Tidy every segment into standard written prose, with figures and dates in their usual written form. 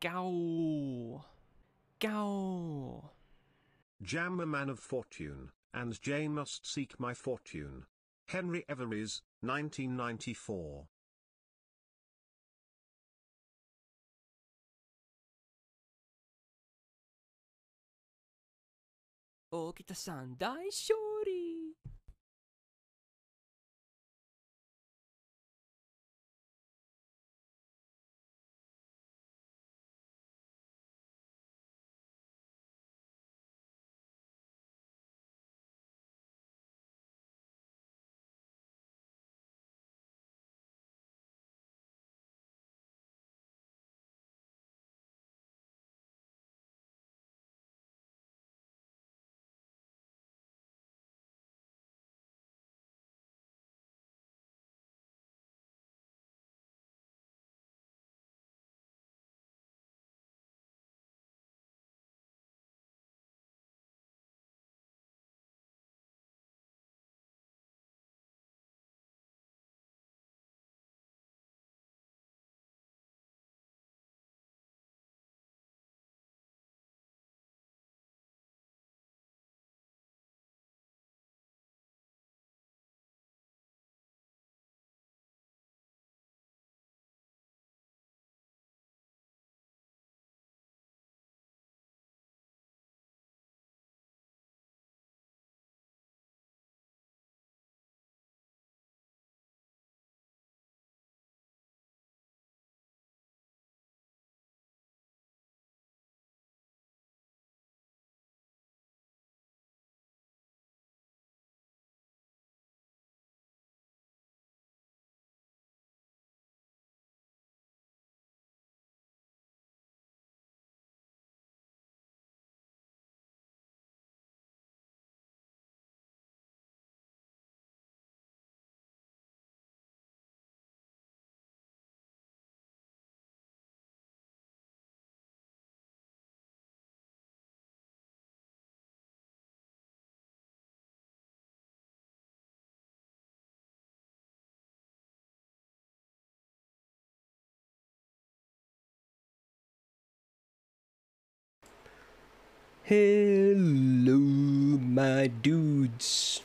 Gao. Gao. Jam a man of fortune, and Jane must seek my fortune. Henry Everys, 1994. Okita-san, daishori. Hello, my dudes.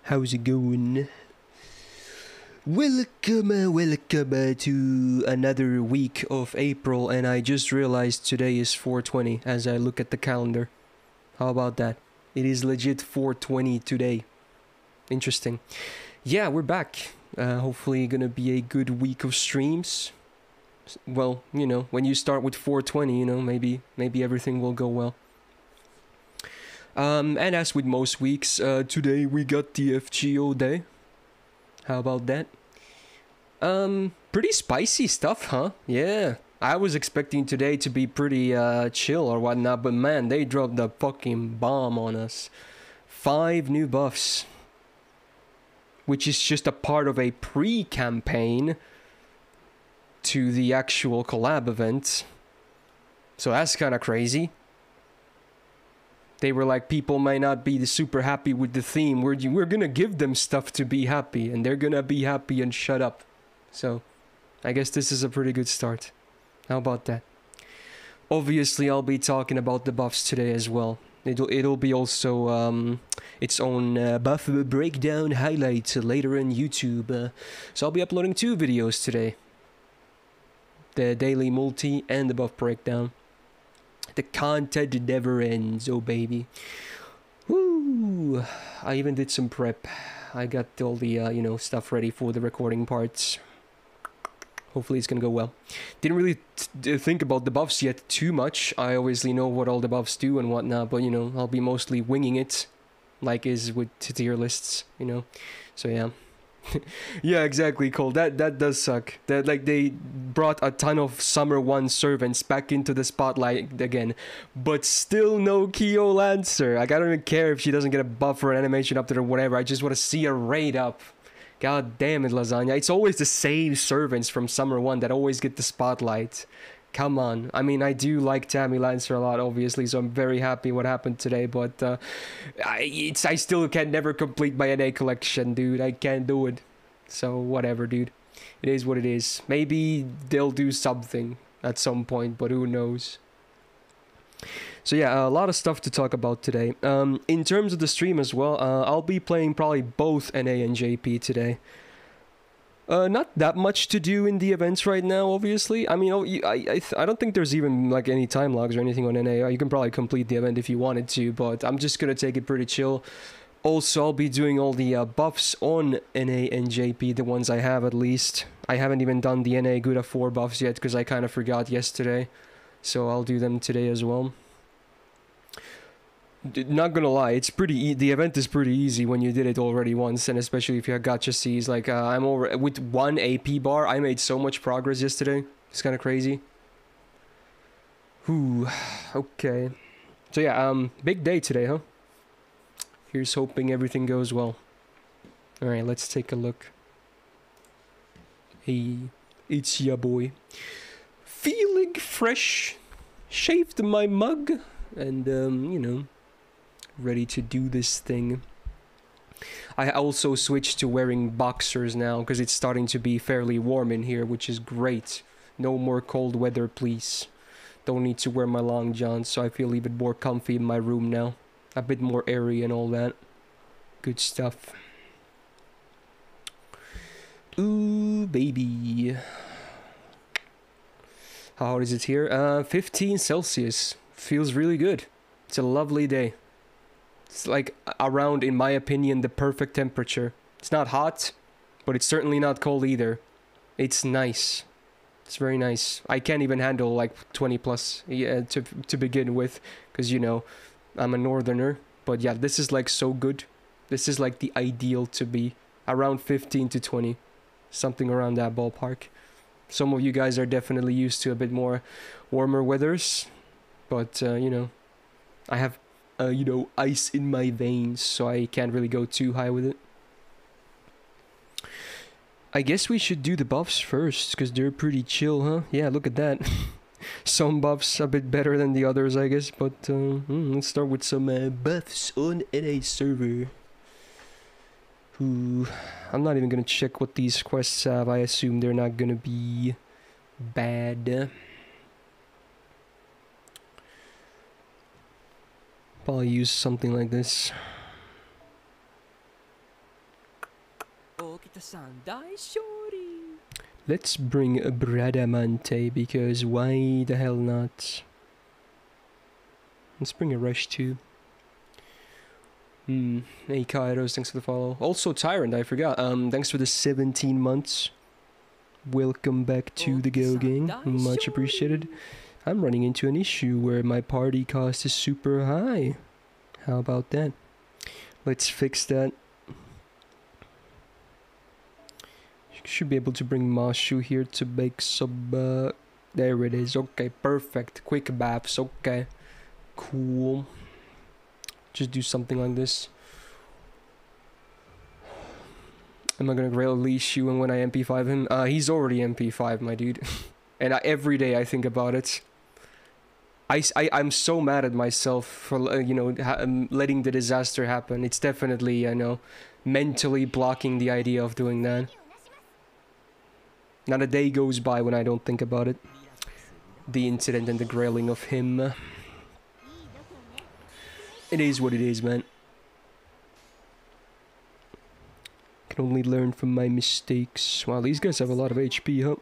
How's it going? Welcome to another week of April, and I just realized today is 420 as I look at the calendar. How about that? It is legit 420 today. Interesting. Yeah, we're back. Hopefully gonna be a good week of streams. Well, you know, when you start with 420, you know, maybe everything will go well. And as with most weeks, today we got the FGO day. How about that? Pretty spicy stuff, huh? Yeah. I was expecting today to be pretty chill or whatnot, but man, they dropped the fucking bomb on us. 5 new buffs. Which is just a part of a pre-campaign to the actual collab event. So that's kind of crazy. They were like, people might not be super happy with the theme. We're gonna give them stuff to be happy, and they're gonna be happy and shut up. So, I guess this is a pretty good start. How about that? Obviously, I'll be talking about the buffs today as well. It'll be also its own buff breakdown highlight later on YouTube. So I'll be uploading 2 videos today. The daily multi and the buff breakdown. The content never ends, oh baby. Woo! I even did some prep. I got all the you know, stuff ready for the recording parts. Hopefully it's gonna go well. Didn't really think about the buffs yet too much. I obviously know what all the buffs do and whatnot, but you know, I'll be mostly winging it, like is with tier lists, you know. So yeah. Yeah, exactly, Cole. That does suck. That, like, they brought a ton of Summer 1 servants back into the spotlight again, but still no Kyo Lancer. Like, I don't even care if she doesn't get a buff or an animation update or whatever. I just want to see a raid up. God damn it, Lasagna. It's always the same servants from Summer 1 that always get the spotlight. Come on. I mean, I do like Tammy Lancer a lot, obviously, so I'm very happy what happened today, but I still can never complete my NA collection, dude. I can't do it. So, whatever, dude. It is what it is. Maybe they'll do something. at some point, but who knows. So yeah, a lot of stuff to talk about today. In terms of the stream as well, I'll be playing probably both NA and JP today. Not that much to do in the events right now, obviously. I mean, I don't think there's even like any time logs or anything on NA. You can probably complete the event if you wanted to, but I'm just gonna take it pretty chill. Also, I'll be doing all the buffs on NA and JP, the ones I have at least. I haven't even done the NA GudaGuda 4 buffs yet because I kind of forgot yesterday. So I'll do them today as well. Not gonna lie, it's pretty. The event is pretty easy when you did it already once, and especially if you have Gacha Cs. Like I'm over with 1 AP bar. I made so much progress yesterday. It's kind of crazy. Whew. Okay. So yeah, big day today, huh? Here's hoping everything goes well. All right, let's take a look. Hey, it's ya boy. Feeling fresh. Shaved my mug, and you know, ready to do this thing. I also switched to wearing boxers now because it's starting to be fairly warm in here, which is great. No more cold weather, please. Don't need to wear my long johns, so I feel even more comfy in my room now. A bit more airy and all that. Good stuff. Ooh, baby. How hot is it here? 15 Celsius. Feels really good. It's a lovely day. It's like around, in my opinion, the perfect temperature. It's not hot, but it's certainly not cold either. It's nice. It's very nice. I can't even handle like 20 plus to begin with, because you know, I'm a northerner. But yeah, this is like so good. This is like the ideal to be around 15 to 20. Something around that ballpark. Some of you guys are definitely used to a bit more warmer weathers. But, you know, I have, you know, ice in my veins, so I can't really go too high with it. I guess we should do the buffs first, because they're pretty chill, huh? Yeah, look at that. Some buffs a bit better than the others, I guess, but let's start with some buffs on NA server. Ooh, I'm not even gonna check what these quests have. I assume they're not gonna be bad. Probably use something like this. Let's bring a Bradamante, because why the hell not? Let's bring a Rush too. Hey Kairos, thanks for the follow. Also Tyrant, I forgot. Thanks for the 17 months. Welcome back to the Go Gang. Much appreciated. I'm running into an issue where my party cost is super high. How about that? Let's fix that. Should be able to bring Mashu here to make some there it is. Okay, perfect. Quick baths. Okay, cool. Just do something like this. Am I gonna release you when I MP5 him? He's already MP5, my dude. And every day I think about it. I'm so mad at myself for you know, letting the disaster happen. It's definitely, I know, mentally blocking the idea of doing that. Not a day goes by when I don't think about it. The incident and the grailing of him. It is what it is, man. Can only learn from my mistakes. Wow, these guys have a lot of HP, huh?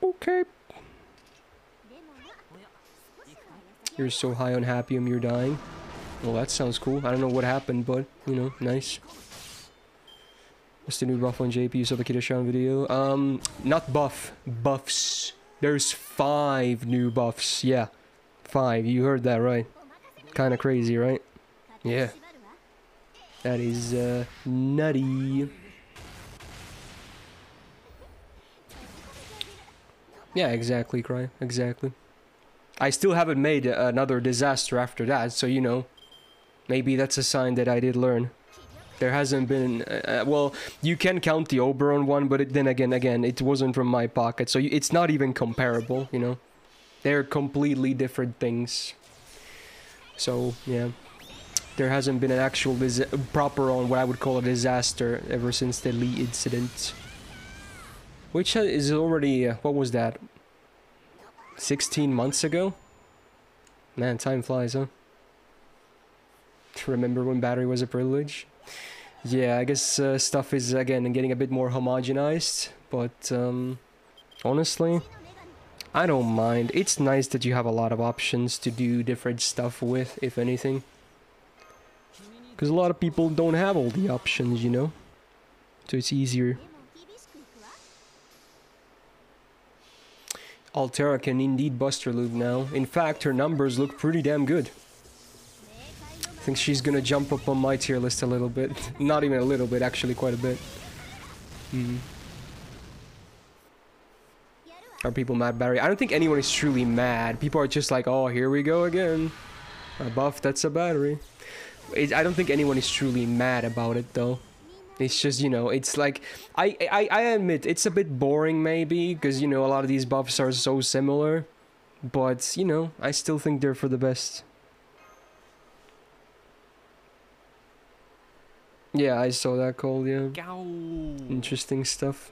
Okay. You're so high on Happium, you're dying. Well, that sounds cool. I don't know what happened, but, you know, nice. What's the new buff on JP? You saw the Kidashan video? Not buff. Buffs. There's 5 new buffs. Yeah. 5. You heard that right. Kinda crazy, right? Yeah. That is, nutty. Yeah, exactly, Cry. Exactly. I still haven't made another disaster after that, so, you know, maybe that's a sign that I did learn. There hasn't been, well, you can count the Oberon one, but then again, it wasn't from my pocket, so it's not even comparable, you know. They're completely different things. So, yeah. There hasn't been an actual proper on what I would call a disaster ever since the Lee incident. Which is already, what was that? 16 months ago? Man, time flies, huh? Remember when battery was a privilege? Yeah, I guess stuff is, again, getting a bit more homogenized, but honestly, I don't mind. It's nice that you have a lot of options to do different stuff with, if anything. Because a lot of people don't have all the options, you know? So it's easier. Altera can indeed bust her loop now. In fact, her numbers look pretty damn good. I think she's gonna jump up on my tier list a little bit. Not even a little bit, actually quite a bit. Are people mad, Barry? I don't think anyone is truly mad. People are just like, oh, here we go again. A buff, that's a battery. I don't think anyone is truly mad about it, though. It's just, you know, it's like... I admit, it's a bit boring, maybe, because, you know, a lot of these buffs are so similar. But, you know, I still think they're for the best. Yeah, I saw that call, yeah. Interesting stuff.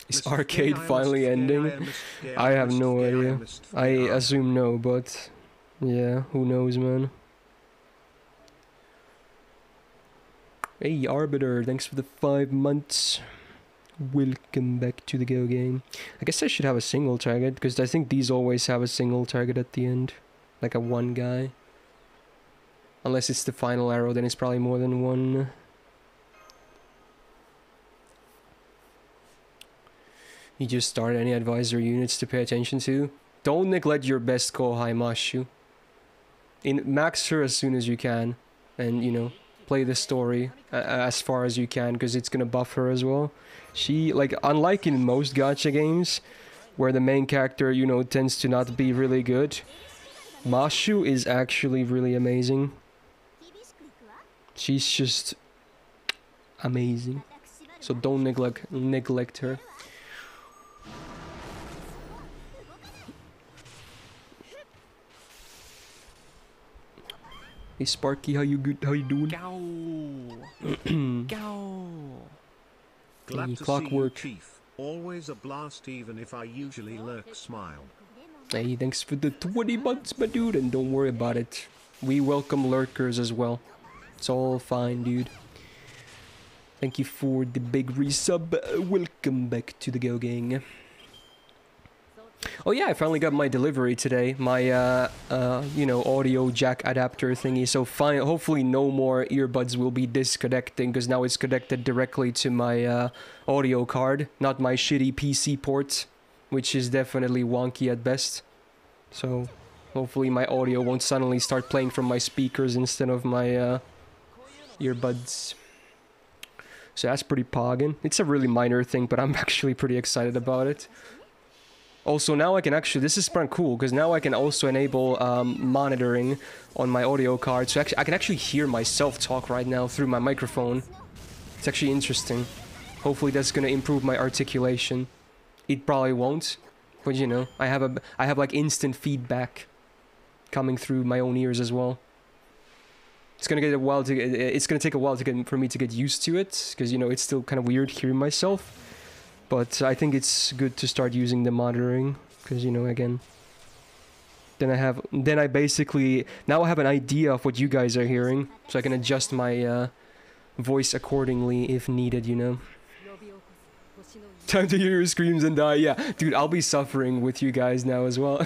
Is Arcade finally ending? I have no idea. I assume no, but... yeah, who knows, man. Hey, Arbiter, thanks for the 5 months. Welcome back to the Go game. I guess I should have a single target, because I think these always have a single target at the end. Like a one guy. Unless it's the final arrow, then it's probably more than one. You just start any advisor units to pay attention to. Don't neglect your best Kohai Mashu. Max her as soon as you can. And, you know, play the story as far as you can, because it's gonna buff her as well. She, like, unlike in most gacha games, where the main character, you know, tends to not be really good, Mashu is actually really amazing. She's just amazing. So don't neglect her. Hey Sparky, how you doing? Glad hey, to Clockwork. see you, Chief. Always a blast, even if I usually lurk. Smile. Hey, thanks for the 20 months, my dude, and don't worry about it. We welcome lurkers as well. It's all fine, dude. Thank you for the big resub. Welcome back to the Go gang. Oh yeah, I finally got my delivery today. My, you know, audio jack adapter thingy. So hopefully no more earbuds will be disconnecting, because now it's connected directly to my audio card, not my shitty PC port, which is definitely wonky at best. So hopefully my audio won't suddenly start playing from my speakers instead of my earbuds. So that's pretty poggin'. It's a really minor thing, but I'm actually pretty excited about it. Also, now I can actually, this is pretty cool, because now I can also enable monitoring on my audio card. So I can actually hear myself talk right now through my microphone. It's actually interesting. Hopefully that's going to improve my articulation. It probably won't, but you know, I have like instant feedback coming through my own ears as well. It's gonna take a while for me to get used to it, because you know, it's still kind of weird hearing myself. But I think it's good to start using the monitoring, because, you know, again, then I basically, now I have an idea of what you guys are hearing, so I can adjust my voice accordingly if needed, you know. Time to hear your screams and die. Yeah, dude, I'll be suffering with you guys now as well.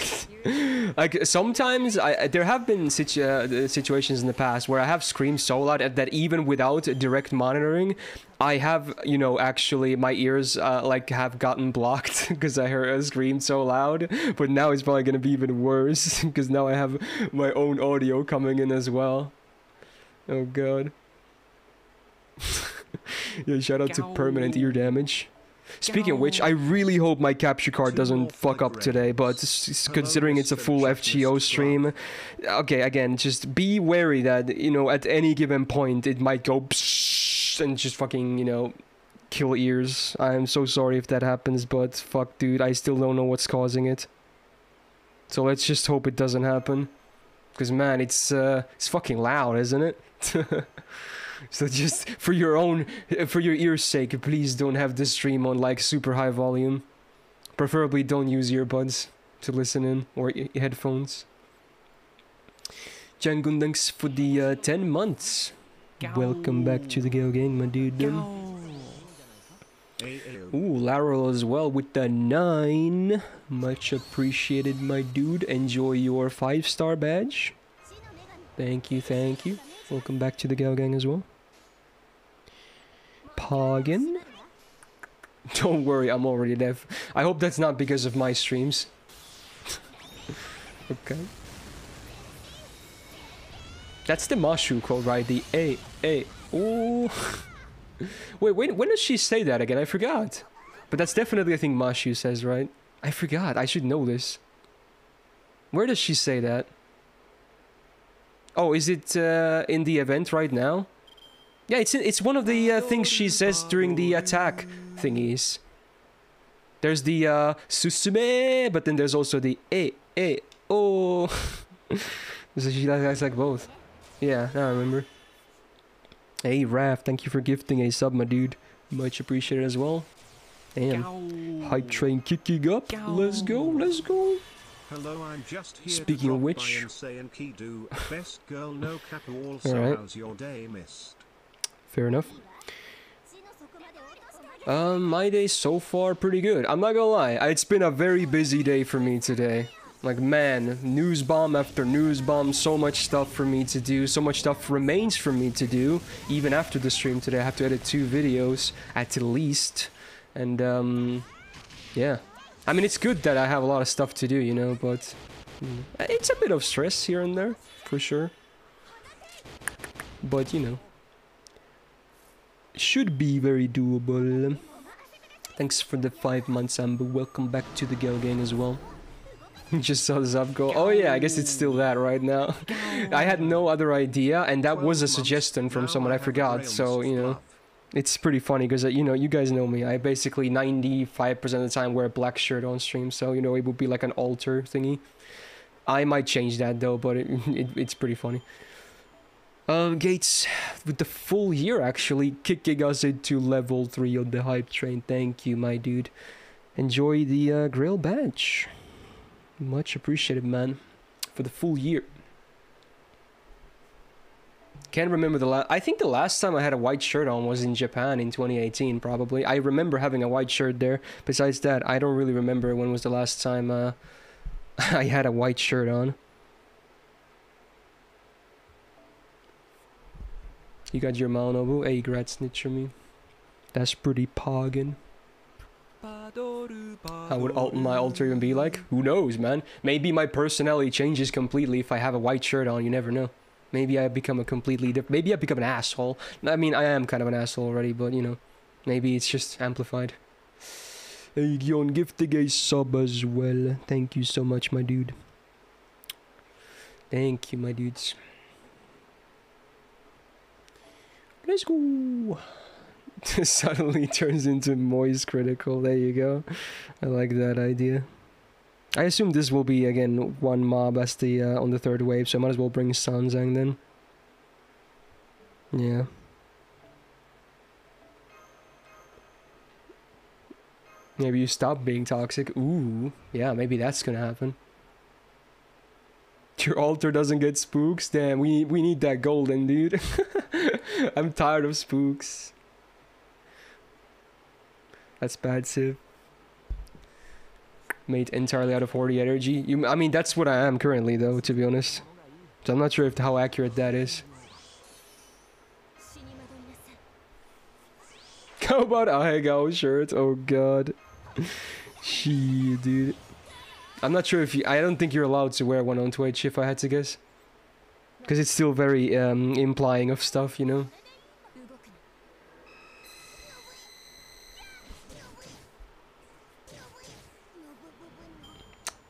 Like, sometimes there have been situations in the past where I have screamed so loud that even without direct monitoring, I have, you know, actually my ears like have gotten blocked because I heard a scream so loud. But now it's probably gonna be even worse because now I have my own audio coming in as well. Oh god. Yeah, shout out to permanent ear damage. Speaking of which, I really hope my capture card doesn't fuck up today, but considering it's a full FGO stream, okay, again, just be wary that, you know, at any given point it might go psh and just fucking, you know, kill ears. I'm so sorry if that happens, but fuck, dude, I still don't know what's causing it. So let's just hope it doesn't happen. Because, man, it's fucking loud, isn't it? So just for your ears' sake, please don't have this stream on like super high volume. Preferably don't use earbuds to listen in, or headphones. Jangun, thanks for the 10 months. Welcome back to the Gale Gang, my dude. Ooh, Laurel as well with the 9. Much appreciated, my dude. Enjoy your 5-star badge. Thank you, thank you. Welcome back to the Gale Gang as well. Poggin. Don't worry, I'm already deaf. I hope that's not because of my streams. Okay. That's the Mashu quote, right? The A, oh. Wait, when does she say that again? I forgot. But that's definitely, I think, Mashu says, right? I forgot. I should know this. Where does she say that? Oh, is it in the event right now? Yeah, it's one of the things she says during the attack thingies. There's the Susume, but then there's also the oh. So she likes like both. Yeah, now I remember. Hey Raph, thank you for gifting a sub, my dude. Much appreciated as well. Damn. Hype train kicking up. Let's go, let's go. Hello, I'm just here. Speaking of which, best girl, no cap. Also, right. How's your day, Myst? Fair enough. My day so far pretty good. I'm not gonna lie, it's been a very busy day for me today. Like, man, news bomb after news bomb, so much stuff for me to do, so much stuff remains for me to do. Even after the stream today, I have to edit 2 videos at least. And yeah. I mean, it's good that I have a lot of stuff to do, you know, but it's a bit of stress here and there, for sure. But, you know, should be very doable. Thanks for the 5 months, Amber. Welcome back to the Gale Gang as well. Just saw Zap go. Oh yeah, I guess it's still that right now. I had no other idea, and that was a suggestion from someone. I forgot, so, you know. It's pretty funny because, you know, you guys know me. I basically 95% of the time wear a black shirt on stream, so, you know, it would be like an alter thingy. I might change that though, but it's pretty funny. Gates, with the full year actually, kicking us into level 3 on the hype train. Thank you, my dude. Enjoy the Grail badge. Much appreciated, man. For the full year. Can't remember the last... I think the last time I had a white shirt on was in Japan in 2018, probably. I remember having a white shirt there. Besides that, I don't really remember when was the last time I had a white shirt on. You got your Maonobu? Hey, Grat Snitcher me. That's pretty poggin. How would my alter even be like? Who knows, man? Maybe my personality changes completely if I have a white shirt on. You never know. Maybe I become a completely different... Maybe I become an asshole. I mean, I am kind of an asshole already, but, you know. Maybe it's just amplified. Hey, Gion, gifting a sub as well. Thank you so much, my dude. Thank you, my dudes. Let's go. Suddenly turns into Moist Critical. There you go. I like that idea. I assume this will be again one mob as the on the 3rd wave, so I might as well bring Sanzang then. Yeah. Maybe you stop being toxic. Ooh, yeah, maybe that's gonna happen. Your altar doesn't get spooks? Damn, we need that golden, dude. I'm tired of spooks. That's bad, Civ. Made entirely out of 40 energy. I mean, that's what I am currently, though, to be honest. So I'm not sure how accurate that is. How about a Hegao shirt? Oh god. Shit, dude. I'm not sure if you... I don't think you're allowed to wear one on Twitch, if I had to guess. Because it's still very implying of stuff, you know?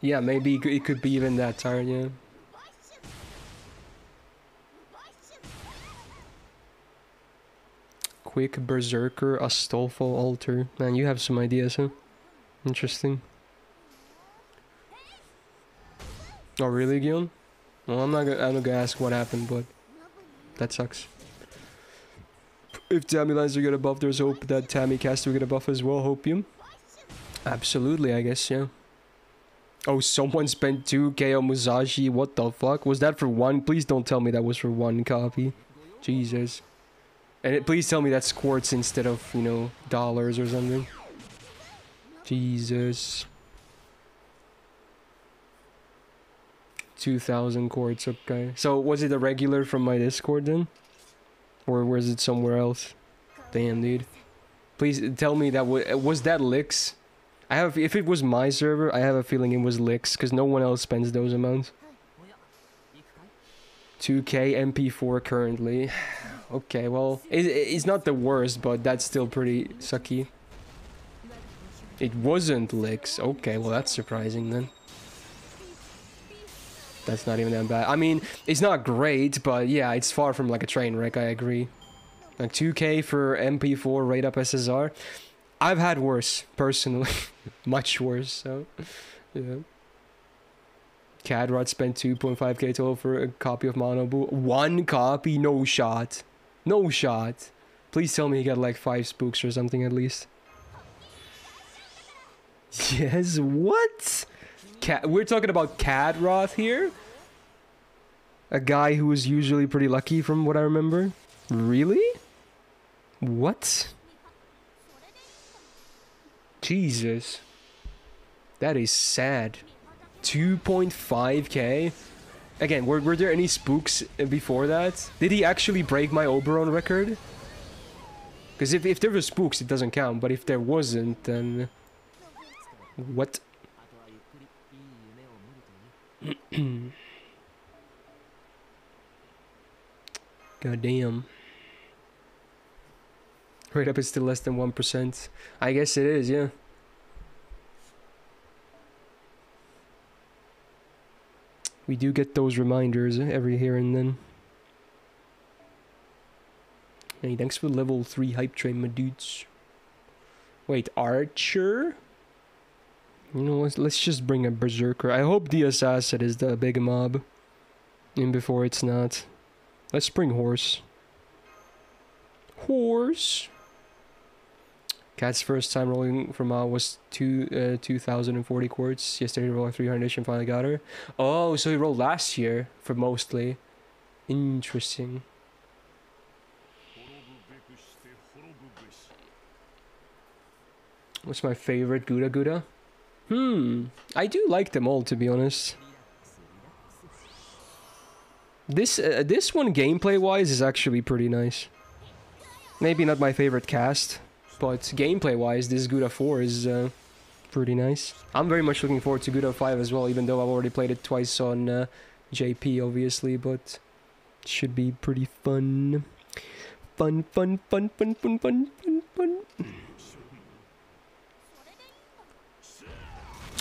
Yeah, maybe it could be even that tired, yeah. Quick Berserker, Astolfo altar. Man, you have some ideas, huh? Interesting. Oh, really, Gion? Well, I'm not gonna ask what happened, but that sucks. If Tammy Lancer get a buff, there's hope that Tammy Caster will get a buff as well, hopium. Absolutely, I guess, yeah. Oh, someone spent 2k on Musashi. What the fuck? Was that for one? Please don't tell me that was for one copy. Jesus. And please tell me that's quartz instead of, you know, dollars or something. Jesus. 2,000 quartz, okay. So, was it a regular from my Discord then? Or was it somewhere else? Damn, dude. Please tell me that was that Licks? I have, if it was my server, I have a feeling it was Licks, because no one else spends those amounts. 2k MP4 currently. Okay, well, it's not the worst, but that's still pretty sucky. It wasn't Licks. Okay, well, that's surprising then. That's not even that bad. I mean, it's not great, but yeah, it's far from like a train wreck, I agree. Like 2k for MP4 rate up SSR. I've had worse, personally. Much worse, so... Yeah. Cadrot spent 2.5k total for a copy of Monobu. One copy? No shot. No shot. Please tell me he got like 5 spooks or something at least. Yes, what? We're talking about Cadroth here? A guy who was usually pretty lucky from what I remember? Really? What? Jesus. That is sad. 2.5k? Again, were there any spooks before that? Did he actually break my Oberon record? Because if there were spooks, it doesn't count. But if there wasn't, then... What? God damn. Rate up is still less than 1%. I guess it is, yeah. We do get those reminders every here and then. Hey, thanks for level 3 hype train, my dudes. Wait, Archer? You know what, let's just bring a Berserker. I hope the Assassin is the big mob. And before it's not. Let's bring Horse. Horse! Cat's first time rolling from was 2,040 quartz. Yesterday he rolled 300 and finally got her. Oh, so he rolled last year for mostly. Interesting. What's my favorite GudaGuda? I do like them all, to be honest. This one gameplay-wise is actually pretty nice. Maybe not my favorite cast, but gameplay-wise, this Guda 4 is pretty nice. I'm very much looking forward to Guda 5 as well, even though I've already played it twice on JP, obviously, but it should be pretty fun. Fun.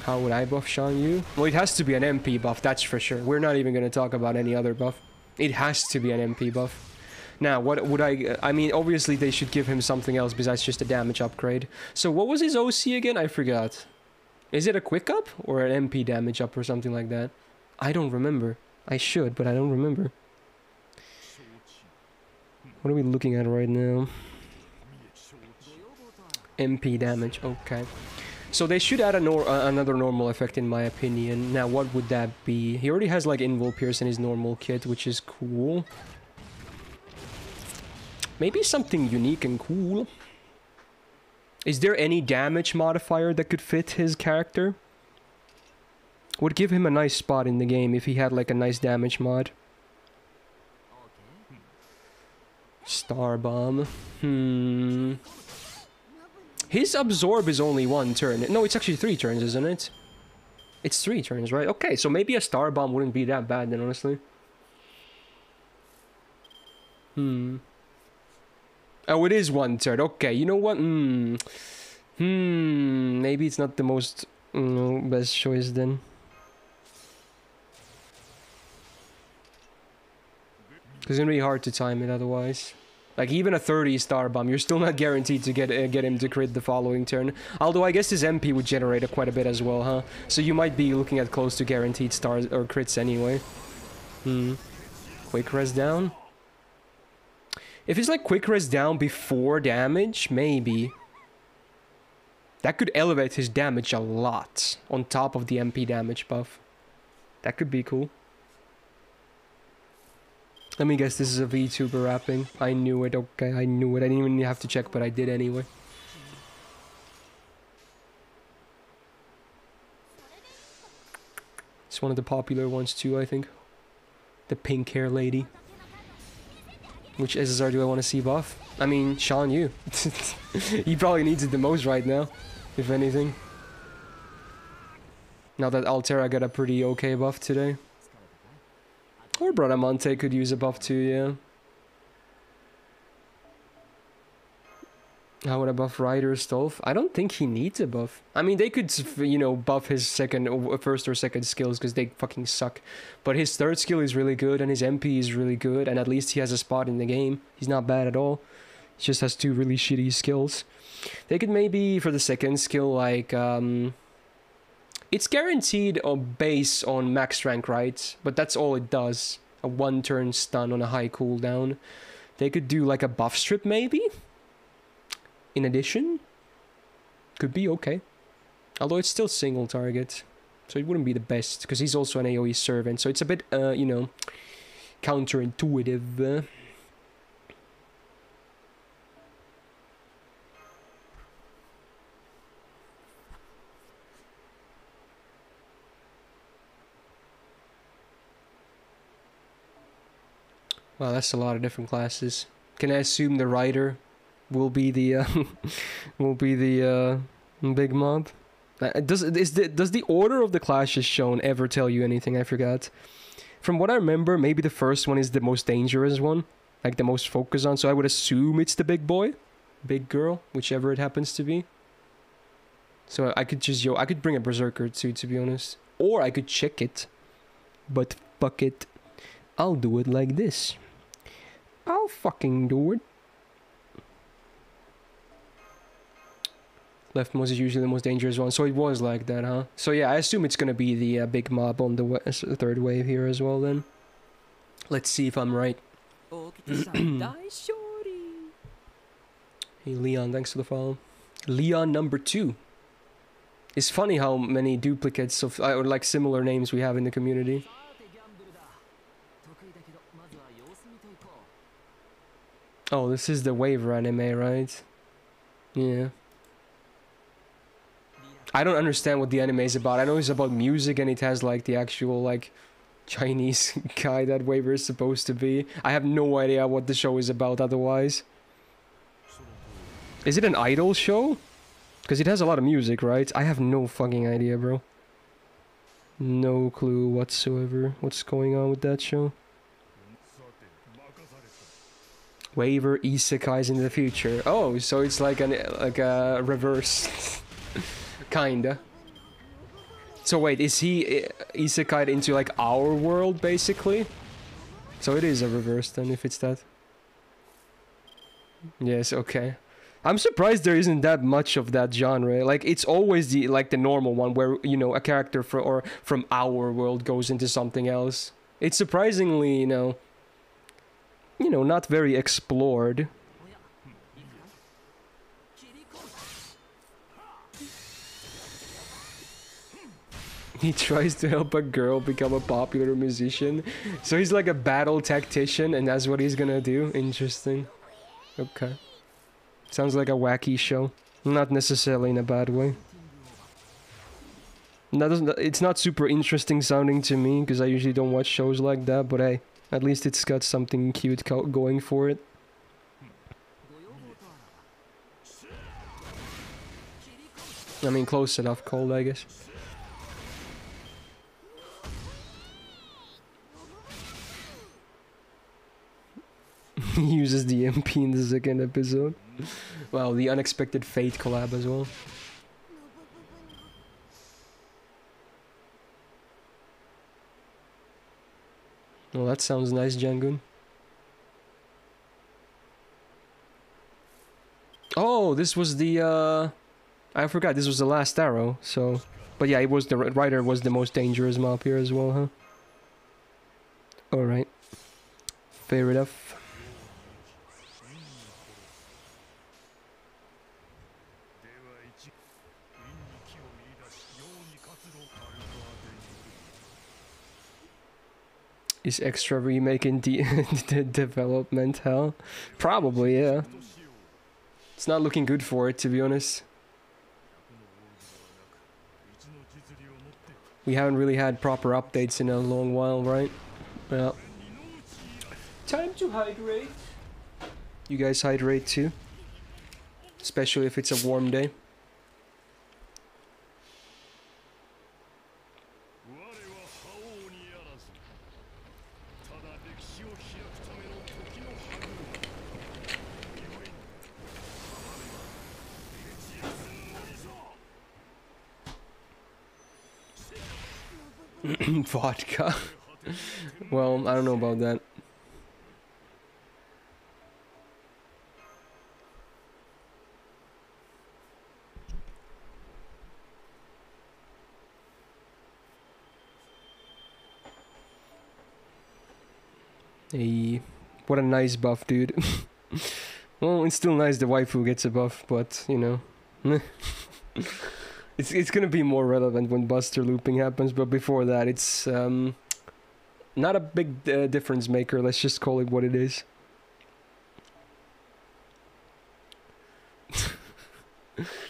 How would I buff Shan Yu? Well, it has to be an MP buff, that's for sure. We're not even going to talk about any other buff. It has to be an MP buff. Now, what would I mean, obviously they should give him something else besides just a damage upgrade. So what was his OC again? I forgot. Is it a quick up or an MP damage up or something like that? I don't remember. I should, but I don't remember. What are we looking at right now? MP damage, okay. So they should add another normal effect in my opinion. Now what would that be? He already has like Invul Pierce in his normal kit, which is cool. Maybe something unique and cool. Is there any damage modifier that could fit his character? Would give him a nice spot in the game if he had like a nice damage mod. Star Bomb. His absorb is only 1 turn. No, it's actually 3 turns, isn't it? It's 3 turns, right? Okay, so maybe a Star Bomb wouldn't be that bad then, honestly. Oh, it is 1 turn. Okay, you know what? Maybe it's not the most, best choice then. It's gonna be hard to time it otherwise. Like, even a 30 Star Bomb, you're still not guaranteed to get him to crit the following turn. Although I guess his MP would generate quite a bit as well, huh? So you might be looking at close to guaranteed stars or crits anyway. Quick res down? If it's like quick res down before damage, maybe. That could elevate his damage a lot on top of the MP damage buff. That could be cool. Let me guess, this is a VTuber rapping. I knew it, okay, I knew it. I didn't even have to check, but I did anyway. It's one of the popular ones too, I think. The pink hair lady. Which SSR do I want to see buff? I mean, Sean Yu. He probably needs it the most right now, if anything. Now that Altera got a pretty okay buff today. Or Bradamante could use a buff too, yeah. How would I buff Ryder Stolf? I don't think he needs a buff. I mean, they could, you know, buff his first or second skills because they fucking suck. But his third skill is really good and his MP is really good. And at least he has a spot in the game. He's not bad at all. He just has 2 really shitty skills. They could maybe, for the second skill, like... It's guaranteed base on max rank, right? But that's all it does. A 1-turn stun on a high cooldown. They could do like a buff strip maybe? In addition? Could be okay. Although it's still single target. So it wouldn't be the best. Because he's also an AoE servant. So it's a bit, you know, counterintuitive. Wow, that's a lot of different classes. Can I assume the Rider will be the big mob? Does the order of the classes shown ever tell you anything? I forgot. From what I remember, maybe the first one is the most dangerous one, like the most focused on. So I would assume it's the big boy, big girl, whichever it happens to be. So I could just I could bring a berserker too, to be honest, or I could check it. But fuck it, I'll do it like this. I'll fucking do it. Leftmost is usually the most dangerous one, so it was like that, huh? So yeah, I assume it's gonna be the big mob on the third wave here as well then. Let's see if I'm right. Hey Leon, thanks for the follow. Leon number 2. It's funny how many duplicates of, or like similar names we have in the community. Oh, this is the Waver anime, right? Yeah. I don't understand what the anime is about. I know it's about music and it has like the actual like Chinese guy that Waver is supposed to be. I have no idea what the show is about otherwise. Is it an idol show? Because it has a lot of music, right? I have no fucking idea, bro. No clue whatsoever what's going on with that show. Waver isekais in the future. Oh, so it's like a reverse, kinda. So wait, is he isekai'd into like our world basically? So it is a reverse then, if it's that. Yes, okay. I'm surprised there isn't that much of that genre. Like it's always the the normal one where, you know, a character from our world goes into something else. It's surprisingly, you know, not very explored. He tries to help a girl become a popular musician. So he's like a battle tactician and that's what he's gonna do. Interesting. Okay. Sounds like a wacky show. Not necessarily in a bad way. It's not super interesting sounding to me because I usually don't watch shows like that, but hey. At least it's got something cute going for it. I mean, close enough cold, I guess. He uses the MP in the second episode. Well, the Unexpected Fate collab as well. Well, that sounds nice, Jangun. Oh, this was the, I forgot, this was the last arrow, so... But yeah, it was the Rider was the most dangerous mob here as well, huh? Alright. Fair enough. Is extra remake in the development hell? Probably, yeah. It's not looking good for it, to be honest. We haven't really had proper updates in a long while, right? Well, time to hydrate. You guys hydrate too? Especially if it's a warm day. Vodka. Well, I don't know about that. Hey, what a nice buff, dude. Well, it's still nice the waifu gets a buff, but, you know. It's gonna be more relevant when Buster looping happens, but before that, it's not a big difference maker. Let's just call it what it is.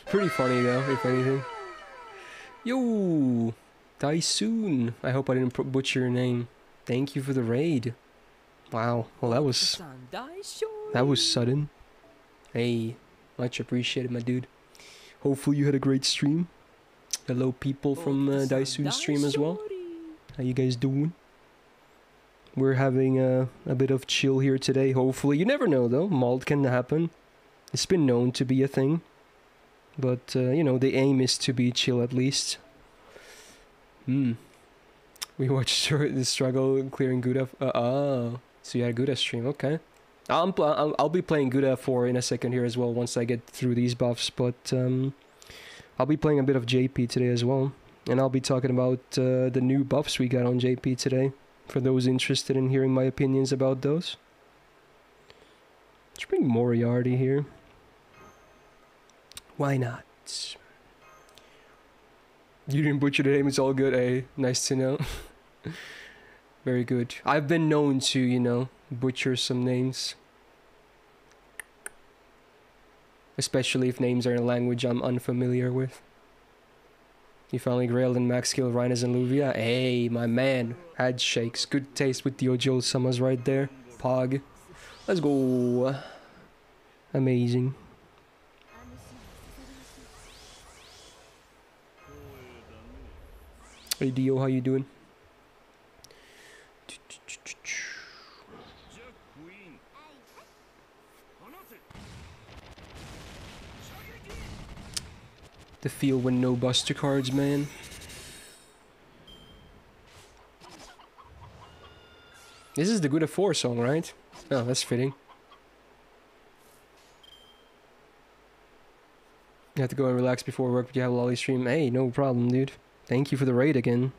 Pretty funny though, if anything. Yo, Daisun. I hope I didn't butcher your name. Thank you for the raid. Wow. Well, that was sudden. Hey, much appreciated, my dude. Hopefully you had a great stream. Hello people from Daisun's stream as well. How you guys doing? We're having a bit of chill here today, hopefully. You never know though, mold can happen. It's been known to be a thing. But, you know, the aim is to be chill at least. We watched the struggle clearing Guda. Oh, so you had a Guda stream, okay. I'll be playing Guda 4 in a second here as well once I get through these buffs, but I'll be playing a bit of JP today as well. And I'll be talking about the new buffs we got on JP today, for those interested in hearing my opinions about those. Let's bring Moriarty here. Why not? You didn't butcher the name, it's all good, eh? Nice to know. Very good. I've been known to, you know, butcher some names. Especially if names are in a language I'm unfamiliar with. You finally grailed in max skill Rhinos and Luvia? Hey, my man. Head shakes. Good taste with the Ojo Summers right there. Pog. Let's go. Amazing. Hey Dio, how you doing? The feel when no buster cards, man. This is the Guda 4 song, right? Oh, that's fitting. You have to go and relax before work, but you have a lolly stream. Hey, no problem, dude. Thank you for the raid again.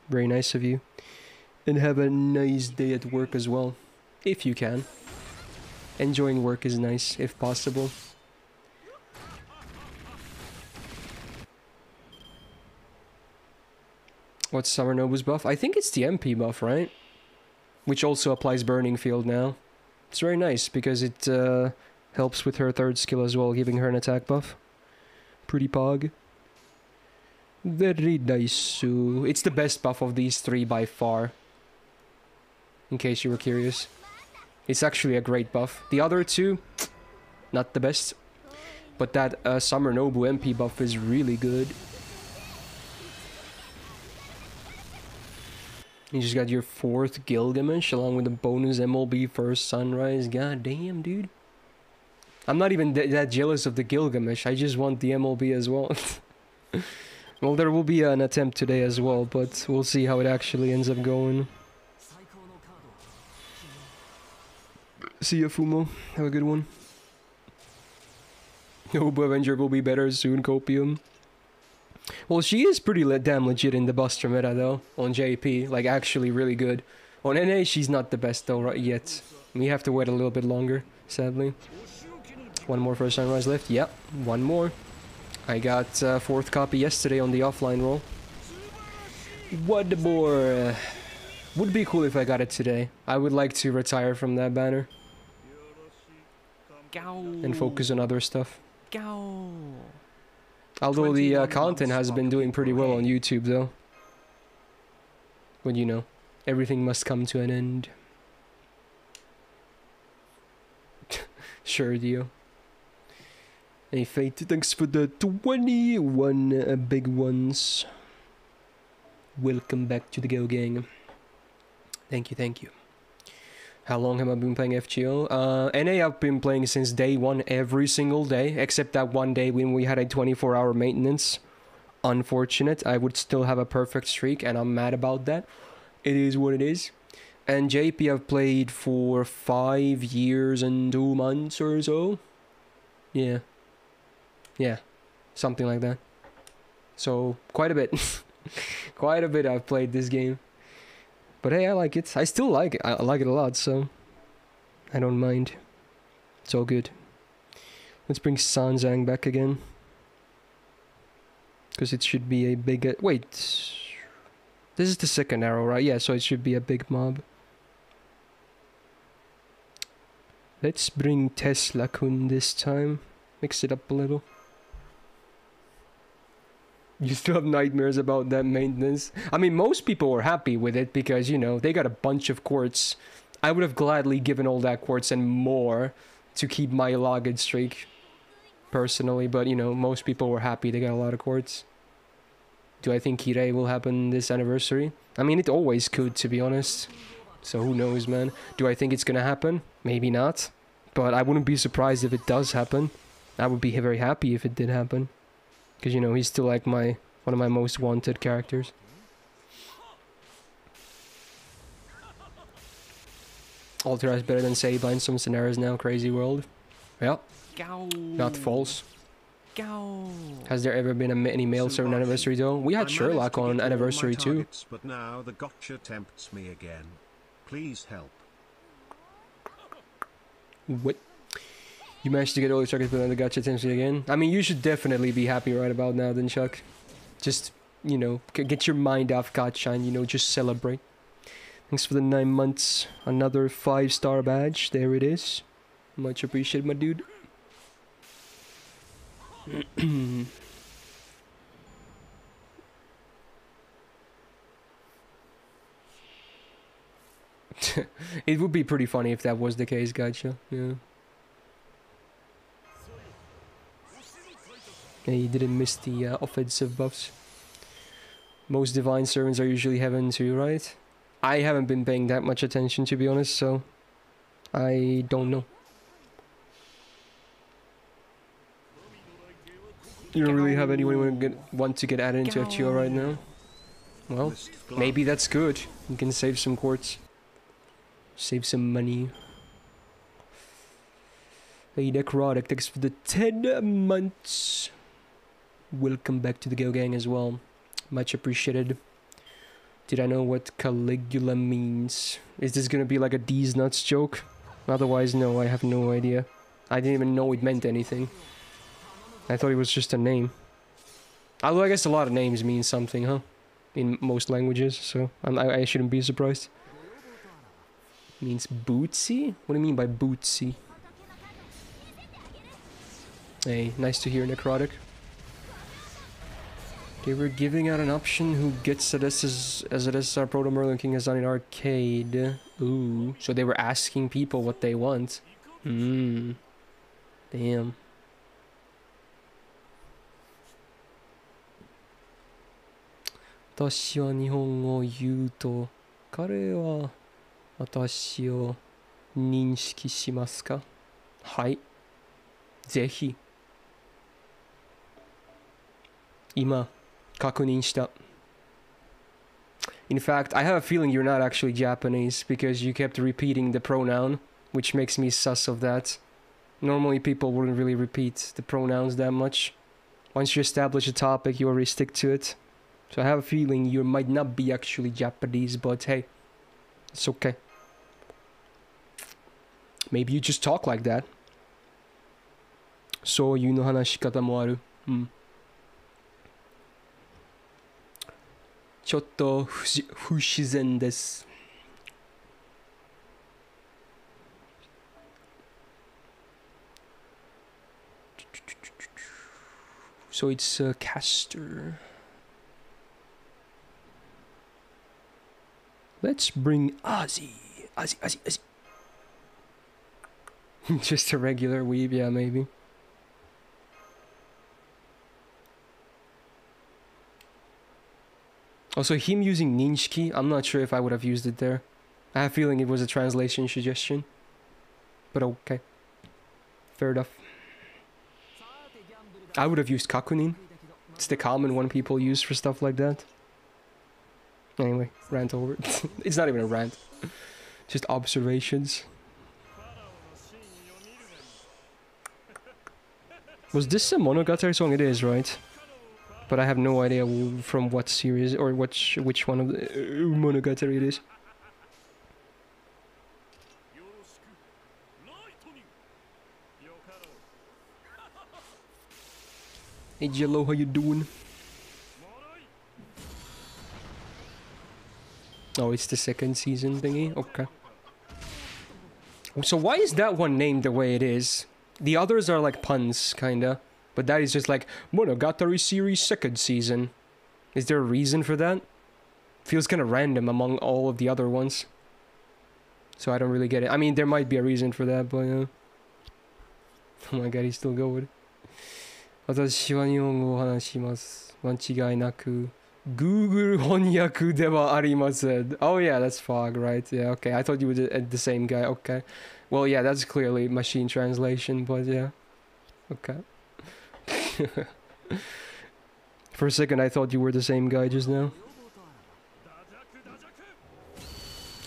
Very nice of you. And have a nice day at work as well. If you can. Enjoying work is nice, if possible. What's Summer Nobu's buff? I think it's the MP buff, right? Which also applies Burning Field now. It's very nice because it helps with her third skill as well, giving her an attack buff. Pretty pog. Very nice. It's the best buff of these three by far. In case you were curious. It's actually a great buff. The other two, not the best. But that Summer Nobu MP buff is really good. You just got your 4th Gilgamesh along with the bonus MLB first Sunrise. God damn, dude. I'm not even that jealous of the Gilgamesh. I just want the MLB as well. Well, there will be an attempt today as well, but we'll see how it actually ends up going. See ya, Fumo. Have a good one. Nobu Avenger will be better soon, Copium. Well, she is pretty damn legit in the Buster meta, though, on JP. Like, actually really good. On NA, she's not the best, though, right yet. We have to wait a little bit longer, sadly. One more first Sunrise left. Yep, one more. I got 4th copy yesterday on the offline roll. What more? Would be cool if I got it today. I would like to retire from that banner and focus on other stuff. Although the content has been doing pretty well on YouTube though. But you know, everything must come to an end. Sure, Dio. Hey, Fate, thanks for the 21 big ones. Welcome back to the Go Gang. Thank you, thank you. How long have I been playing FGO? NA I've been playing since day one every single day, except that one day when we had a 24-hour maintenance. Unfortunate. I would still have a perfect streak, and I'm mad about that. It is what it is. And JP I've played for 5 years and 2 months or so. Yeah. Yeah. Something like that. So, quite a bit. Quite a bit I've played this game. But hey, I like it. I still like it. I like it a lot, so I don't mind. It's all good. Let's bring Sanzang back again. Because it should be a big... wait. This is the second arrow, right? Yeah, so it should be a big mob. Let's bring Tesla-kun this time. Mix it up a little. You still have nightmares about that maintenance? I mean, most people were happy with it because, you know, they got a bunch of quartz. I would have gladly given all that quartz and more to keep my logged streak, personally. But, you know, most people were happy they got a lot of quartz. Do I think Kirei will happen this anniversary? I mean, it always could, to be honest. So who knows, man? Do I think it's gonna happen? Maybe not. But I wouldn't be surprised if it does happen. I would be very happy if it did happen. Because, you know, he's still like one of my most wanted characters. Alter is better than Saber in some scenarios now, crazy world. Well, not false. Has there ever been any male server anniversary though? We had Sherlock on anniversary too. But now the gotcha tempts me again. Please help. What? You managed to get all the targets, but then the gotcha tempts me again? I mean, you should definitely be happy right about now then, Chuck. Just, you know, get your mind off gotcha and, you know, just celebrate. Thanks for the 9 months. Another 5-star badge. There it is. Much appreciated, my dude. It would be pretty funny if that was the case, gotcha. Yeah. Yeah, you didn't miss the offensive buffs. Most divine servants are usually heaven too, right? I haven't been paying that much attention, to be honest, so I don't know. You don't really have anyone want to get added into FGO right now? Well, maybe that's good. You can save some quartz. Save some money. Hey, Necrotic, thanks for the 10 months. Welcome back to the Go Gang as well. Much appreciated. Did I know what Caligula means? Is this gonna be like a D's nuts joke? Otherwise, no, I have no idea. I didn't even know it meant anything. I thought it was just a name. Although I guess a lot of names mean something, huh? In most languages, so I shouldn't be surprised. It means bootsy? What do you mean by bootsy? Hey, nice to hear, Necrotic. They were giving out an option who gets it as it is our Proto Merlin King has done in arcade. Ooh, so they were asking people what they want. Damn. 私は日本語を言うと、彼は私を認識しますか？はい。ぜひ。今、確認した。In fact, I have a feeling you're not actually Japanese because you kept repeating the pronoun, which makes me sus of that. Normally people wouldn't really repeat the pronouns that much. Once you establish a topic, you already stick to it. So I have a feeling you might not be actually Japanese, but hey, it's okay. Maybe you just talk like that. そういうの話し方もある。ちょっと不自然です。So it's caster. Let's bring Ozzy. Ozzy. Just a regular weeb, yeah, maybe. Also, him using Ninshiki, I'm not sure if I would have used it there. I have a feeling it was a translation suggestion. But okay. Fair enough. I would have used Kakunin. It's the common one people use for stuff like that. Anyway, rant over. It's not even a rant. Just observations. Was this a Monogatari song? It is, right? But I have no idea from what series or which one of the Monogatari it is. Hey Jello, how you doing? Oh, it's the second season thingy? Okay. So why is that one named the way it is? The others are like puns, kinda. But that is just like, Monogatari series second season. Is there a reason for that? Feels kinda random among all of the other ones. So I don't really get it. I mean, there might be a reason for that, but yeah. Oh my god, he's still going. 私は日本語を話します。間違いなく Google 翻訳ではありません. Oh yeah, that's Fog, right? Yeah, okay. I thought you were the same guy. Okay. Well, yeah, that's clearly machine translation, but yeah. Okay. For a second, I thought you were the same guy just now.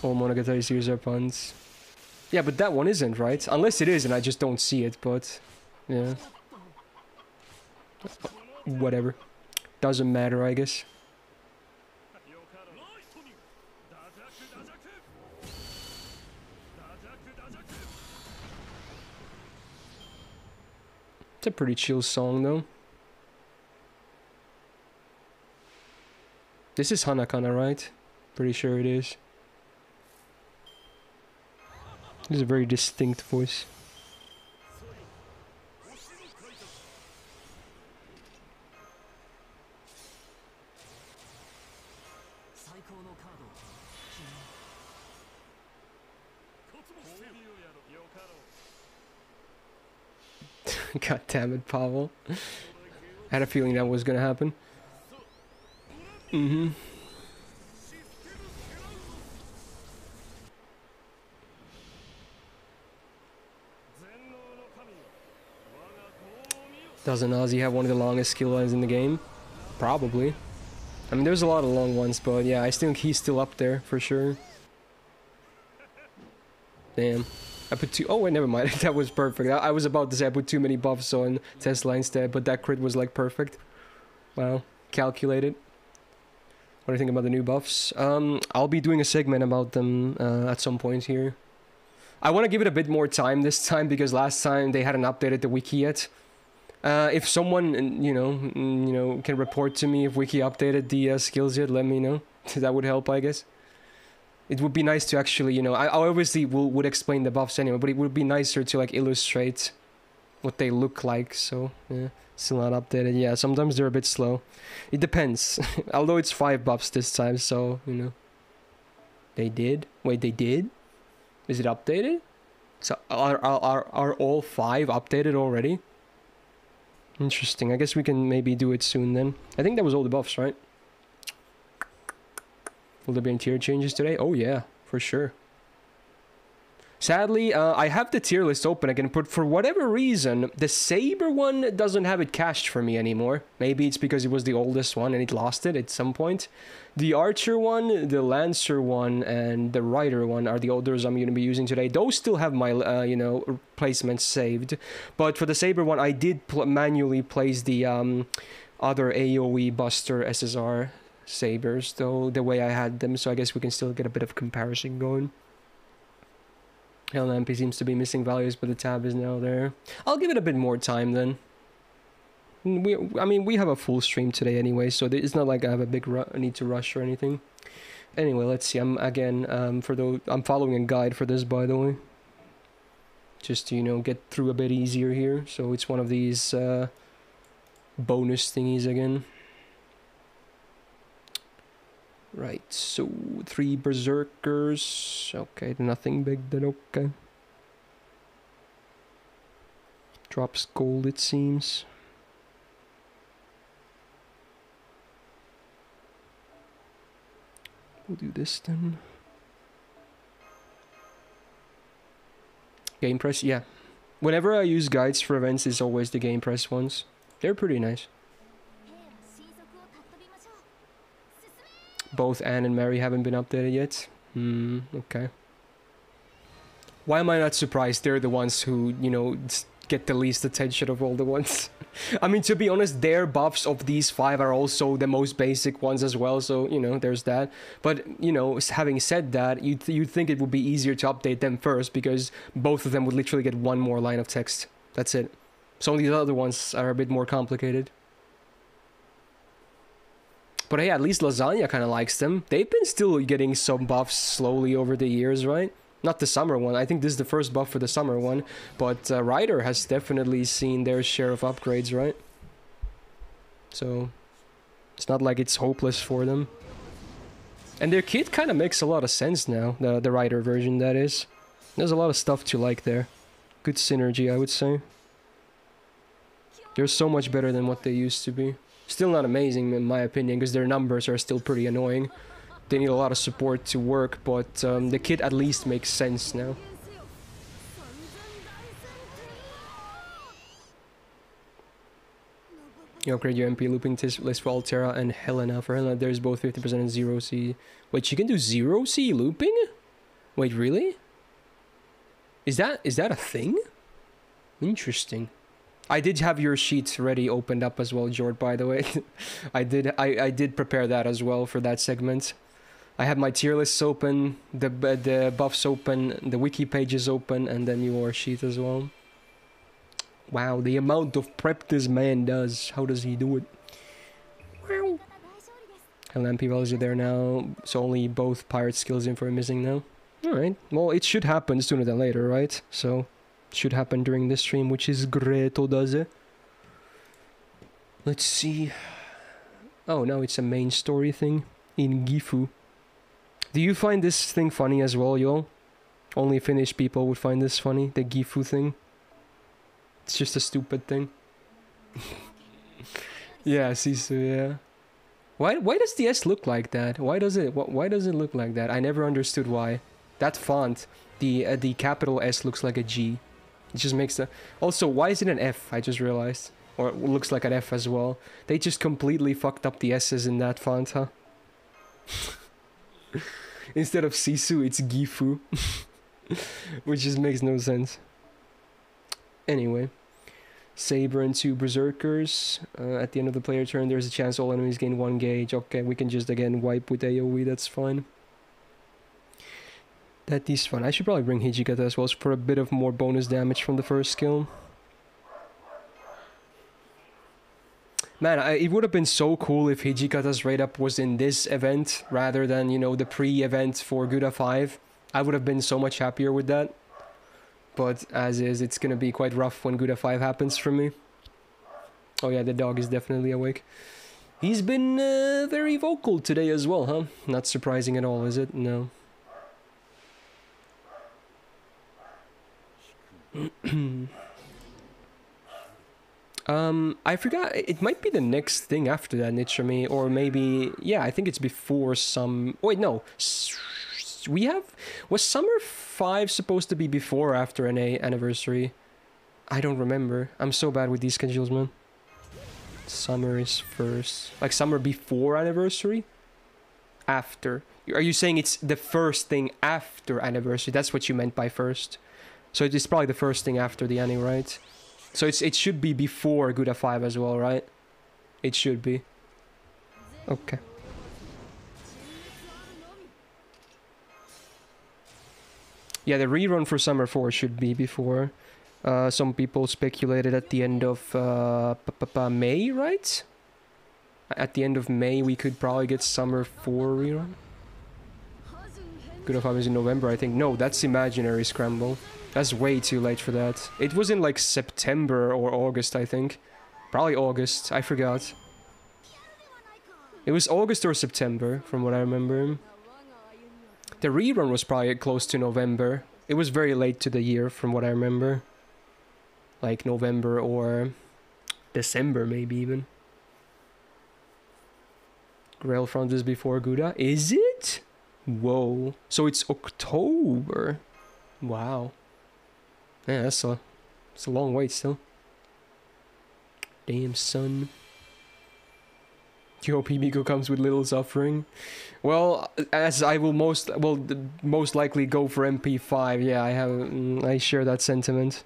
All Monogatari series are puns. Yeah, but that one isn't, right? Unless it is and I just don't see it, but... Yeah. Whatever. Doesn't matter, I guess. It's a pretty chill song, though. This is Hanakana, right? Pretty sure it is. This is a very distinct voice. God damn it, Pavel. I had a feeling that was gonna happen. Mm-hmm. Doesn't Ozzy have one of the longest skill lines in the game? Probably. I mean, there's a lot of long ones, but yeah, I think he's still up there, for sure. Damn. I put two... Oh, wait, never mind. That was perfect. I was about to say I put too many buffs on Tesla instead, but that crit was, like, perfect. Wow. Calculated. What do you think about the new buffs? I'll be doing a segment about them at some point here. I want to give it a bit more time this time, because last time they hadn't updated the wiki yet. If someone, you know, can report to me if wiki updated the skills yet, let me know. That would help, I guess. It would be nice to actually, you know, I obviously would explain the buffs anyway, but it would be nicer to, like, illustrate what they look like, so, yeah. Still not updated. Yeah, sometimes they're a bit slow. It depends. Although it's 5 buffs this time, so, you know. They did? Wait, they did? Is it updated? So, are all 5 updated already? Interesting. I guess we can maybe do it soon then. I think that was all the buffs, right? Will there be any tier changes today? Oh yeah, for sure. Sadly, I have the tier list open again, but for whatever reason, the Saber one doesn't have it cached for me anymore. Maybe it's because it was the oldest one and it lost it at some point. The Archer one, the Lancer one, and the Rider one are the others I'm going to be using today. Those still have my, you know, placements saved. But for the Saber one, I did manually place the other AoE Buster SSR Sabers, though, the way I had them, so I guess we can still get a bit of comparison going. LMP seems to be missing values, but the tab is now there. I'll give it a bit more time then. I mean, we have a full stream today anyway, so it's not like I have a big need to rush or anything. Anyway, let's see. I'm following a guide for this, by the way. just to, you know, get through a bit easier here. So it's one of these bonus thingies again. Right, so 3 berserkers. Okay, nothing big then, okay. Drops gold, it seems. We'll do this then. Game press, yeah. Whenever I use guides for events, it's always the game press ones. They're pretty nice. Both Anne and Mary haven't been updated yet. Okay. Why am I not surprised? They're the ones who, you know, get the least attention of all the ones. I mean, to be honest, their buffs of these 5 are also the most basic ones as well, so, you know, there's that. But, you know, having said that, you'd think it would be easier to update them first, because both of them would literally get 1 more line of text. That's it. Some of these other ones are a bit more complicated. But hey, at least Lasagna kind of likes them. They've been still getting some buffs slowly over the years, right? Not the summer one. I think this is the first buff for the summer one. But Ryder has definitely seen their share of upgrades, right? So it's not like it's hopeless for them. And their kit kind of makes a lot of sense now. The Ryder version, that is. There's a lot of stuff to like there. Good synergy, I would say. They're so much better than what they used to be. Still not amazing in my opinion, because their numbers are still pretty annoying. They need a lot of support to work, but the kit at least makes sense now. You upgrade your MP looping list for Altera and Helena. For Helena, there's both 50% and 0C. Wait, she can do 0C looping? Wait, really? Is that a thing? Interesting. I did have your sheets ready opened up as well, Jord, by the way. I did prepare that as well for that segment. I have my tier lists open, the buffs open, the wiki pages open, and then your sheet as well. Wow, the amount of prep this man does. How does he do it? Wow. And MP values are there now, so only both pirate skills info are missing now. Alright, well, it should happen sooner than later, right? So should happen during this stream, which is great, does it? Let's see. Oh no, it's a main story thing in Gifu. Do you find this thing funny as well, y'all? Only Finnish people would find this funny, the Gifu thing. It's just a stupid thing. Yeah, Sisu, yeah. Why does the S look like that? Why does it look like that? I never understood why. That font, the capital S looks like a G. It just makes the... Also, why is it an F? I just realized. Or it looks like an F as well. They just completely fucked up the S's in that font, huh? Instead of Sisu, it's Gifu. Which just makes no sense. Anyway. Saber and 2 Berserkers. At the end of the player turn, there's a chance all enemies gain 1 gauge. Okay, we can just again wipe with AoE, that's fine. That is fun. I should probably bring Hijikata as well for a bit of more bonus damage from the first skill. Man, it would have been so cool if Hijikata's rate up was in this event rather than, you know, the pre-event for Guda 5. I would have been so much happier with that. But as is, it's gonna be quite rough when Guda 5 happens for me. Oh yeah, the dog is definitely awake. He's been very vocal today as well, huh? Not surprising at all, is it? No. I forgot, it might be the next thing after that, Nichami, or maybe, yeah, I think it's before some... Wait, no. We have... Was Summer 5 supposed to be before or after an anniversary? I don't remember. I'm so bad with these schedules, man. Summer is first. Like summer before anniversary? After. Are you saying it's the first thing after anniversary? That's what you meant by first. So it's probably the first thing after the anime, right? So it should be before Guda 5 as well, right? It should be. Okay. Yeah, the rerun for Summer 4 should be before. Some people speculated at the end of May, right? At the end of May, we could probably get Summer 4 rerun. Guda 5 is in November, I think. No, that's Imaginary Scramble. That's way too late for that. It was in like September or August, I think. Probably August, I forgot. It was August or September, from what I remember. The rerun was probably close to November. It was very late to the year, from what I remember. Like November or December, maybe even. Grailfront is before Guda. Is it? Whoa. So it's October. Wow. Yeah, that's a long wait still. Damn, son. Yo, Miko comes with little suffering. Well, as I will most likely go for MP5. Yeah, I share that sentiment.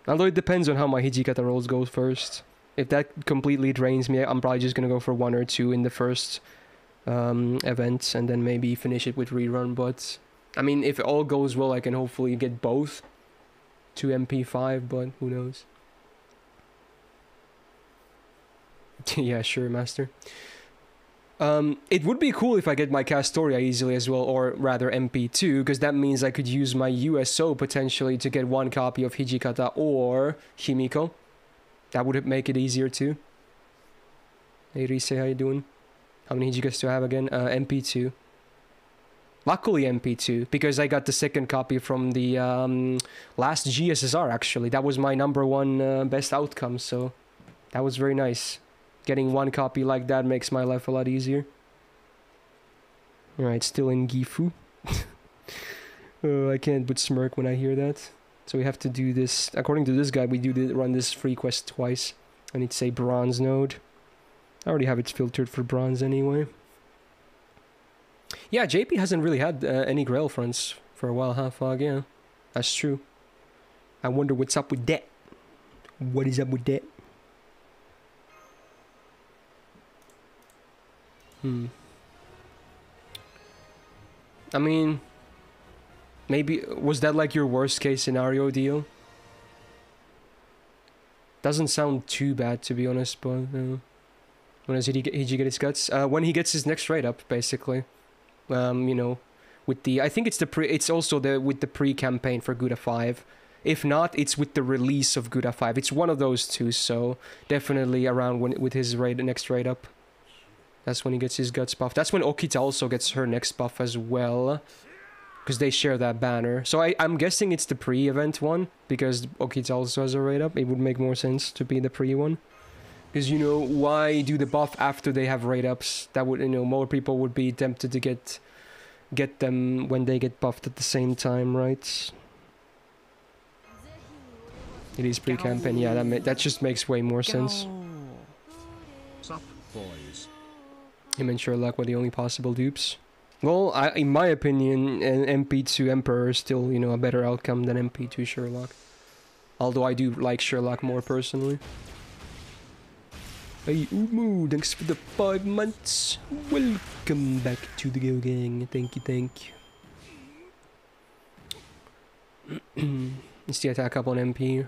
Although it depends on how my Hijikata rolls go first. If that completely drains me, I'm probably just gonna go for 1 or 2 in the first event, and then maybe finish it with rerun. But I mean, if it all goes well, I can hopefully get both to MP5, but who knows. Yeah, sure, master. It would be cool if I get my Castoria easily as well, or rather MP2, because that means I could use my USO potentially to get 1 copy of Hijikata or Himiko. That would make it easier too. Hey Rise, how you doing? How many Hijikas do I have again? MP2. Luckily MP2, because I got the 2nd copy from the last GSSR actually. That was my #1 best outcome, so that was very nice. Getting 1 copy like that makes my life a lot easier. Alright, still in Gifu. Oh, I can't but smirk when I hear that. So we have to do this. According to this guy, we run this free quest twice. I need to say bronze node. I already have it filtered for bronze anyway. Yeah, JP hasn't really had any Grail fronts for a while, huh, Fog? Yeah, that's true. I wonder what's up with that. What is up with that? I mean, maybe, was that like your worst case scenario deal? Doesn't sound too bad, to be honest, but when does he get his guts? When he gets his next raid up, basically. You know, with the, I think it's it's also with the pre-campaign for Guda 5. If not, it's with the release of Guda 5. It's one of those two, so definitely around with his next raid up. That's when he gets his guts buff. That's when Okita also gets her next buff as well. Because they share that banner. So I'm guessing it's the pre-event one. Because Okita also has a raid up. It would make more sense to be the pre one. Because, you know, why do the buff after they have raid ups? That would, you know, more people would be tempted to get them when they get buffed at the same time, right? It is pre-campaign. Yeah, that just makes way more sense. Sup, boys. Him and Sherlock were the only possible dupes. Well, in my opinion, an MP2 Emperor is still, you know, a better outcome than MP2 Sherlock. Although I do like Sherlock more personally. Hey Umu, thanks for the 5 months. Welcome back to the Go Gang. Thank you. It's the attack up on MP.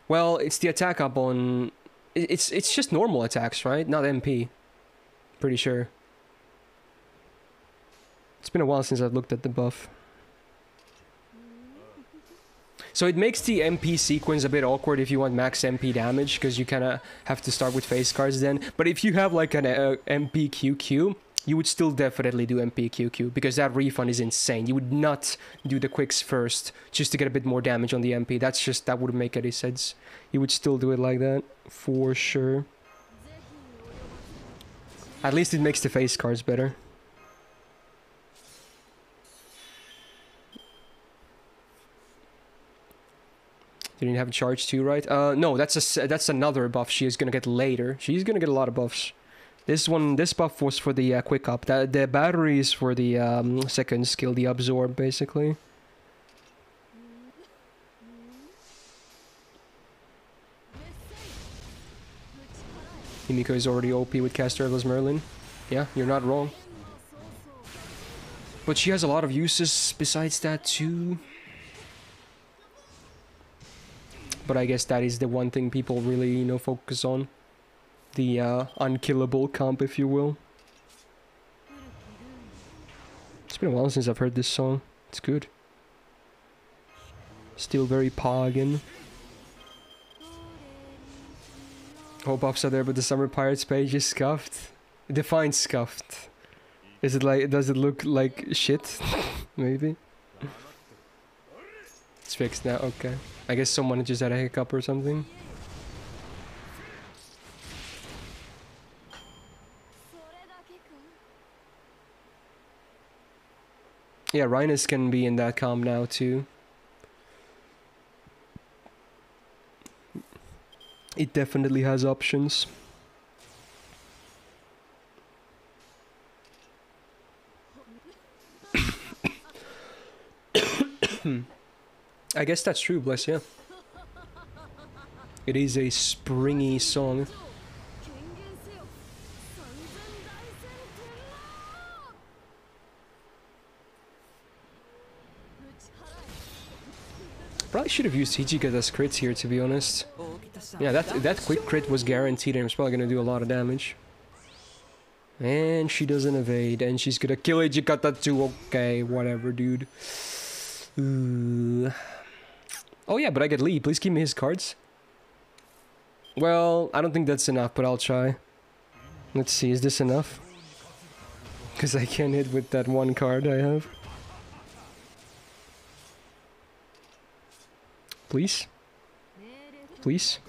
Well, it's the attack up on... It's just normal attacks, right? Not MP. Pretty sure. It's been a while since I've looked at the buff. So it makes the MP sequence a bit awkward if you want max MP damage, because you kind of have to start with face cards then. But if you have like an MP QQ, you would still definitely do MP QQ, because that refund is insane. You would not do the quicks first, just to get a bit more damage on the MP. That wouldn't make any sense. You would still do it like that, for sure. At least it makes the face cards better. Didn't have a charge too, right? No, that's another buff she is gonna get later. She's gonna get a lot of buffs. This buff was for the quick up. The battery is for the second skill, the absorb, basically. Himiko is already OP with Casterless Merlin. Yeah, you're not wrong. But she has a lot of uses besides that too. But I guess that is the one thing people really, you know, focus on. The unkillable comp, if you will. been a while since I've heard this song. It's good. Still very poggin. All buffs are there, but the Summer Pirates page is scuffed. Define scuffed. Is it like, does it look like shit? Maybe. It's fixed now, okay. I guess someone just had a hiccup or something. Yeah, Rhinus can be in that comp now too. It definitely has options. I guess that's true, bless you. It is a springy song. Probably should have used GudaGuda's crits here, to be honest. Yeah, that quick crit was guaranteed and it's probably gonna do a lot of damage. And she doesn't evade, and she's gonna kill GudaGuda too. Okay, whatever, dude. Oh yeah, but I get Lee. Please give me his cards. Well, I don't think that's enough, but I'll try. Let's see, is this enough? Because I can't hit with that one card I have. Please? Please?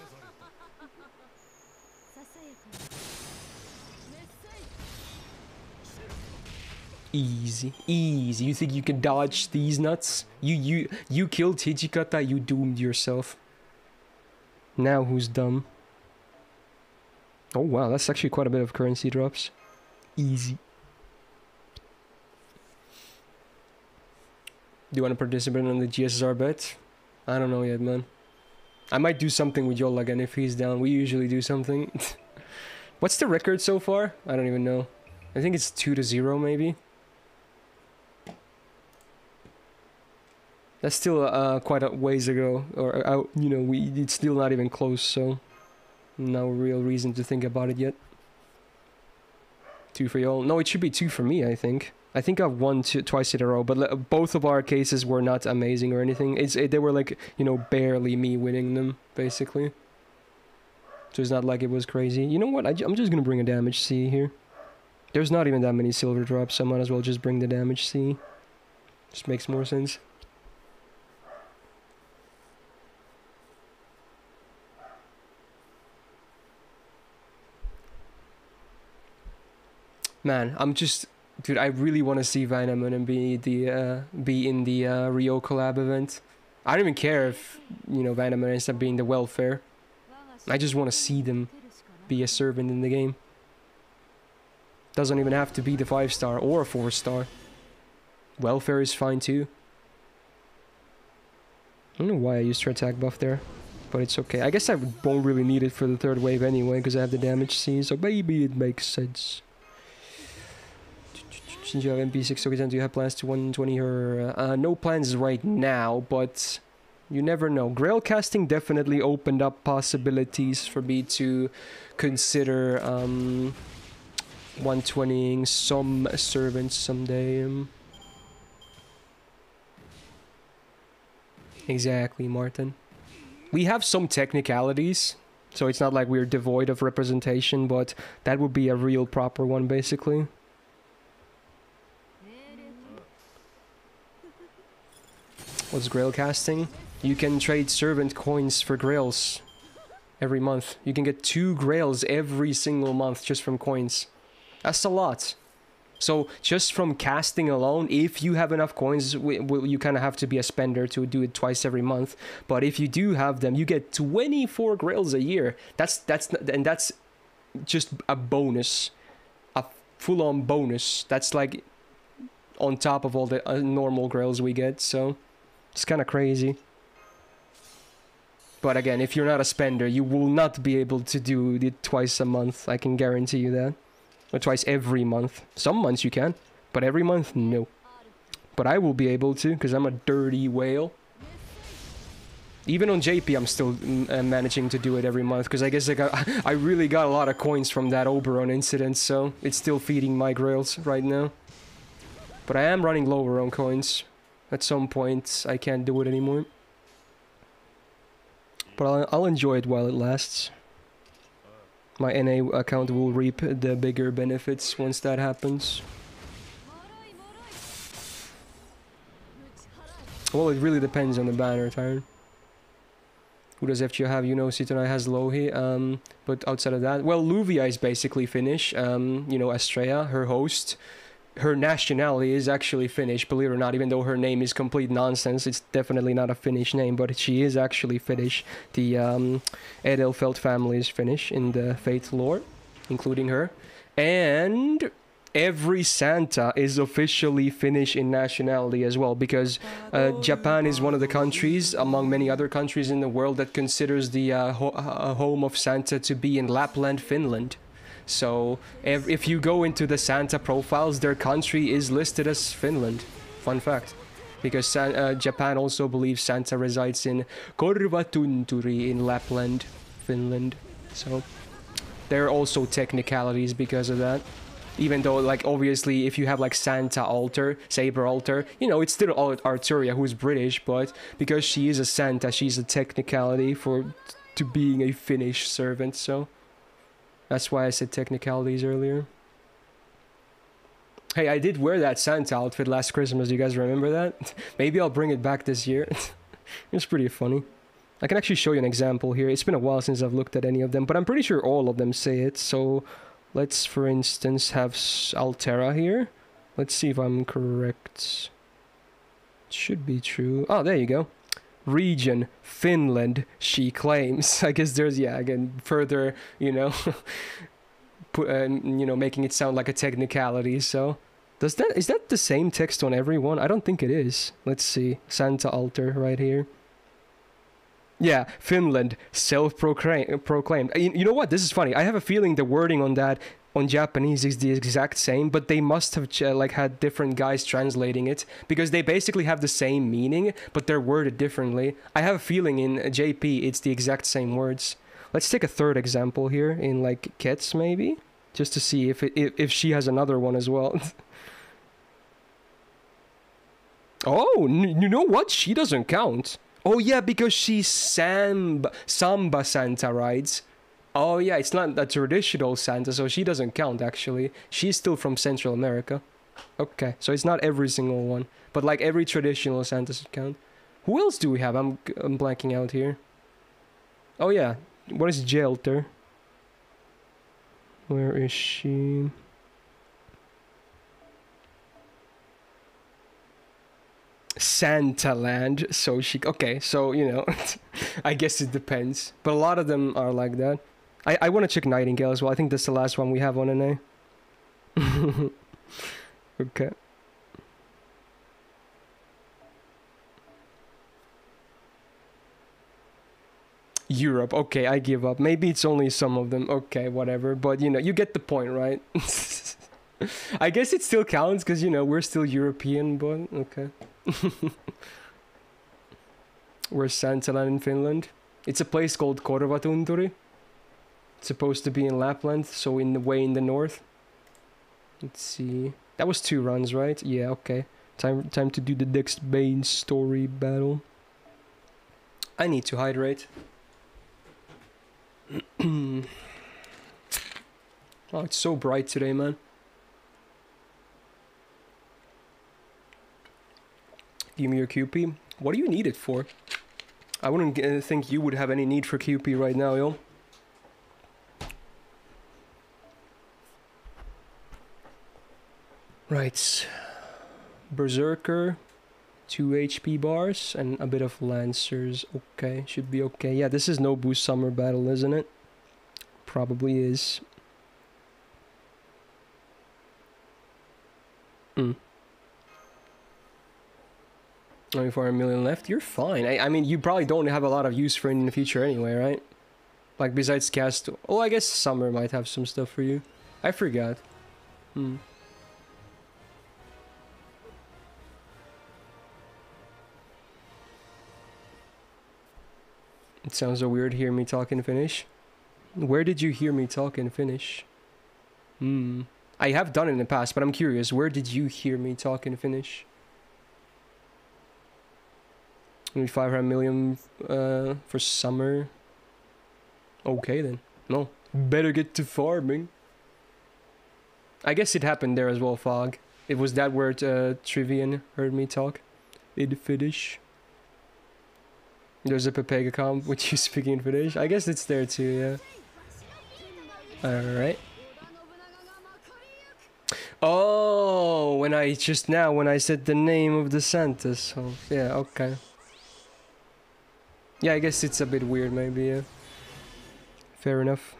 Easy, easy. You think you can dodge these nuts? You killed GudaGuda, you doomed yourself. Now who's dumb? Oh wow, that's actually quite a bit of currency drops. Easy. Do you want to participate on the GSSR bet? I don't know yet, man. I might do something with Yol again if he's down. We usually do something. What's the record so far? I don't even know. I think it's 2-0 maybe. That's still quite a ways ago, or you know, it's still not even close, so no real reason to think about it yet. 2 for y'all. No, it should be 2 for me, I think. I think I've won twice in a row, but both of our cases were not amazing or anything. They were like, you know, barely me winning them, basically. So it's not like it was crazy. You know what? I'm just gonna bring a damage C here. There's not even that many silver drops, so I might as well just bring the damage C. Just makes more sense. Man, I'm just... Dude, I really want to see Venom and be in the Rio collab event. I don't even care if, you know, Venom ends up being the welfare. I just want to see them be a servant in the game. Doesn't even have to be the 5-star or a 4-star. Welfare is fine too. I don't know why I used her attack buff there, but it's okay. I guess I won't really need it for the 3rd wave anyway, because I have the damage C, so maybe it makes sense. Since you have MP6 tokens, do you have plans to 120 her? No plans right now, but you never know. Grail casting definitely opened up possibilities for me to consider 120ing some servants someday. Exactly, Martin. We have some technicalities, so it's not like we're devoid of representation, but that would be a real proper one, basically. What's Grail casting? You can trade servant coins for Grails every month. You can get 2 Grails every single month just from coins. That's a lot. So just from casting alone, if you have enough coins, you kind of have to be a spender to do it twice every month. But if you do have them, you get 24 Grails a year. That's just a bonus, a full-on bonus. That's like on top of all the normal Grails we get. So it's kind of crazy. But again, if you're not a spender, you will not be able to do it twice a month. I can guarantee you that. Or twice every month. Some months you can, but every month, no. But I will be able to, because I'm a dirty whale. Even on JP, I'm still managing to do it every month, because I guess I really got a lot of coins from that Oberon incident, so it's still feeding my grails right now. But I am running lower on coins. At some point, I can't do it anymore. But I'll enjoy it while it lasts. My NA account will reap the bigger benefits once that happens. Well, it really depends on the banner turn. Who does FGO have? You know, Citonai has Lohi. But outside of that, well, Luvia is basically Finnish. You know, Astrea, her host, her nationality is actually Finnish, believe it or not, even though her name is complete nonsense. It's definitely not a Finnish name, but she is actually Finnish. The Edelfelt family is Finnish in the Fate lore, including her. And every Santa is officially Finnish in nationality as well, because Japan is one of the countries, among many other countries in the world, that considers the home of Santa to be in Lapland, Finland. So if you go into the Santa profiles, their country is listed as Finland. Fun fact. Because Japan also believes Santa resides in Korvatunturi in Lapland, Finland. So there are also technicalities because of that. Even though, like, obviously, if you have, like, Santa altar, Saber altar, you know, it's still Arturia, who's British, but because she is a Santa, she's a technicality to being a Finnish servant, so that's why I said technicalities earlier. Hey, I did wear that Santa outfit last Christmas. Do you guys remember that? Maybe I'll bring it back this year. It's pretty funny. I can actually show you an example here. It's been a while since I've looked at any of them, but I'm pretty sure all of them say it. So let's, for instance, have Altera here. Let's see if I'm correct. It should be true. Oh, there you go. Region Finland, she claims. I guess there's, yeah, again, further, you know, you know, making it sound like a technicality. So is that the same text on everyone? I don't think it is. Let's see. Santa altar right here. Yeah, Finland, self-proclaimed. You know what? This is funny. I have a feeling the wording on that on Japanese is the exact same, but they must have like had different guys translating it, because they basically have the same meaning, but they're worded differently. I have a feeling in JP it's the exact same words. Let's take a third example here in, like, Kets maybe, just to see if she has another one as well. Oh, you know what? She doesn't count. Oh yeah, because she's Samba Santa rides. Oh yeah, it's not a traditional Santa, so she doesn't count actually. She's still from Central America. Okay, so it's not every single one, but like every traditional Santa should count. Who else do we have? I'm blanking out here. Oh yeah, what is Jelter? Where is she? Santa Land, so she... Okay, so, you know, I guess it depends. But a lot of them are like that. I want to check Nightingale as well. I think that's the last one we have on NA. Okay. Europe. Okay, I give up. Maybe it's only some of them. Okay, whatever. But, you know, you get the point, right? I guess it still counts because, you know, we're still European, but... Okay. Where's Santaland in Finland? It's a place called Korvatunturi. It's supposed to be in Lapland, so in the way in the north. Let's see. That was 2 runs, right? Yeah, okay. Time to do the next main story battle. I need to hydrate. Oh, it's so bright today, man. Give me your QP. What do you need it for? I wouldn't think you would have any need for QP right now, yo. Right. Berserker. 2 HP bars and a bit of Lancers. Okay, should be okay. Yeah, this is Nobu's summer battle, isn't it? Probably is. 24 million left. You're fine. I mean, you probably don't have a lot of use for it in the future anyway, right? Like, besides cast... Oh, I guess summer might have some stuff for you. I forgot. It sounds so weird hearing me talk in Finnish. Where did you hear me talk in Finnish? I have done it in the past, but I'm curious, where did you hear me talk in Finnish? Maybe 500 million for summer. Okay then. No. Better get to farming. I guess it happened there as well, Fog. It was that where Trivian heard me talk in Finnish. There's a Pepega comp with you speaking in Finnish. I guess it's there too, yeah. Alright. Oh, when I said the name of the Santa, so yeah, okay. Yeah, I guess it's a bit weird maybe, yeah. Fair enough.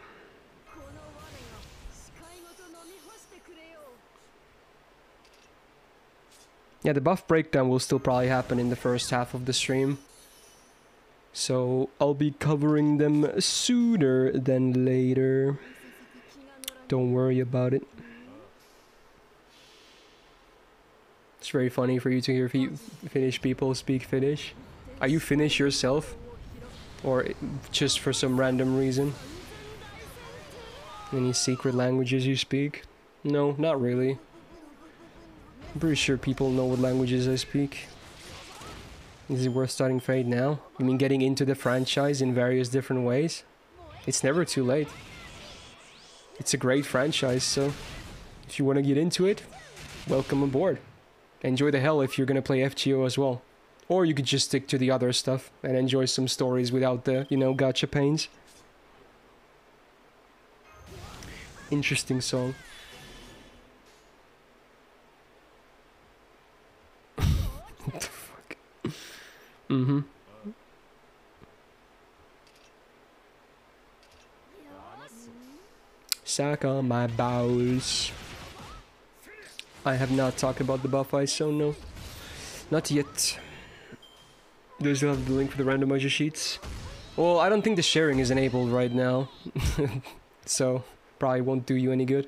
Yeah, the buff breakdown will still probably happen in the first half of the stream. So I'll be covering them sooner than later. Don't worry about it. It's very funny for you to hear Finnish people speak Finnish. Are you Finnish yourself? Or just for some random reason? Any secret languages you speak? No, not really. I'm pretty sure people know what languages I speak. Is it worth starting Fate now? You mean getting into the franchise in various different ways? It's never too late. It's a great franchise, so if you want to get into it, welcome aboard. Enjoy the hell if you're gonna play FGO as well. Or you could just stick to the other stuff and enjoy some stories without the, you know, gacha pains. Interesting song. What the fuck? Mm-hmm. Sack on my bowels. I have not talked about the buff ice, so no. Not yet. Do you still have the link for the randomizer sheets? Well, I don't think the sharing is enabled right now. So, probably won't do you any good.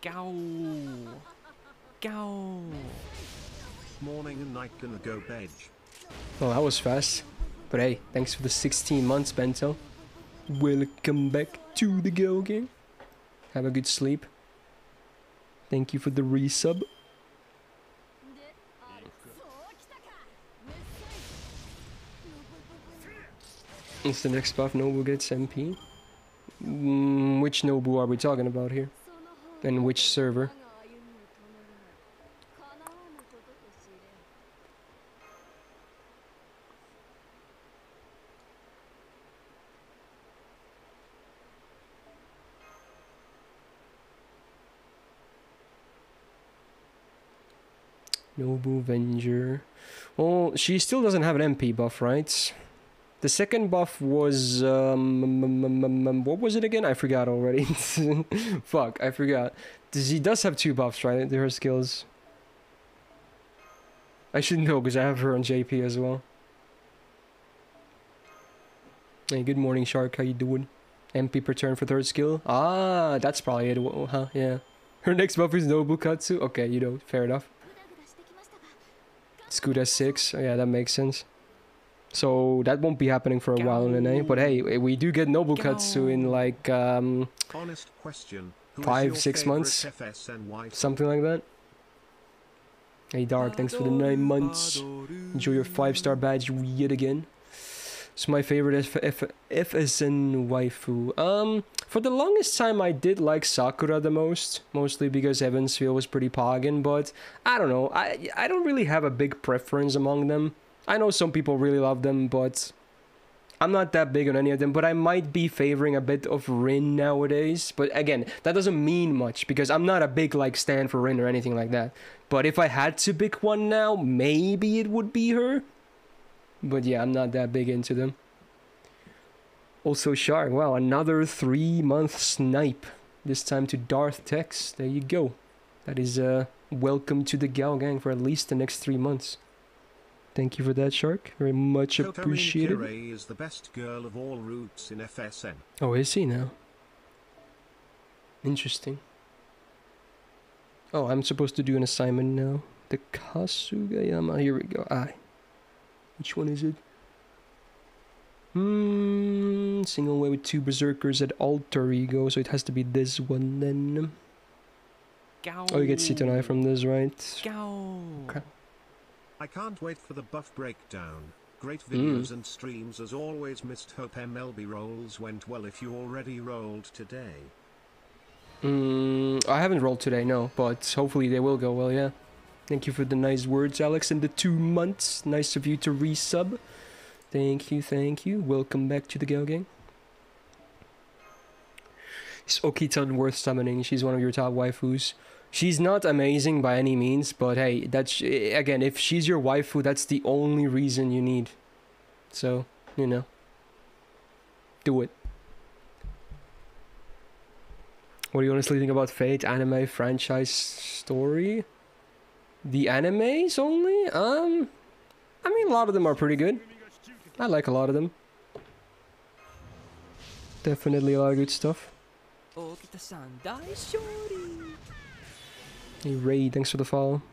Gow! Gow! Morning and night gonna go bed. Well, that was fast. But hey, thanks for the 16 months, Bento. Welcome back to the Go game. Have a good sleep. Thank you for the resub. It's the next buff. Nobu gets MP. Which Nobu are we talking about here? And which server? Nobu Venger. Well, she still doesn't have an MP buff, right? The second buff was what was it again? I forgot already. Fuck, I forgot. She does have 2 buffs, right? Her skills. I should know because I have her on JP as well. Hey, good morning, Shark. How you doing? MP per turn for 3rd skill. Ah, that's probably it. Huh? Yeah. Her next buff is Nobukatsu. Okay, you know, fair enough. Scuda 6. Oh, yeah, that makes sense. So that won't be happening for a while, Nene. But hey, we do get Nobukatsu in like honest question. 5-6 months, something like that. Hey Dark, thanks for the 9 months. Enjoy your 5-star badge yet again. It's my favorite FSN waifu. For the longest time I did like Sakura the most, mostly because Evansville was pretty poggin, but I don't know, I don't really have a big preference among them. I know some people really love them, but I'm not that big on any of them, but I might be favoring a bit of Rin nowadays. But again, that doesn't mean much because I'm not a big like stan for Rin or anything like that. But if I had to pick one now, maybe it would be her. But yeah, I'm not that big into them. Also Shark, wow, another 3-month snipe. This time to Darth Tex. There you go. That is welcome to the Gal Gang for at least the next 3 months. Thank you for that, Shark. Very much appreciated. Kirei is the best girl of all routes in FSN. Oh, is he now? Interesting. Oh, I'm supposed to do an assignment now. The Kasugayama. Here we go. Ah. Which one is it? Single way with 2 berserkers at alter ego, so it has to be this one then. Oh, you get Sitonai from this, right? Okay. I can't wait for the buff breakdown. Great videos and streams as always. Myst. Hope MLB rolls went well if you already rolled today. I haven't rolled today, no, but hopefully they will go well, yeah. Thank you for the nice words, Alex, and the 2 months. Nice of you to resub. Thank you, thank you. Welcome back to the Go Gang. Is Okitan worth summoning? She's one of your top waifus. She's not amazing by any means, but hey, that's, again, if she's your waifu, that's the only reason you need. So, you know. Do it. What do you honestly think about Fate anime franchise story? The animes only? I mean, a lot of them are pretty good. I like a lot of them. Definitely a lot of good stuff. Hey Ray, thanks for the follow.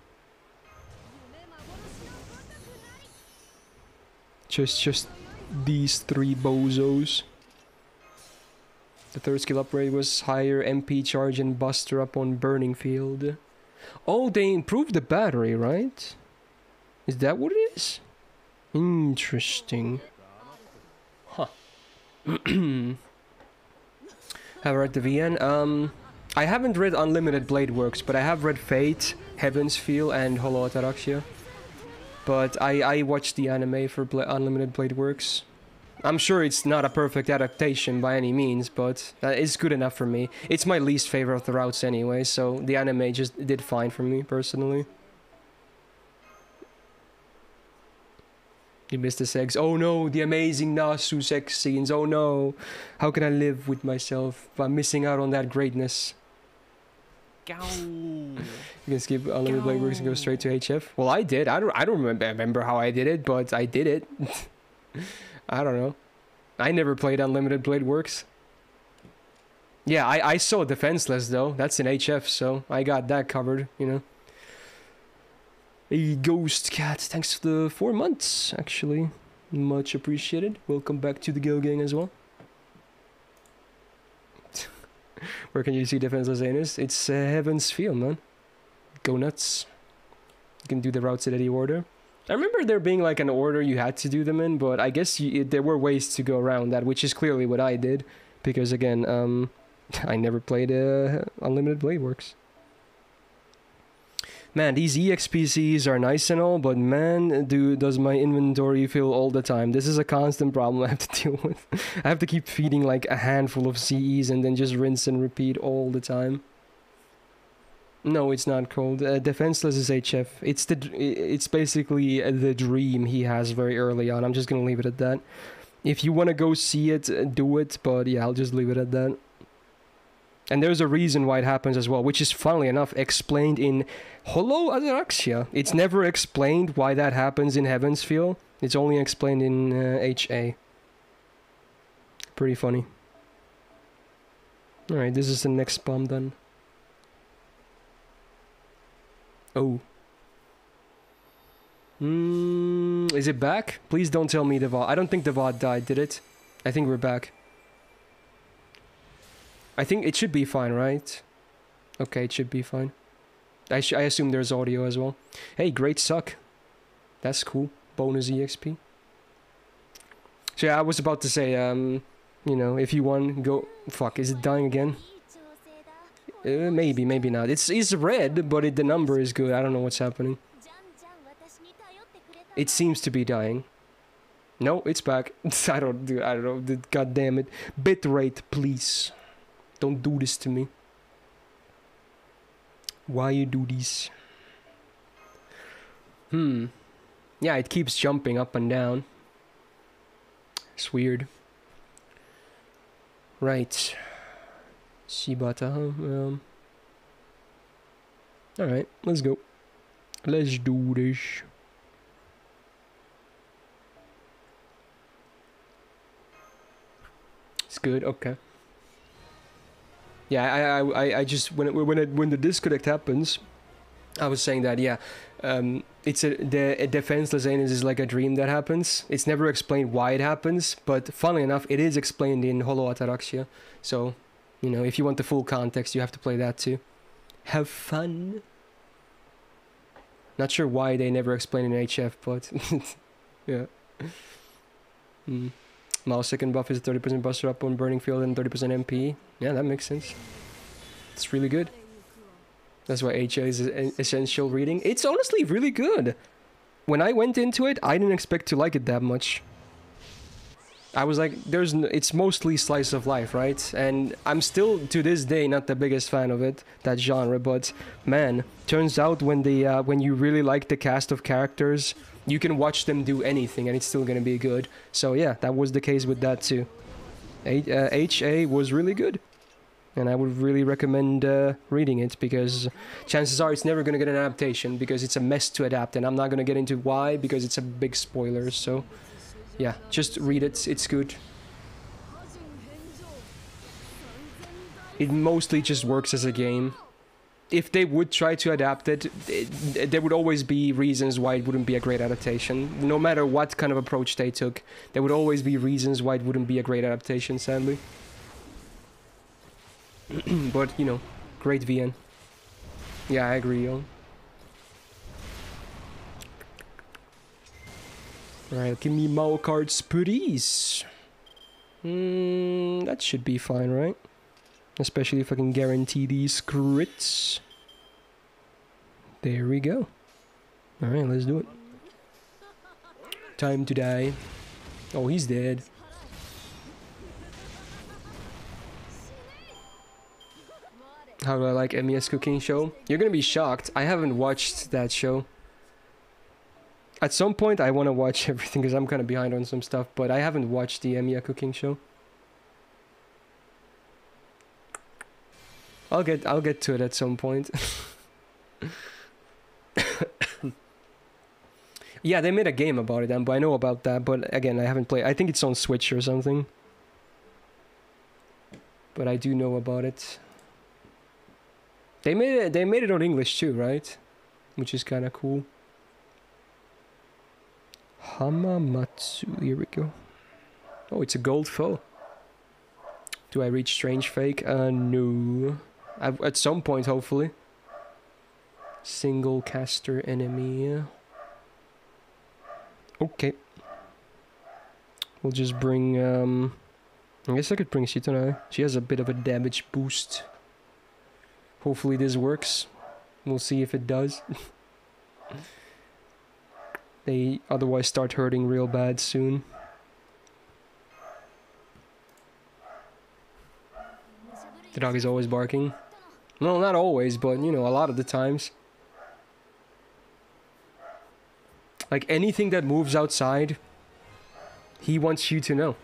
Just these 3 bozos. The 3rd skill upgrade was higher MP charge and buster up on burning field. Oh, they improved the battery, right? Is that what it is? Interesting. Huh. Have I read the VN? I haven't read Unlimited Blade Works, but I have read Fate, Heaven's Feel, and Hollow Ataraxia. But I watched the anime for Unlimited Blade Works. I'm sure it's not a perfect adaptation by any means, but it's good enough for me. It's my least favorite of the routes anyway, so the anime just did fine for me, personally. You missed the sex. Oh no, the amazing Nasu sex scenes. Oh no. How can I live with myself by missing out on that greatness? You can skip Unlimited Blade Works and go straight to HF. Well, I did. I don't remember how I did it, but I did it. I don't know. I never played Unlimited Blade Works. Yeah, I saw Defenseless though. That's an HF, so I got that covered, you know. A Ghost Cat, thanks for the 4 months, actually. Much appreciated. Welcome back to the Go Gang as well. Where can you see Defenseless Anus? It's Heaven's Feel, man. Go nuts. You can do the routes in any order. I remember there being like an order you had to do them in, but I guess there were ways to go around that, which is clearly what I did. Because again, I never played Unlimited Blade Works. Man, these EXPCs are nice and all, but man, does my inventory fill all the time. This is a constant problem I have to deal with. I have to keep feeding like a handful of CEs and then just rinse and repeat all the time. No, it's not called. Defenseless is HF. It's basically the dream he has very early on. I'm just gonna leave it at that. If you want to go see it, do it, but yeah, I'll just leave it at that. And there's a reason why it happens as well, which is, funnily enough, explained in Hollow Ataraxia. It's never explained why that happens in Heaven's Feel. It's only explained in HA. Pretty funny. Alright, this is the next bomb done. Oh. Is it back? Please don't tell me the VOD. I don't think the VOD died, did it? I think we're back. I think it should be fine, right? Okay, it should be fine. I assume there's audio as well. Hey, great suck. That's cool. Bonus EXP. So yeah, I was about to say, you know, if you want, go... Fuck, is it dying again? Maybe, maybe not. It's red, but the number is good. I don't know what's happening. It seems to be dying. No, it's back. I don't know. God damn it. Bitrate, please. Don't do this to me. Why you do this? Yeah, it keeps jumping up and down. It's weird. Right. Shibata. Alright, let's go. Let's do this. It's good, okay. Yeah, I just when the disconnect happens, I was saying that, yeah. The defenseless anus is like a dream that happens. It's never explained why it happens, but funnily enough, it is explained in Holo Ataraxia. So, you know, if you want the full context, you have to play that too. Have fun. Not sure why they never explain in HF, but yeah. Mouse second buff is 30% buster up on burning field and 30% MP. Yeah, that makes sense. It's really good. That's why HA is essential reading. It's honestly really good. When I went into it, I didn't expect to like it that much. I was like, it's mostly slice of life, right? And I'm still, to this day, not the biggest fan of it, that genre, but man, turns out when you really like the cast of characters, you can watch them do anything and it's still gonna be good. So yeah, that was the case with that too. HA was really good. And I would really recommend reading it, because chances are it's never going to get an adaptation, because it's a mess to adapt, and I'm not going to get into why, because it's a big spoiler. So yeah, just read it, it's good. It mostly just works as a game. If they would try to adapt it, there would always be reasons why it wouldn't be a great adaptation. No matter what kind of approach they took, there would always be reasons why it wouldn't be a great adaptation, sadly. But, you know, great VN. Yeah, I agree, yo. Alright, give me Mao cards, please. That should be fine, right? Especially if I can guarantee these crits. There we go. Alright, let's do it. Time to die. Oh, he's dead. How do I like Emiya's cooking show? You're gonna be shocked. I haven't watched that show. At some point I want to watch everything because I'm kind of behind on some stuff, but I haven't watched the Emiya cooking show. I'll get to it at some point. Yeah, they made a game about it, but I know about that, but again, I haven't played. I think it's on Switch or something. But I do know about it. They made it on English too, right? Which is kind of cool. Hamamatsu, here we go. Oh, it's a gold foe. Do I reach Strange Fake? No. At some point, hopefully. Single caster enemy. Okay. We'll just bring, I guess I could bring Shitonai. She has a bit of a damage boost. Hopefully this works. We'll see if it does. They otherwise start hurting real bad soon. The dog is always barking. No, not always, but you know, a lot of the times. Like anything that moves outside, he wants you to know.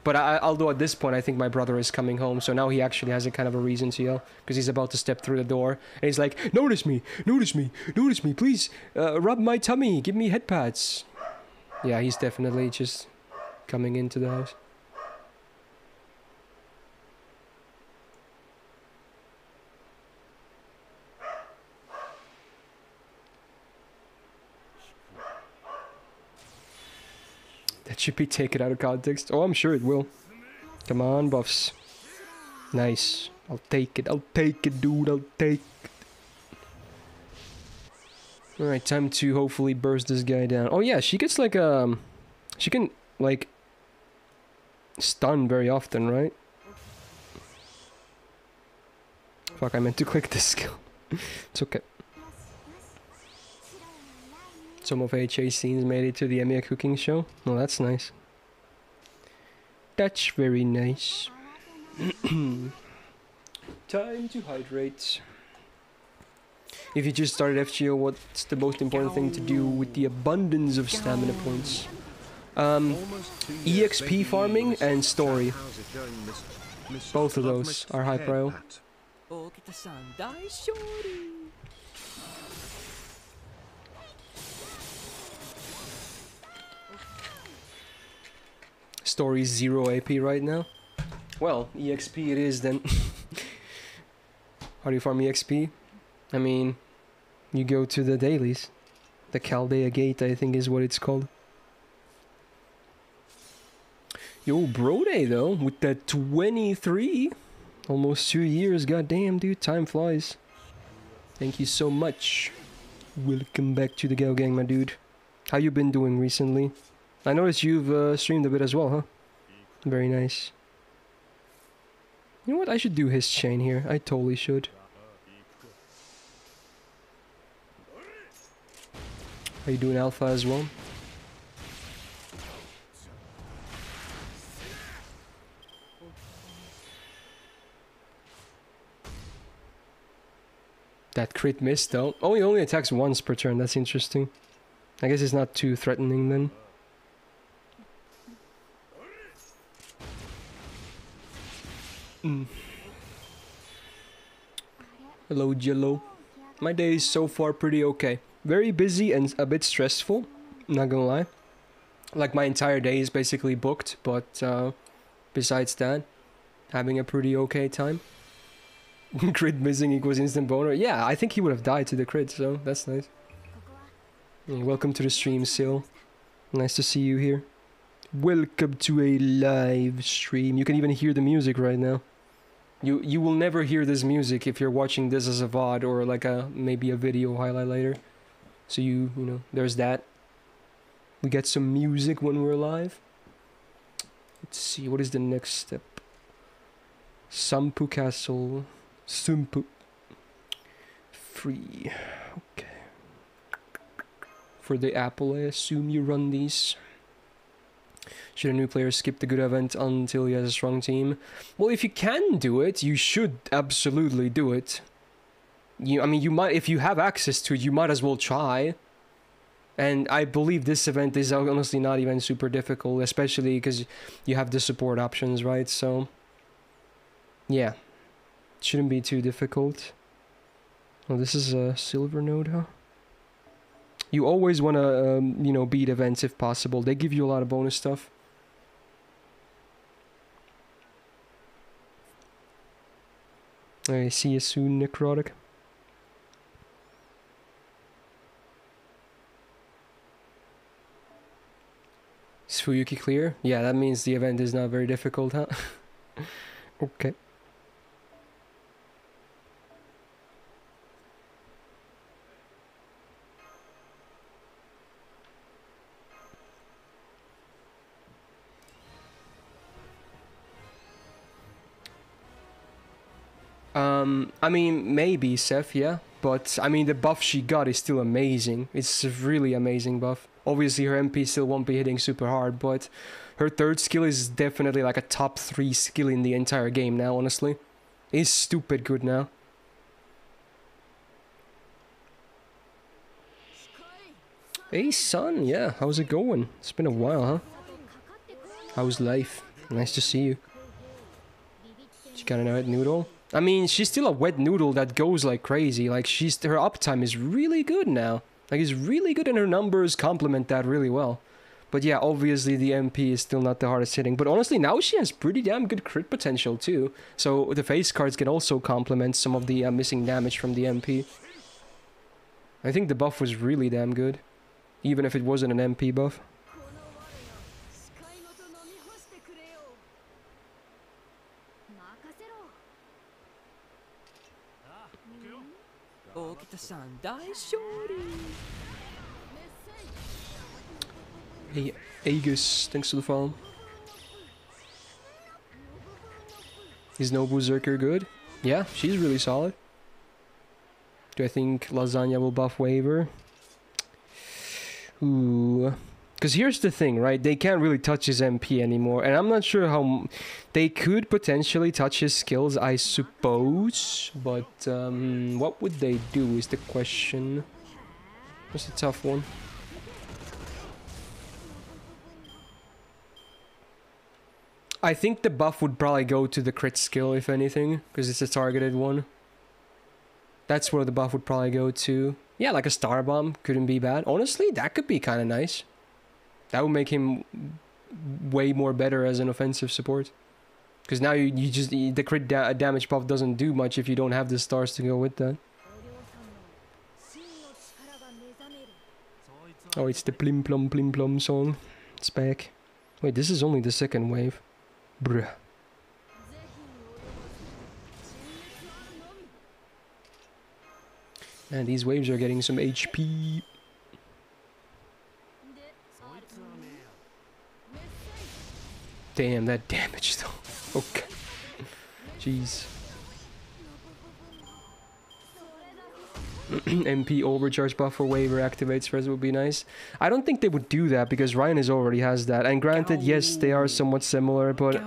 But although at this point I think my brother is coming home, so now he actually has a kind of a reason to yell, because he's about to step through the door, and he's like, notice me, notice me, notice me, please, rub my tummy, give me head pats. Yeah, he's definitely just coming into the house. That should be taken out of context. Oh, I'm sure it will. Come on, buffs. Nice. I'll take it, dude, I'll take it. Alright, time to hopefully burst this guy down. Oh yeah, she gets like, she can, like, stun very often, right? Fuck, I meant to click this skill. It's okay. Some of HA scenes made it to the Emiya cooking show. Well, that's nice. That's very nice. Time to hydrate. If you just started FGO, what's the most important thing to do with the abundance of stamina points? EXP farming and story. Both of those are high prio. Story's 0 AP right now. Well, EXP it is then. How do you farm EXP? I mean, You go to the dailies. The Chaldea Gate, I think is what it's called. Yo, Brode though, with that 23. Almost 2 years, goddamn dude, time flies. Thank you so much. Welcome back to the Gal Gang, my dude. How you been doing recently? I noticed you've streamed a bit as well, huh? Very nice. You know what? I should do his chain here. I totally should. Are you doing alpha as well? That crit missed though. Oh, he only attacks once per turn. That's interesting. I guess it's not too threatening then. Hello, Jello. My day is so far pretty okay. Very busy and a bit stressful. Not gonna lie. Like my entire day is basically booked, but besides that, having a pretty okay time. Crit missing equals instant boner. Yeah, I think he would have died to the crit, so that's nice. Yeah, welcome to the stream, Sil. Nice to see you here. Welcome to a live stream. You can even hear the music right now. You will never hear this music if you're watching this as a VOD or like maybe a video highlight later. So you know, there's that. We get some music when we're live. Let's see, what is the next step? Sampu Castle. Sumpu. Free. Okay. For the apple, I assume you run these. Should a new player skip the good event until he has a strong team? Well, if you can do it, you should absolutely do it. I mean, you might, if you have access to it, you might as well try. And I believe this event is honestly not even super difficult, especially because you have the support options, right? So, yeah. Shouldn't be too difficult. Oh, this is a silver node, huh? You always want to, you know, beat events if possible. They give you a lot of bonus stuff. I see you soon, Necrotic. Is Fuyuki clear? Yeah, that means the event is not very difficult, huh? Okay. I mean, maybe, Seth, yeah. But, I mean, the buff she got is still amazing. It's a really amazing buff. Obviously, her MP still won't be hitting super hard, but her third skill is definitely like a top 3 skill in the entire game now, honestly. It's stupid good now. Hey, son, yeah, how's it going? It's been a while, huh? How's life? Nice to see you. She got an wet noodle? I mean, she's still a wet noodle that goes like crazy. Like, her uptime is really good now. Like, it's really good and her numbers complement that really well. But yeah, obviously the MP is still not the hardest hitting. But honestly, now she has pretty damn good crit potential too. So the face cards can also complement some of the missing damage from the MP. I think the buff was really damn good. Even if it wasn't an MP buff. Hey, Aegis, thanks for the follow. Is no Berserker good? Yeah, she's really solid. Do I think Lasagna will buff Waver? Ooh. Because here's the thing, right? They can't really touch his MP anymore. And I'm not sure how... They could potentially touch his skills, I suppose. But, what would they do is the question. That's a tough one. I think the buff would probably go to the crit skill, if anything. Because it's a targeted one. That's where the buff would probably go to. Yeah, like a Star Bomb. Couldn't be bad. Honestly, that could be kind of nice. That would make him way more better as an offensive support. Because now you just... The crit damage buff doesn't do much if you don't have the stars to go with that. Oh, it's the Plim Plum song. It's back. Wait, this is only the second wave. Bruh. And these waves are getting some HP. Damn, that damage though. Okay. Jeez. MP overcharge buffer waiver activates res would be nice. I don't think they would do that because Ryan already has that. And granted, yes, they are somewhat similar, but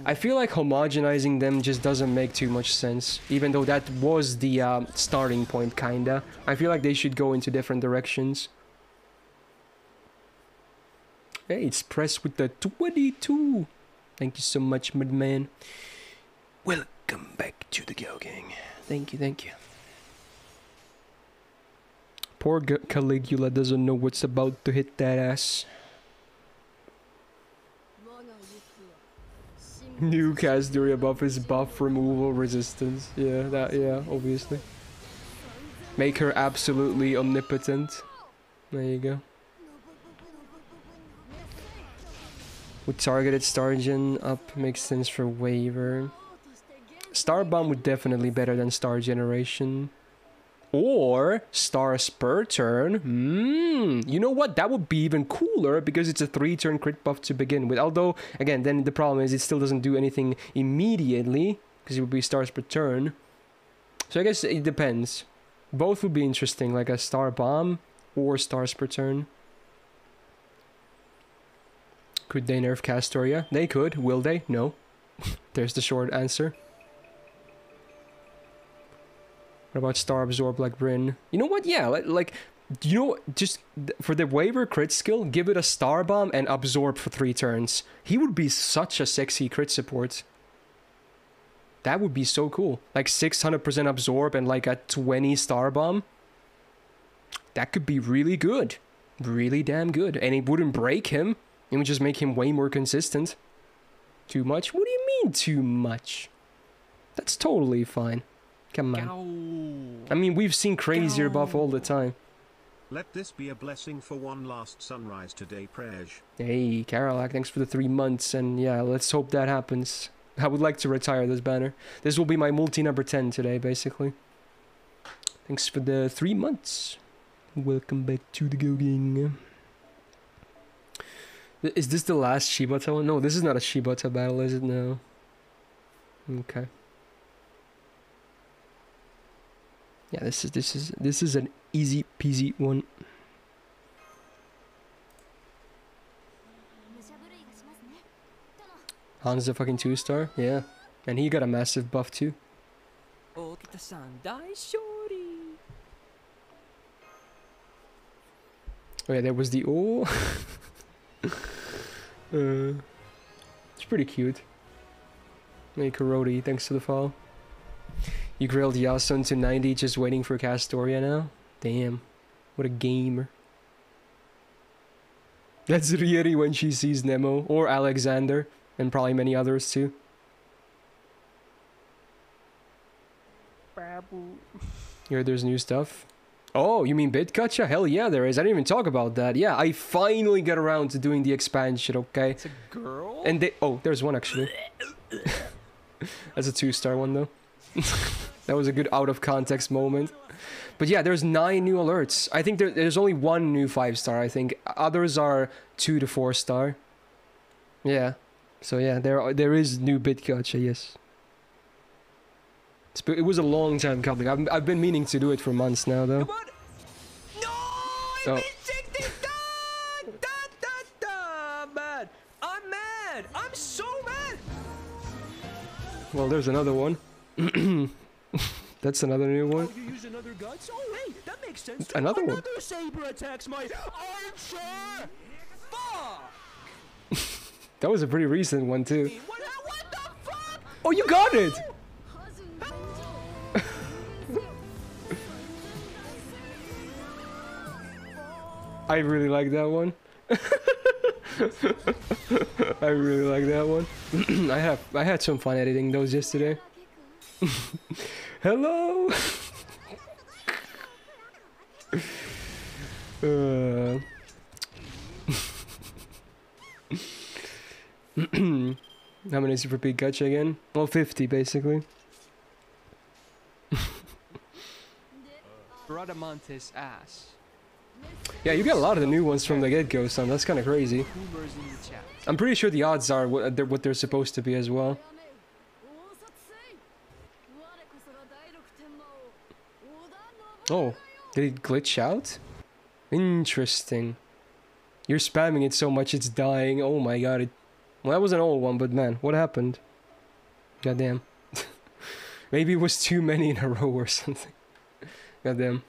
I feel like homogenizing them just doesn't make too much sense. Even though that was the starting point, kinda. I feel like they should go into different directions. Hey, it's Press with the 22. Thank you so much, madman. Welcome back to the Go Gang. Thank you, thank you. Poor Caligula doesn't know what's about to hit that ass. New Castoria buff is buff removal resistance. Yeah, obviously. Make her absolutely omnipotent. There you go. With targeted Stargen up makes sense for waiver. Star Bomb would definitely be better than Star Generation. Or Stars per turn. You know what? That would be even cooler because it's a 3-turn crit buff to begin with. Although, again, then the problem is it still doesn't do anything immediately because it would be stars per turn. So I guess it depends. Both would be interesting, like a Star Bomb or stars per turn. Could they nerf Castoria? They could. Will they? No. There's the short answer. What about Star Absorb like Bryn? You know what? Yeah, like you know, just for the waiver crit skill, give it a Star Bomb and Absorb for 3 turns. He would be such a sexy crit support. That would be so cool. Like 600% Absorb and like a 20 Star Bomb. That could be really good. Really damn good. And it wouldn't break him. It would just make him way more consistent. Too much? What do you mean too much? That's totally fine. Come on. I mean, we've seen crazier buff all the time. Let this be a blessing for one last sunrise today, Prej. Hey, Karolak, thanks for the 3 months. And yeah, let's hope that happens. I would like to retire this banner. This will be my multi number 10 today, basically. Thanks for the 3 months. Welcome back to the Go Gang. Is this the last Shibata one? No, this is not a Shibata battle, is it? No. Okay. Yeah, this is an easy peasy one. Han's a fucking 2-star, yeah, and he got a massive buff too. Oh yeah, there was the it's pretty cute. Hey Karodi, thanks to the follow. You grilled Yasun to 90 just waiting for Castoria now? Damn. What a gamer. That's Rieri when she sees Nemo. Or Alexander. And probably many others too. Here there's new stuff. Oh, you mean Gacha? Hell yeah there is. I didn't even talk about that. Yeah, I finally got around to doing the expansion, okay? It's a girl? And they... Oh, there's one actually. That's a 2-star one though. That was a good out of context moment. But yeah, there's 9 new alerts. I think there's only 1 new 5-star, I think. Others are 2 to 4-star. Yeah. So yeah, there is new Gacha, yes. It was a long time coming. I've been meaning to do it for months now though. Come on. No! Oh. Mad! I'm mad! I'm so mad! Well, there's another one. That's another new one. You use another guts? Oh, hey, that makes sense. Another one. Another saber attacks my archer! Fuck! That was a pretty recent one too. What the fuck? Oh, you got it! I really like that one. I really like that one. I had some fun editing those yesterday. Hello. How many Super Big Gacha again? Well, 50 basically. Bradamante's ass. Yeah, you get a lot of the new ones from the get-go, son. That's kind of crazy. Boomers in the chat. I'm pretty sure the odds are what they're supposed to be as well. Oh, did it glitch out? Interesting. You're spamming it so much it's dying. Oh my god. Well, that was an old one, but man, what happened? Goddamn. Maybe it was too many in a row or something. Goddamn.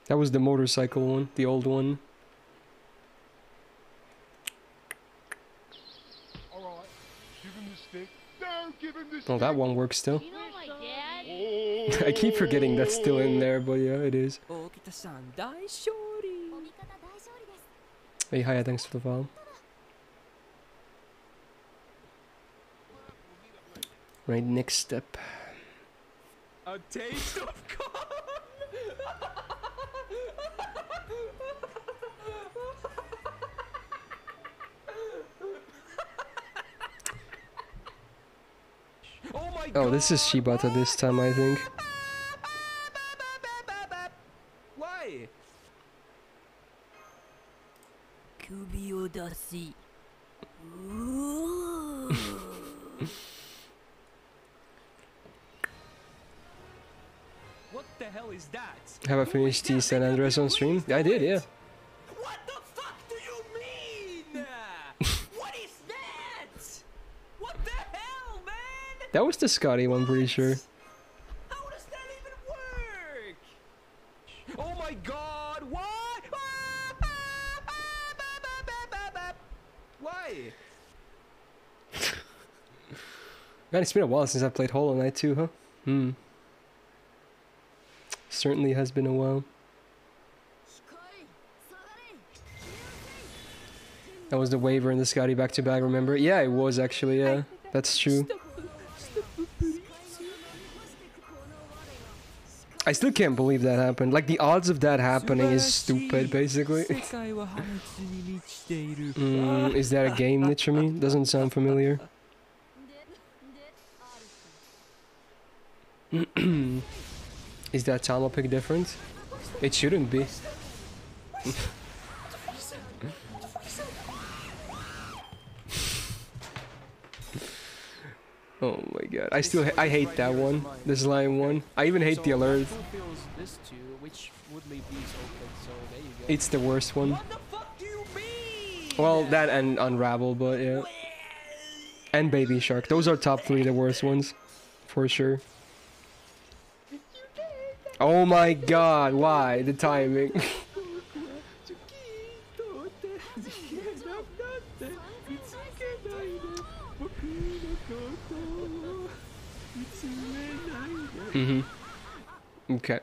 That was the motorcycle one, the old one. Alright, give him the stick. No, give him the Oh, stick. that one works still. You know my dad? I keep forgetting that's still in there, but yeah, it is. Okita-san, daishori. Hey, hiya, thanks for the follow. Right, next step. A taste of corn. Oh my god. Oh, this is Shibata this time, I think. Why? What the hell is that? Have I finished T San Andreas on stream? I did, yeah. What the fuck do you mean? What is that? What the hell, man? That was the Scotty one, pretty sure. How does that even work? Oh my god, why? Why? Man, it's been a while since I played Hollow Knight too, huh? Hmm. Certainly has been a while. That was the Waver and the Scotty back-to-back, remember? Yeah, it was actually, yeah. That's true. I still can't believe that happened. Like, the odds of that happening is stupid, basically. Is that a game, Nichami? Doesn't sound familiar. Is that Tama pick different? It shouldn't be. Oh my god. I still I hate that one. The slime one. I even hate the alert. It's the worst one. What the fuck do you mean? Well, that and Unravel, but yeah. And Baby Shark. Those are top 3 the worst ones. For sure. Oh my god, why? The timing. Mm-hmm. Okay.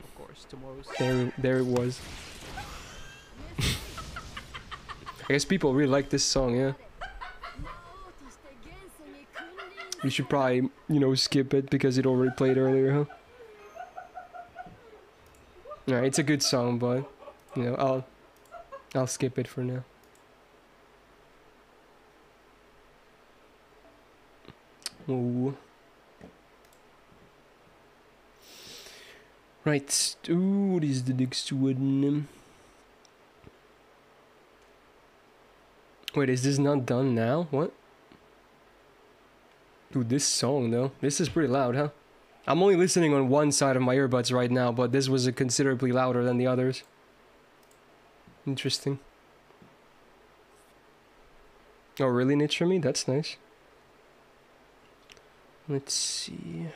Of course, tomorrow's There it was. I guess people really like this song, yeah. You should probably, you know, skip it because it already played earlier, huh? Alright, it's a good song, but you know, I'll skip it for now. Ooh. Right, ooh, what is the next one? Wait, is this not done now? What? Dude, this song though, this is pretty loud, huh? I'm only listening on one side of my earbuds right now, but this was considerably louder than the others. Interesting. Oh, really, Nichami? That's nice. Let's see.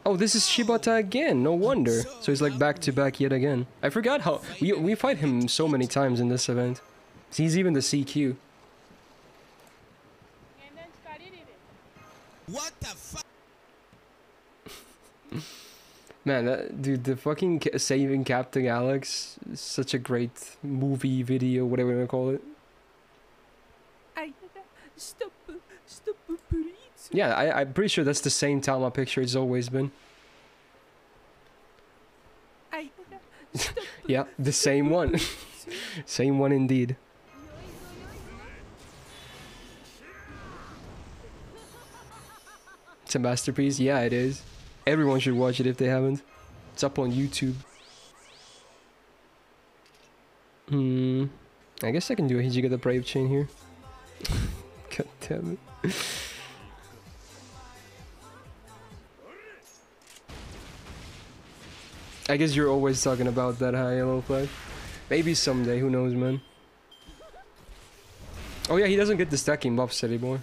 Oh, this is Shibata again. No wonder. So he's like back to back yet again. I forgot how we fight him so many times in this event. He's even the CQ. What the fuck? Man, dude, the fucking Saving Captain Alex is such a great movie, video, whatever you want to call it. Stop, please. Yeah, I'm pretty sure that's the same Talma picture it's always been. Yeah, the same one. Same one indeed. It's a masterpiece. Yeah, it is. Everyone should watch it if they haven't. It's up on YouTube. I guess I can do a Hijiga the Brave chain here. God damn it. I guess you're always talking about that high yellow flag. Maybe someday, who knows, man. Oh yeah, he doesn't get the stacking buffs anymore.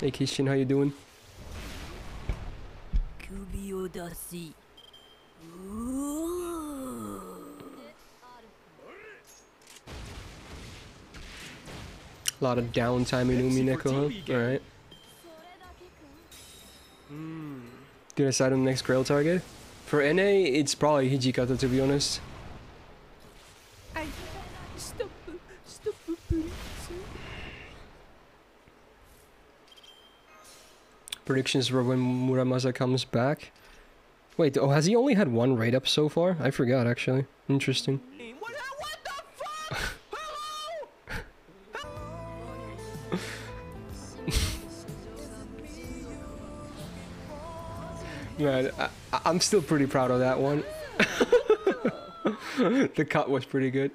Hey Kishin, how you doing? A lot of downtime in Umineko, huh? Alright. Gonna decide on the next Grail target? For NA, it's probably Hijikata, to be honest. Predictions for when Muramasa comes back? Wait, oh, has he only had one raid up so far? I forgot, actually. Interesting. What the fuck? Man, I'm still pretty proud of that one. The cut was pretty good.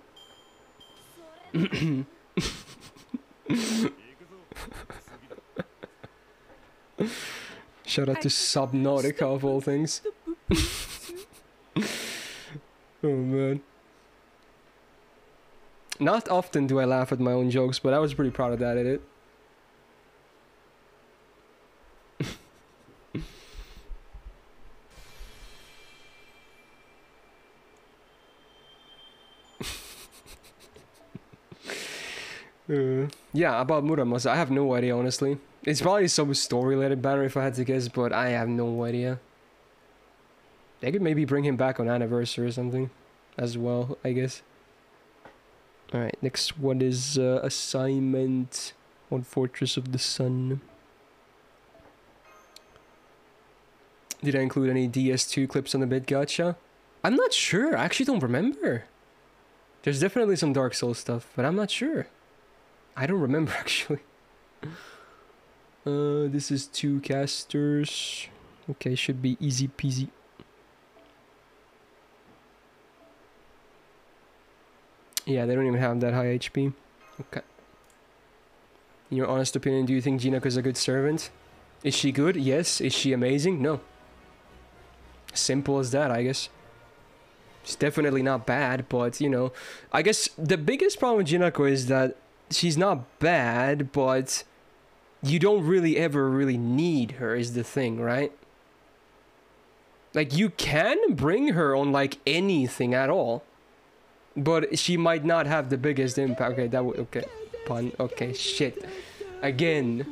Shout out to Subnautica of all things. Oh man. Not often do I laugh at my own jokes, but I was pretty proud of that edit. Yeah, about Muramasa, I have no idea, honestly. It's probably some story-related banner if I had to guess, but I have no idea. They could maybe bring him back on Anniversary or something as well, I guess. Alright, next one is assignment on Fortress of the Sun. Did I include any DS2 clips on the bid gacha? I'm not sure, I actually don't remember. There's definitely some Dark Souls stuff, but I'm not sure. I don't remember actually. This is 2 casters. Okay, should be easy peasy. Yeah, they don't even have that high HP. Okay. In your honest opinion, do you think Jinako is a good servant? Is she good? Yes. Is she amazing? No. Simple as that, I guess. She's definitely not bad, but, you know, I guess the biggest problem with Jinako is that she's not bad, but you don't really ever really need her is the thing, right? Like, you can bring her on, like, anything at all. But she might not have the biggest impact. Okay, that would... Okay. Pun. Okay, shit. Again.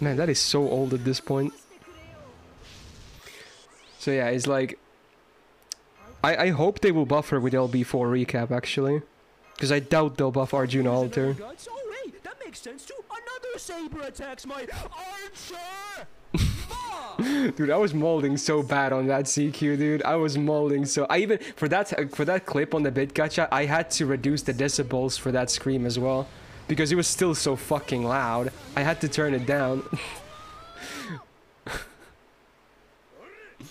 Man, that is so old at this point. So yeah, it's like... I hope they will buff her with LB4 recap, actually. Because I doubt they'll buff Arjuna Alter. That makes sense too. Another saber attacks my archer. Dude, I was molding so bad on that CQ, dude. I was molding so... I even... For that clip on the bit gacha, I had to reduce the decibels for that scream as well. Because it was still so fucking loud. I had to turn it down.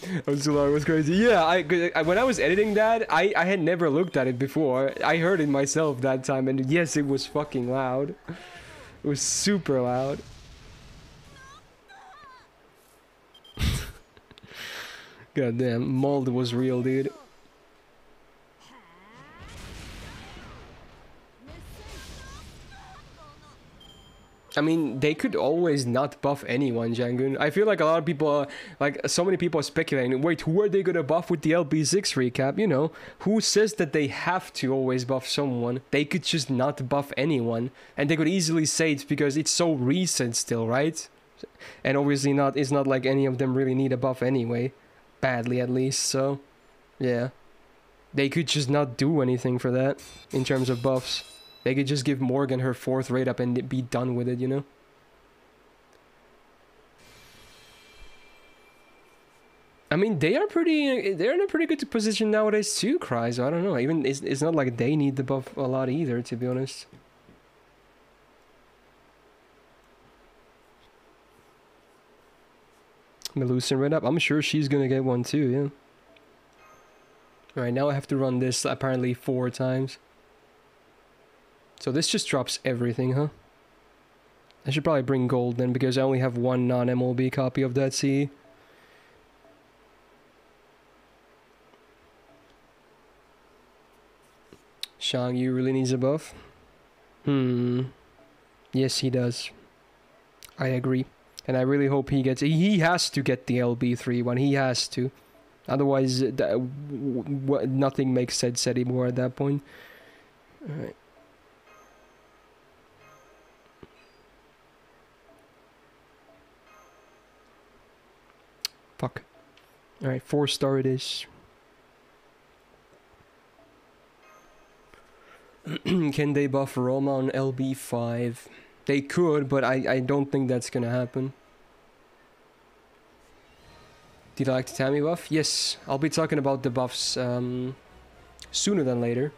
It was crazy. Yeah, when I was editing that, I had never looked at it before. I heard it myself that time, and yes, it was fucking loud. It was super loud. Goddamn, mold was real, dude. I mean, they could always not buff anyone, Jangun. I feel like a lot of people, like, so many people are speculating, wait, who are they gonna buff with the LB6 recap? You know, who says that they have to always buff someone? They could just not buff anyone. And they could easily say it's because it's so recent still, right? And obviously not, it's not like any of them really need a buff anyway. Badly, at least, so... Yeah. They could just not do anything for that, in terms of buffs. They could just give Morgan her 4th raid up and be done with it, you know? I mean, they're in a pretty good position nowadays too, Cry, so I don't know. Even it's not like they need the buff a lot either, to be honest. Melusin Red Up, I'm sure she's gonna get one too, yeah. Alright, now I have to run this apparently 4 times. So this just drops everything, huh? I should probably bring gold then, because I only have one non-MLB copy of that CE. Shang Yu really needs a buff? Yes, he does. I agree. And I really hope he gets... He has to get the LB3 one. He has to. Otherwise, nothing makes sense anymore at that point. Alright. Fuck. Alright, 4-star it is. Can they buff Roma on LB5? They could, but I don't think that's gonna happen. Did I like the Tammy buff? Yes, I'll be talking about the buffs sooner than later.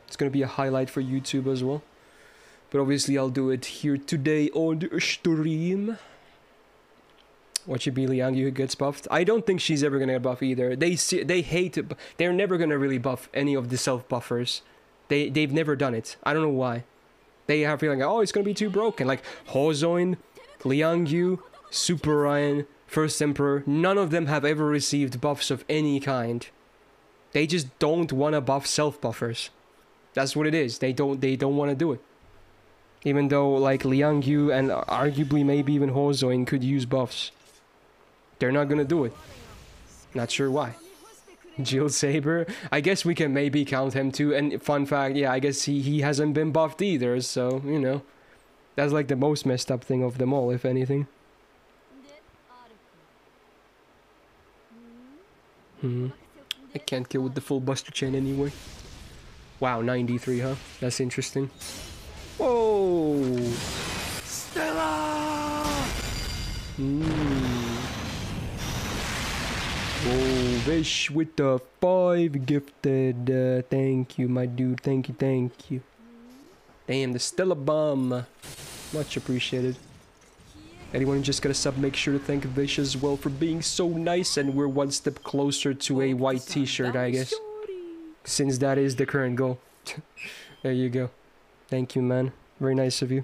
It's gonna be a highlight for YouTube as well. But obviously I'll do it here today on the stream. Watch it be Liang Yu gets buffed. I don't think she's ever gonna get buffed either. They hate it. They're never gonna really buff any of the self-buffers. They've never done it. I don't know why. They have feeling, oh, it's gonna be too broken. Like Hozoin, Liang Yu, Super Ryan, First Emperor, none of them have ever received buffs of any kind. They just don't want to buff self-buffers. That's what it is. They don't want to do it. Even though like Liang Yu and arguably maybe even Hozoin could use buffs. They're not gonna do it. Not sure why. Jill Saber, I guess we can maybe count him too. And fun fact, yeah, I guess he hasn't been buffed either, so, you know. That's like the most messed up thing of them all, if anything. I can't kill with the full Buster Chain anyway. Wow, 93, huh? That's interesting. Whoa! Stella! Whoa, Vish with the 5 gifted. Thank you, my dude. Thank you. Damn, the Stella Bomb. Much appreciated. Anyone who just got a sub, make sure to thank Vish as well for being so nice, and we're one step closer to a white t-shirt, I guess. Since that is the current goal. There you go. Thank you, man. Very nice of you.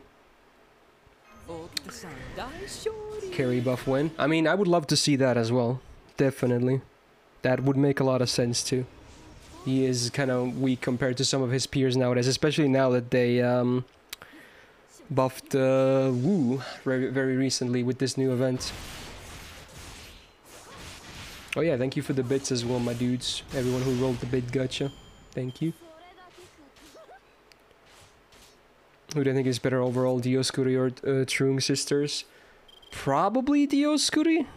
Carry buff win. I mean, I would love to see that as well. Definitely. That would make a lot of sense too. He is kind of weak compared to some of his peers nowadays, especially now that they buffed Wu very recently with this new event. Oh yeah, thank you for the bits as well, my dudes. Everyone who rolled the bit gacha. Thank you. Who do I think is better overall, Dioscuri or Trung Sisters? Probably Dioscuri.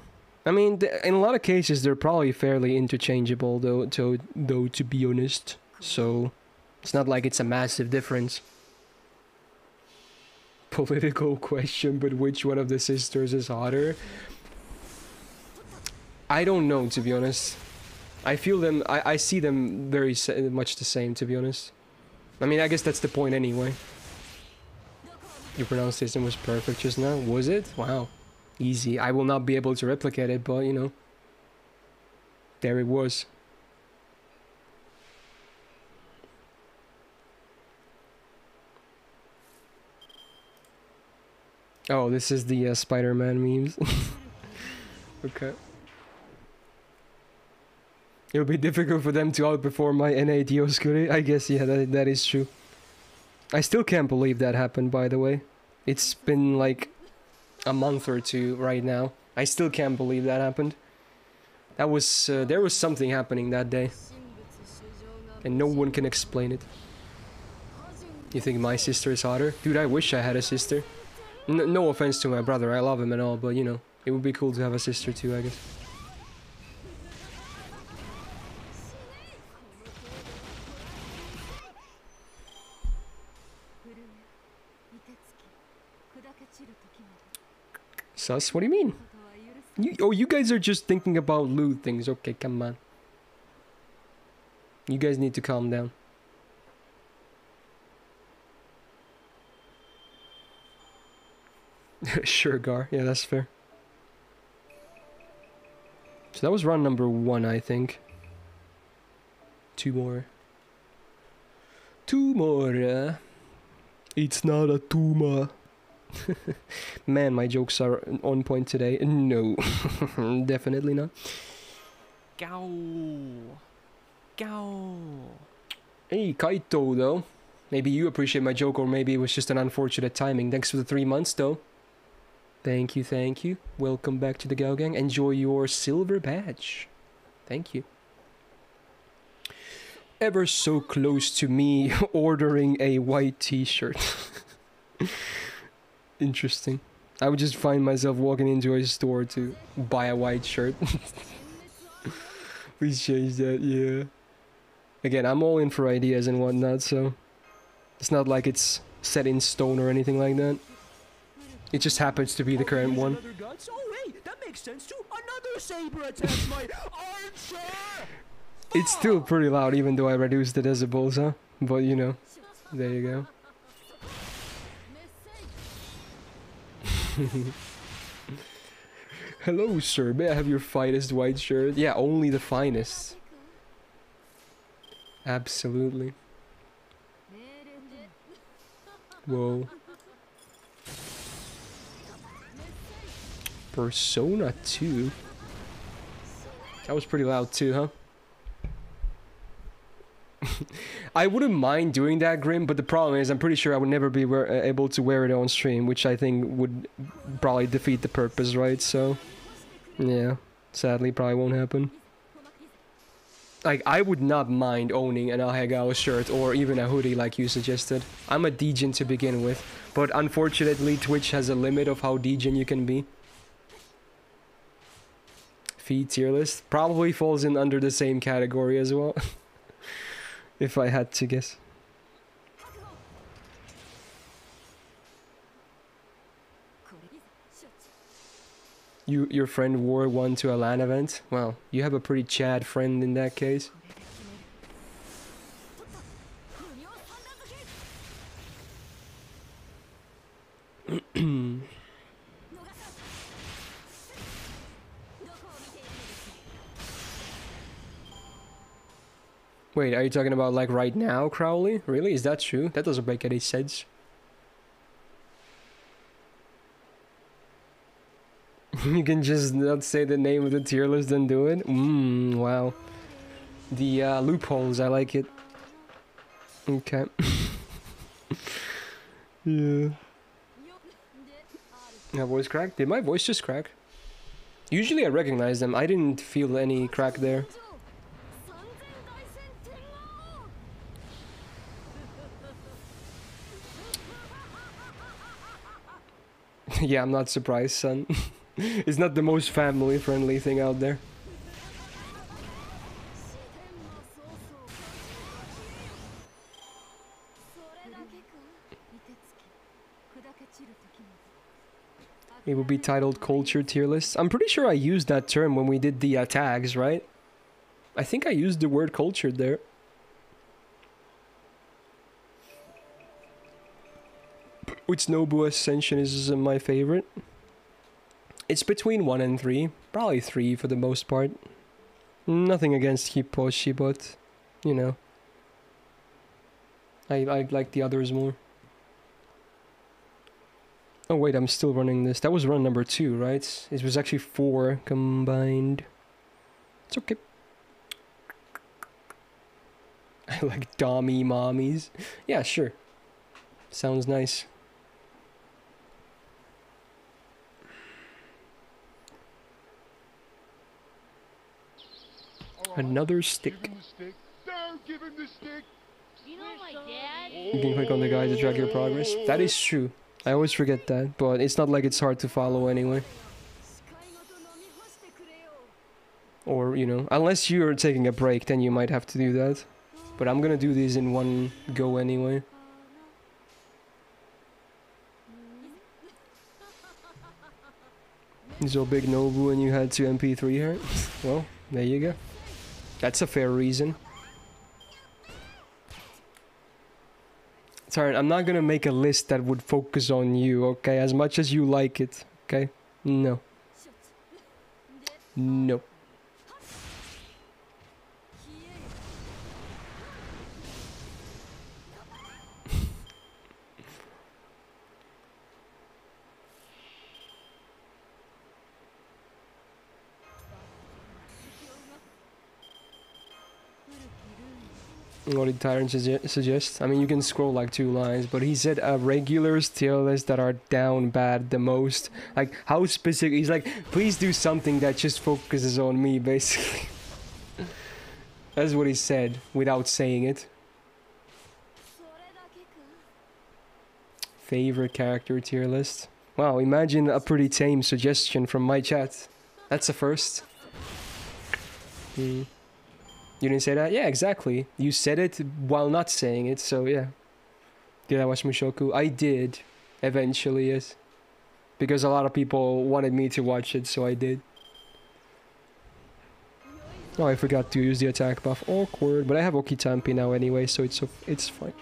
I mean, in a lot of cases, they're probably fairly interchangeable, though, to be honest. So, it's not like it's a massive difference. Political question, but which one of the sisters is hotter? I don't know, to be honest. I feel them, I see them very much the same, to be honest. I mean, I guess that's the point anyway. Your pronunciation was perfect just now, was it? Wow. Easy. I will not be able to replicate it, but you know, there it was. Oh, this is the Spider-Man memes. Okay. It would be difficult for them to outperform my NA Dioscuri. I guess, yeah, that is true. I still can't believe that happened, by the way. It's been like a month or two right now. I still can't believe that happened. That was there was something happening that day, and no one can explain it. You think my sister is hotter? Dude, I wish I had a sister. No offense to my brother, I love him and all, but you know, it would be cool to have a sister too, I guess. Sus? What do you mean? You guys are just thinking about loot things. Okay, come on. You guys need to calm down. Sure, Gar. Yeah, that's fair. So that was run number 1, I think. 2 more. 2 more. It's not a tumor. Man, my jokes are on point today. No, definitely not. Gow. Gow. Hey, Kaito, though. Maybe you appreciate my joke, or maybe it was just an unfortunate timing. Thanks for the 3 months, though. Thank you, thank you. Welcome back to the Gal Gang. Enjoy your silver badge. Thank you. Ever so close to me ordering a white t-shirt. Interesting. I would just find myself walking into a store to buy a white shirt. Please change that, yeah. Again, I'm all in for ideas and whatnot, so... It's not like it's set in stone or anything like that. It just happens to be the current one. Oh, hey, that makes sense too. Another saber attacks my archer. It's still pretty loud, even though I reduced the decibels, huh? But you know, there you go. Hello, sir. May I have your finest white shirt? Yeah, only the finest. Absolutely. Whoa. Persona 2? That was pretty loud too, huh? I wouldn't mind doing that, Grim, but the problem is I'm pretty sure I would never be able to wear it on stream, which I think would probably defeat the purpose, right? So, yeah, sadly probably won't happen. Like, I would not mind owning an Ahegao shirt or even a hoodie like you suggested. I'm a degen to begin with, but unfortunately Twitch has a limit of how degen you can be. Feed tier list probably falls in under the same category as well. If I had to guess. Your friend wore one to a LAN event? Well, you have a pretty Chad friend in that case. Wait, are you talking about like right now, Crowley? Really? Is that true? That doesn't make any sense. You can just not say the name of the tier list and do it? Wow. The loopholes, I like it. Okay. Yeah. My voice cracked? Did my voice just crack? Usually I recognize them. I didn't feel any crack there. Yeah, I'm not surprised, son. It's not the most family-friendly thing out there. It would be titled Culture Tier List. I'm pretty sure I used that term when we did the tags, right? I think I used the word cultured there. Which Nobu Ascension is my favorite. It's between 1 and 3. Probably 3 for the most part. Nothing against Hipposhi, but, you know. I like the others more. Oh wait, I'm still running this. That was run number 2, right? It was actually 4 combined. It's okay. I like Dommy mommies. Yeah, sure. Sounds nice. Another stick. Don't give him the stick. You know my dad? You can click on the guide to track your progress. That is true. I always forget that, but it's not like it's hard to follow anyway. Or, you know, unless you're taking a break, then you might have to do that. But I'm gonna do these in one go anyway. So big Nobu and you had to MP3 her? Well, there you go. That's a fair reason. Sorry, I'm not gonna make a list that would focus on you, okay? As much as you like it, okay? No. No. What did Tyrant suggest? I mean, you can scroll like 2 lines, but he said regulars tier lists that are down bad the most. Like, how specific? He's like, please do something that just focuses on me, basically. That's what he said, without saying it. Favorite character tier list? Wow, imagine a pretty tame suggestion from my chat. That's a first. You didn't say that? Yeah, exactly. You said it while not saying it, so yeah. Did I watch Mushoku? I did. Eventually, yes. Because a lot of people wanted me to watch it, so I did. Oh, I forgot to use the attack buff. Awkward. But I have Okitampi now anyway, so it's fine.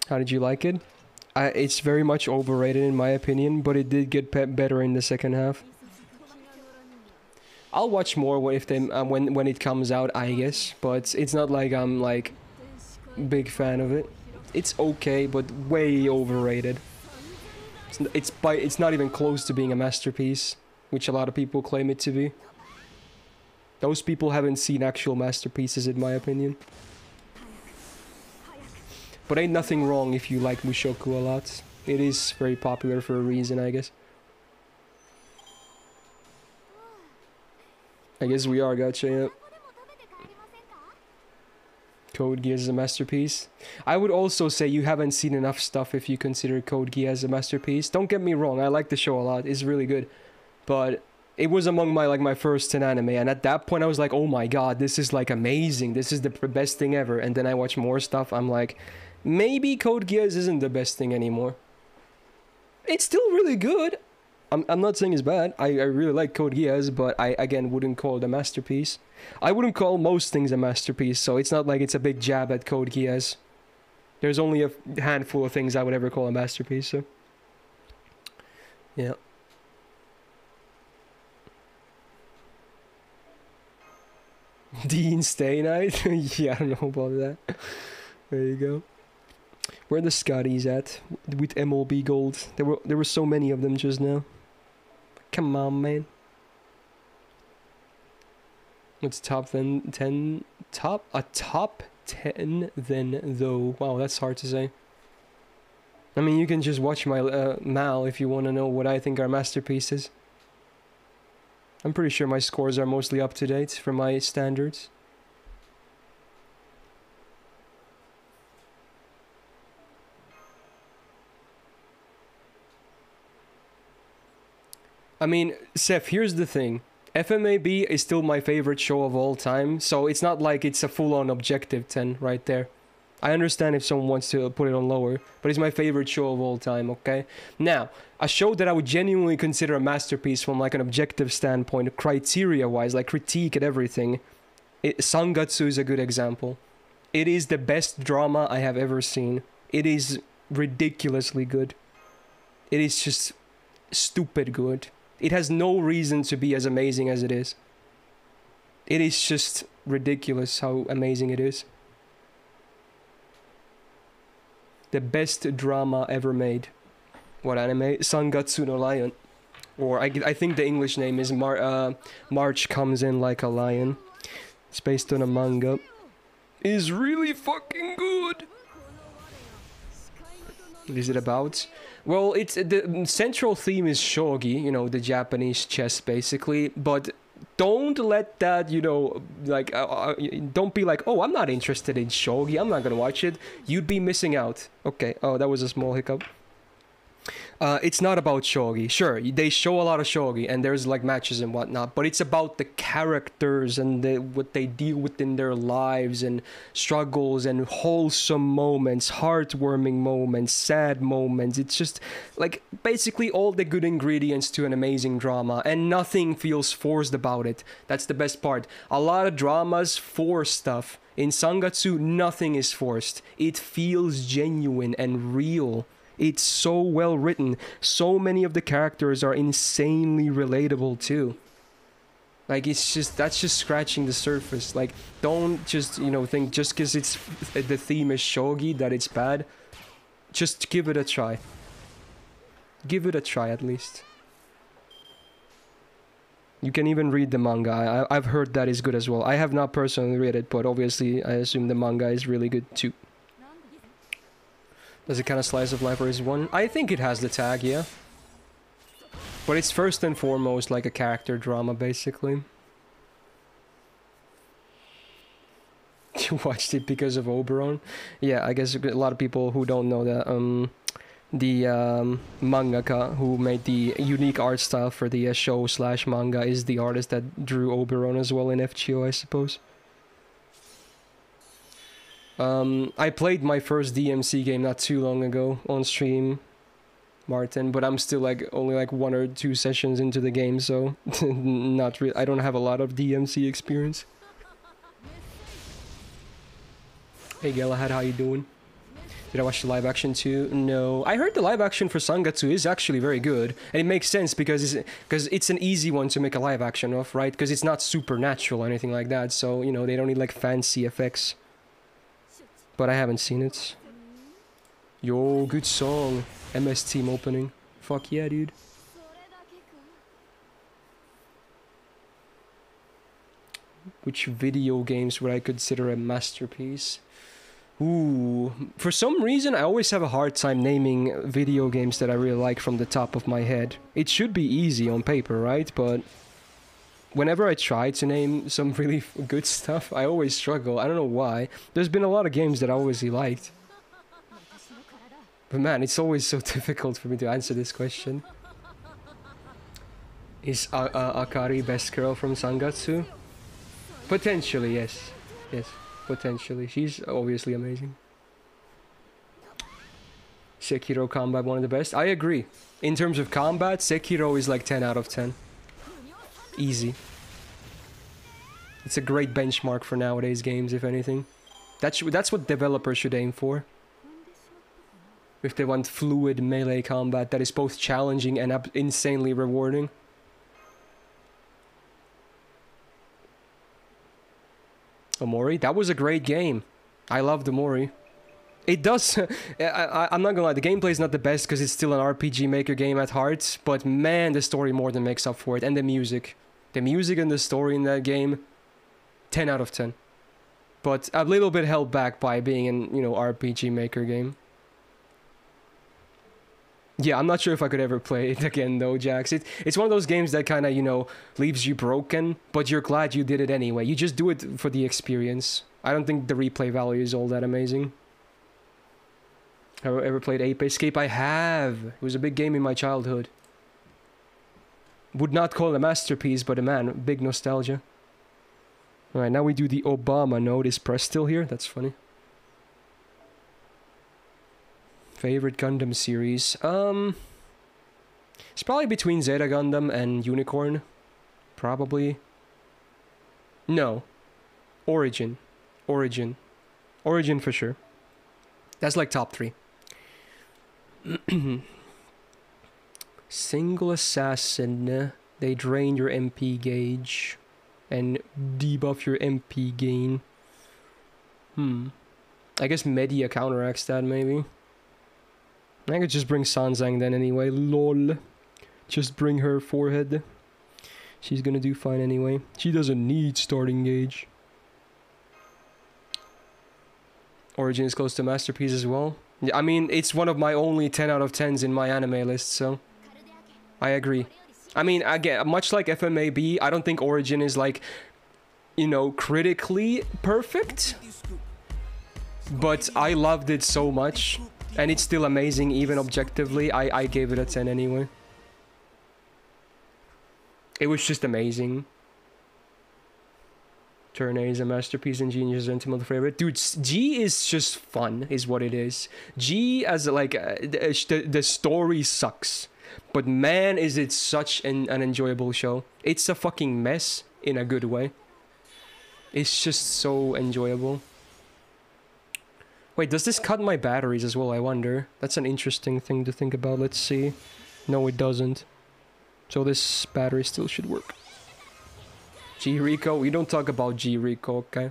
How did you like it? It's very much overrated in my opinion, but it did get better in the second half. I'll watch more if they when it comes out, I guess, but it's not like I'm like big fan of it. It's okay, but way overrated. It's not even close to being a masterpiece, which a lot of people claim it to be. Those people haven't seen actual masterpieces, in my opinion. But ain't nothing wrong if you like Mushoku a lot. It is very popular for a reason, I guess. I guess we are Gacha, yeah. Code Geass is a masterpiece. I would also say you haven't seen enough stuff if you consider Code Geass a masterpiece. Don't get me wrong, I like the show a lot. It's really good. But it was among my first 10 anime, and at that point I was like, oh my god, this is like amazing. This is the best thing ever. And then I watch more stuff, I'm like, maybe Code Geass isn't the best thing anymore. It's still really good. I'm not saying it's bad. I really like Code Geass, but I, again, wouldn't call it a masterpiece. I wouldn't call most things a masterpiece, so it's not like it's a big jab at Code Geass. There's only a handful of things I would ever call a masterpiece, so... Yeah. Dean Stay Night? Yeah, I don't know about that. There you go. Where are the Scotties at? With MLB Gold. There were so many of them just now. Come on, man. What's top then 10? A top 10 then though. Wow, that's hard to say. I mean, you can just watch my Mal if you want to know what I think are masterpieces. I'm pretty sure my scores are mostly up to date for my standards. I mean, Seth, here's the thing. FMAB is still my favorite show of all time, so it's not like it's a full-on objective 10 right there. I understand if someone wants to put it on lower, but it's my favorite show of all time, okay? Now, a show that I would genuinely consider a masterpiece from like an objective standpoint, criteria-wise, like critique and everything, Sangatsu is a good example. It is the best drama I have ever seen. It is ridiculously good. It is just stupid good. It has no reason to be as amazing as it is. It is just ridiculous how amazing it is. The best drama ever made. What anime? Sangatsu no Lion. Or I think the English name is March Comes In Like a Lion. It's based on a manga. It is really fucking good. What is it about? Well, it's the central theme is shogi, you know, the Japanese chess basically, but don't let that, you know, like, don't be like, oh, I'm not interested in shogi, I'm not gonna watch it. You'd be missing out. Okay, oh, that was a small hiccup. It's not about shogi. Sure, they show a lot of shogi and there's like matches and whatnot, but it's about the characters and what they deal with in their lives and struggles and wholesome moments, heartwarming moments, sad moments. It's just like basically all the good ingredients to an amazing drama, and nothing feels forced about it. That's the best part. A lot of dramas force stuff. In Sangatsu, nothing is forced. It feels genuine and real. It's so well written. So many of the characters are insanely relatable too. Like, it's just, that's just scratching the surface. Like, don't just, you know, think just because it's the theme is shogi that it's bad. Just give it a try. Give it a try at least. You can even read the manga. I've heard that is good as well. I have not personally read it, but obviously I assume the manga is really good too. Does it kind of slice of life or is one? I think it has the tag, yeah. But it's first and foremost like a character drama, basically. You watched it because of Oberon? Yeah, I guess a lot of people who don't know that, the mangaka who made the unique art style for the show/manga is the artist that drew Oberon as well in FGO, I suppose. I played my first DMC game not too long ago on stream, Martin, but I'm still like only like 1 or 2 sessions into the game, so not really. I don't have a lot of DMC experience. Hey Galahad, how you doing? Did I watch the live action too? No. I heard the live action for Sangatsu is actually very good, and it makes sense because it's an easy one to make a live action of, right? Because it's not supernatural or anything like that, so you know they don't need like fancy effects. But I haven't seen it. Yo, good song. MS Team opening. Fuck yeah, dude. Which video games would I consider a masterpiece? Ooh, for some reason I always have a hard time naming video games that I really like from the top of my head. It should be easy on paper, right? But whenever I try to name some really good stuff, I always struggle. I don't know why. There's been a lot of games that I always liked. But man, it's always so difficult for me to answer this question. Is Akari best girl from Sangatsu? Potentially, yes. Yes, potentially. She's obviously amazing. Sekiro combat, one of the best. I agree. In terms of combat, Sekiro is like 10 out of 10. Easy. It's a great benchmark for nowadays games, if anything. That's what developers should aim for. If they want fluid melee combat that is both challenging and insanely rewarding. Omori, that was a great game. I loved Omori. It does... I'm not gonna lie, the gameplay is not the best because it's still an RPG Maker game at heart, but man, the story more than makes up for it, and the music. The music and the story in that game, 10 out of 10. But a little bit held back by being an, you know, RPG Maker game. Yeah, I'm not sure if I could ever play it again though, Jax. It's one of those games that kind of, you know, leaves you broken, but you're glad you did it anyway. You just do it for the experience. I don't think the replay value is all that amazing. Have I ever played Ape Escape? I have. It was a big game in my childhood. Would not call it a masterpiece, but man, big nostalgia. Alright, now we do the Obama note. Is Press still here? That's funny. Favorite Gundam series? It's probably between Zeta Gundam and Unicorn. Probably. No. Origin. Origin for sure. That's like top 3. Single assassin. They drain your MP gauge and debuff your MP gain. I guess Media counteracts that maybe. I could just bring Sanzang then anyway. LOL. Just bring her forehead. She's gonna do fine anyway. She doesn't need starting gauge. Origin is close to masterpiece as well. Yeah, I mean, it's one of my only 10 out of 10s in my anime list, so I agree. I mean, again, much like FMAB, I don't think Origin is like, you know, critically perfect, but I loved it so much. And it's still amazing, even objectively. I gave it a 10 anyway. It was just amazing. Turn A is a masterpiece and Genius is ultimate favorite. Dude, G is just fun, is what it is. G as like, the story sucks. But man, is it such an enjoyable show. It's a fucking mess in a good way. It's just so enjoyable. Wait, does this cut my batteries as well, I wonder? That's an interesting thing to think about. Let's see. No, it doesn't. So this battery still should work. G-Rico? We don't talk about G-Rico, okay?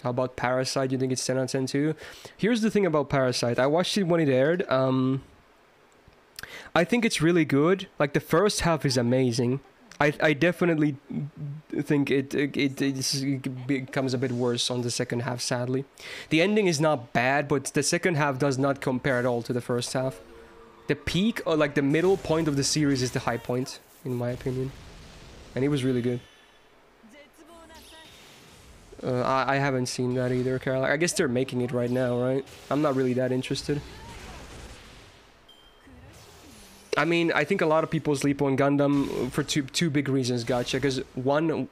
How about Parasite? You think it's 10 out of 10 too? Here's the thing about Parasite. I watched it when it aired. I think it's really good. Like, the first half is amazing. I definitely think it becomes a bit worse on the second half, sadly. The ending is not bad, but the second half does not compare at all to the first half. The peak, or like the middle point of the series, is the high point, in my opinion. And it was really good. I haven't seen that either, Carol. I guess they're making it right now, right? I'm not really that interested. I mean, I think a lot of people sleep on Gundam for two big reasons, Gacha. Because one,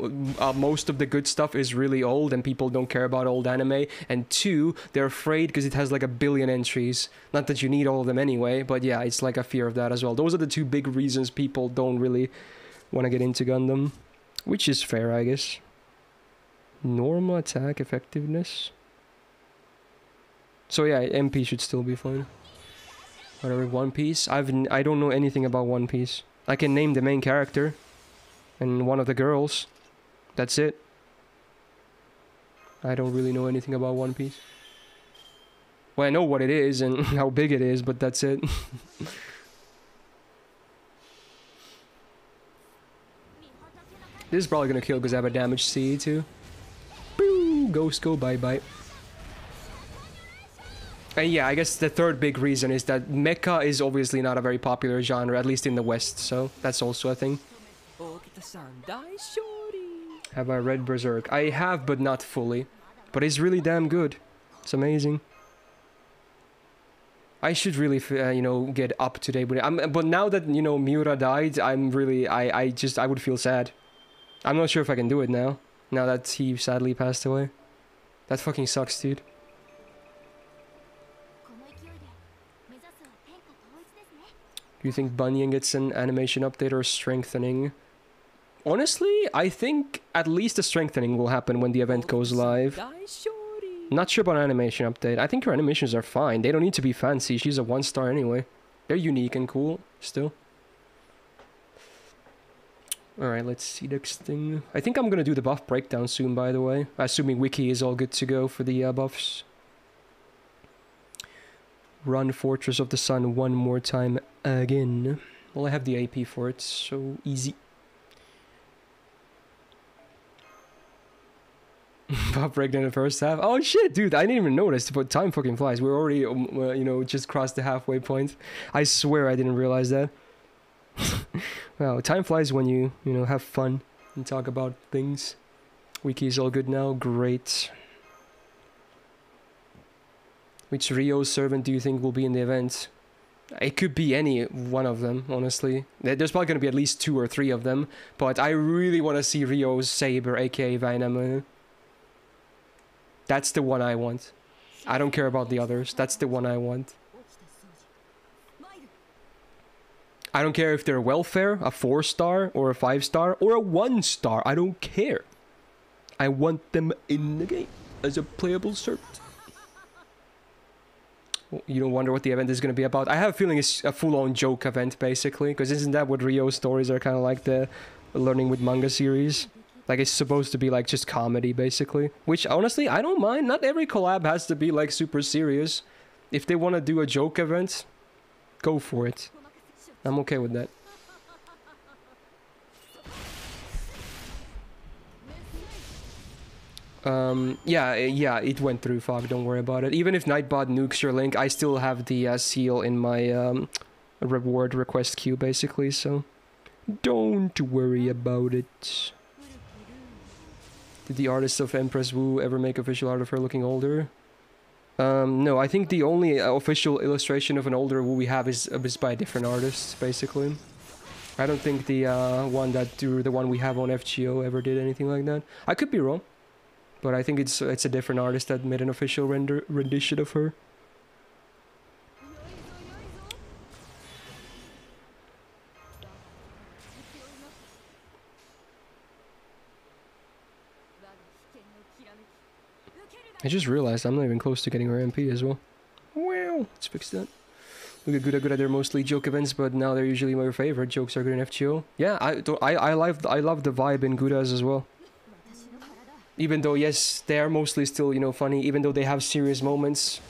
most of the good stuff is really old and people don't care about old anime. And two, they're afraid because it has like 1 billion entries. Not that you need all of them anyway, but yeah, it's like a fear of that as well. Those are the two big reasons people don't really want to get into Gundam. Which is fair, I guess. Normal attack effectiveness. So yeah, MP should still be fine. Whatever, One Piece. I don't know anything about One Piece. I can name the main character and one of the girls. That's it. I don't really know anything about One Piece. Well, I know what it is and how big it is, but that's it. This is probably gonna kill because I have a damaged CE too. Boo! Ghost go bye-bye. And yeah, I guess the third big reason is that mecha is obviously not a very popular genre, at least in the West, so that's also a thing. Have I read Berserk? I have, but not fully. But it's really damn good. It's amazing. I should really, you know, get up to date with it. But now that, you know, Miura died, I'm really, I would feel sad. I'm not sure if I can do it now. Now that he sadly passed away. That fucking sucks, dude. Do you think Bunyan gets an animation update or strengthening? Honestly, I think at least a strengthening will happen when the event goes live. Not sure about an animation update. I think her animations are fine. They don't need to be fancy. She's a 1-star anyway. They're unique and cool, still. Alright, let's see next thing. I think I'm gonna do the buff breakdown soon, by the way. Assuming Wiki is all good to go for the buffs. Run Fortress of the Sun one more time again. Well, I have the AP for it, so easy. Buff breakdown in the first half. Oh shit, dude, I didn't even notice, but time fucking flies. We're already, you know, just crossed the halfway point. I swear I didn't realize that. Wow, time flies when you know, have fun and talk about things. Wiki is all good now. Great. Which Rio servant do you think will be in the event? It could be any one of them, honestly. There's probably going to be at least 2 or 3 of them. But I really want to see Rio's Saber, aka Vainam. That's the one I want. I don't care about the others. That's the one I want. I don't care if they're welfare, a 4-star, or a 5-star, or a 1-star. I don't care. I want them in the game as a playable servant. You don't wonder what the event is going to be about? I have a feeling it's a full-on joke event, basically. Because isn't that what Rio's stories are kind of like, the Learning with Manga series? Like, it's supposed to be, like, just comedy, basically. Which, honestly, I don't mind. Not every collab has to be, like, super serious. If they want to do a joke event, go for it. I'm okay with that. Yeah, it went through, Fog, don't worry about it. Even if Nightbot nukes your link, I still have the seal in my reward request queue, basically, so don't worry about it. Did the artist of Empress Wu ever make official art of her looking older? No, I think the only official illustration of an older Wu we have is by a different artist, basically. I don't think the one we have on FGO ever did anything like that. I could be wrong, but I think it's a different artist that made an official rendition of her. I just realized I'm not even close to getting her MP as well. Well, let's fix that. Look at GudaGuda, they're mostly joke events, but now they're usually my favorite. Jokes are good in FGO. Yeah, I love the vibe in Gudas as well. Even though, yes, they are mostly still, you know, funny, even though they have serious moments,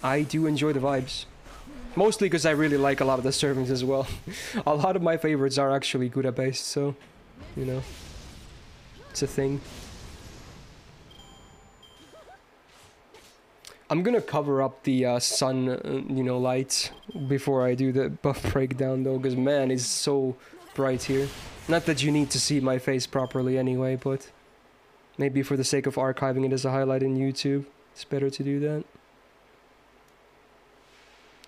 I do enjoy the vibes. Mostly because I really like a lot of the servings as well. A lot of my favorites are actually Guda based, so, you know, it's a thing. I'm gonna cover up the sun, you know, light before I do the buff breakdown though, because man, it's so bright here. Not that you need to see my face properly anyway, but maybe for the sake of archiving it as a highlight in YouTube, it's better to do that.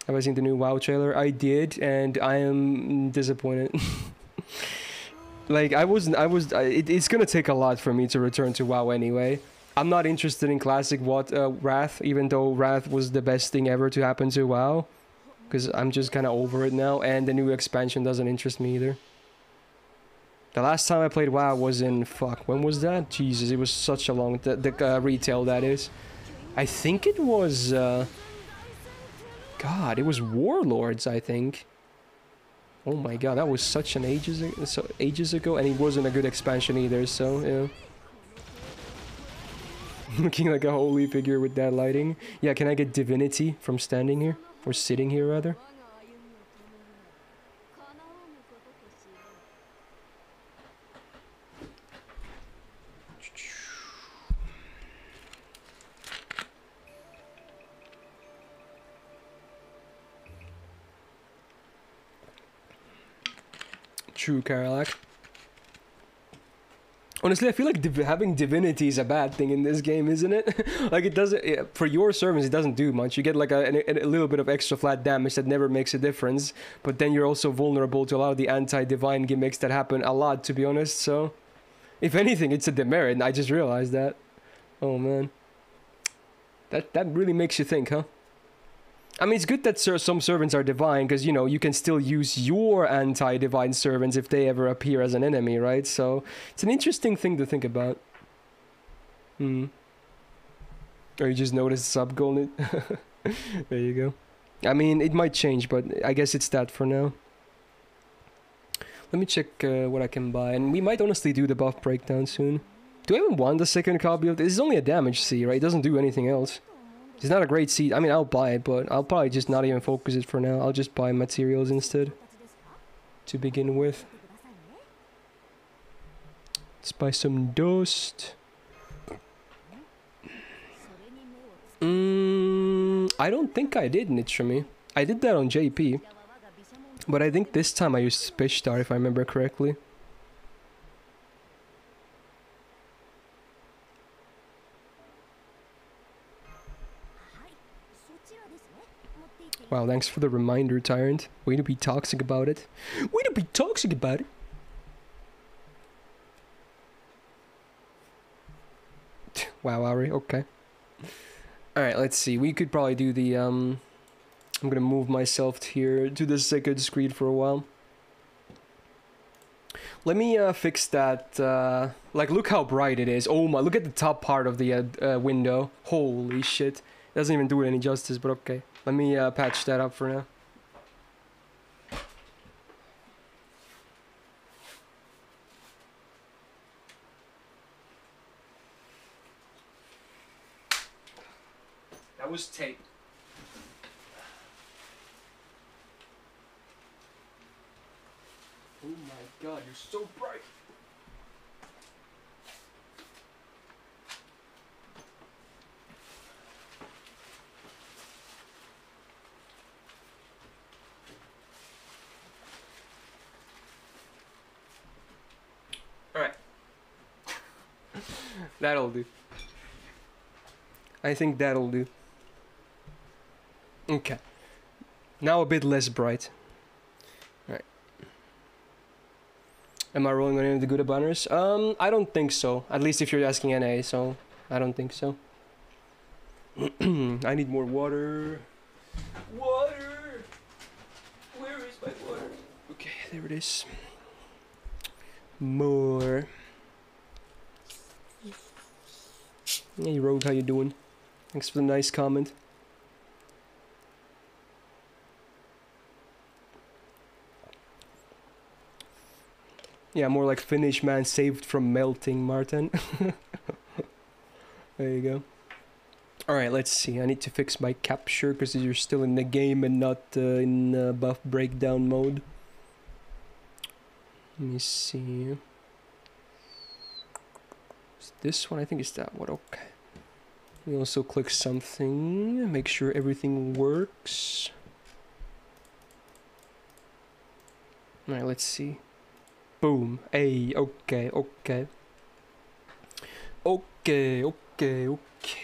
Have I seen the new WoW trailer? I did, and I am disappointed. Like, it's gonna take a lot for me to return to WoW anyway. I'm not interested in classic Wrath, even though Wrath was the best thing ever to happen to WoW. Because I'm just kind of over it now, and the new expansion doesn't interest me either. The last time I played WoW was in, fuck, when was that? Jesus, it was such a long, the retail that is. I think it was, God, it was Warlords, I think. Oh my god, that was such an ages ago, and it wasn't a good expansion either, so, yeah. Looking like a holy figure with that lighting. Yeah, can I get divinity from standing here? Or sitting here, rather? True, Karlak. Honestly, I feel like having divinity is a bad thing in this game, isn't it? Like, it doesn't... For your servants, it doesn't do much. You get, like, a little bit of extra flat damage that never makes a difference. But then you're also vulnerable to a lot of the anti-divine gimmicks that happen a lot, to be honest, so... If anything, it's a demerit, and I just realized that. Oh, man. That really makes you think, huh? I mean, it's good that some servants are divine, because, you know, you can still use your anti-divine servants if they ever appear as an enemy, right? So, it's an interesting thing to think about. Or you just noticed sub golden. There you go. I mean, it might change, but I guess it's that for now. Let me check what I can buy, and we might honestly do the buff breakdown soon. Do I even want the second copy of this? It's only a damage C, right? It doesn't do anything else. It's not a great seed. I mean, I'll buy it, but I'll probably just not even focus it for now. I'll just buy materials instead. To begin with. Let's buy some dust. I don't think I did Nichami. I did that on JP. But I think this time I used Pishtar, if I remember correctly. Wow, thanks for the reminder, Tyrant. Way to be toxic about it. Way to be toxic about it! Wow, Ari, okay. Alright, let's see. We could probably do the, I'm gonna move myself here to the second screen for a while. Let me fix that, like, look how bright it is. Oh my, look at the top part of the window. Holy shit. Doesn't even do it any justice, but okay. Let me patch that up for now. That was tape. Oh my god, you're so bright. Alright. That'll do. I think that'll do. Okay. Now a bit less bright. Right. Am I rolling on any of the Gouda banners? I don't think so. At least if you're asking NA, so I don't think so. I need more water. Water! Where is my water? Okay, there it is. More. Hey Rogue, how you doing? Thanks for the nice comment. Yeah, more like Finnish man saved from melting, Martin. There you go. Alright, let's see. I need to fix my capture because you're still in the game and not in buff breakdown mode. Let me see. Is this one? I think it's that one. Okay. We also click something. Make sure everything works. Alright, let's see. Boom. Hey, okay, okay. Okay, okay, okay.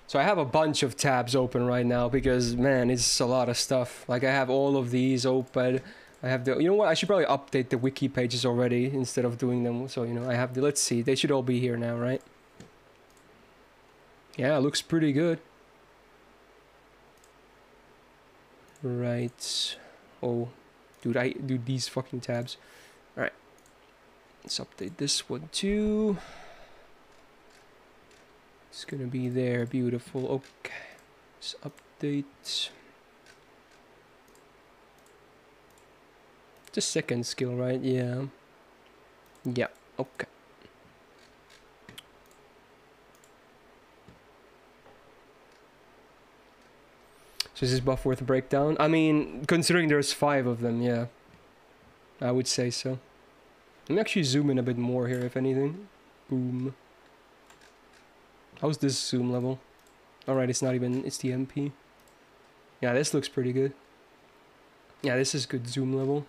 So I have a bunch of tabs open right now because, man, it's a lot of stuff. Like, I have all of these open. I have the... You know what? I should probably update the wiki pages already instead of doing them. So, you know, I have the... Let's see. They should all be here now, right? Yeah, it looks pretty good. Right. Oh... Dude, I do these fucking tabs. Alright. Let's update this one too. It's gonna be there. Beautiful. Okay. Let's update. It's a second skill, right? Yeah. Yeah. Okay. So is this buff worth a breakdown? I mean, considering there's 5 of them, yeah. I would say so. Let me actually zoom in a bit more here, if anything. Boom. How's this zoom level? Alright, it's not even... It's the MP. Yeah, this looks pretty good. Yeah, this is good zoom level.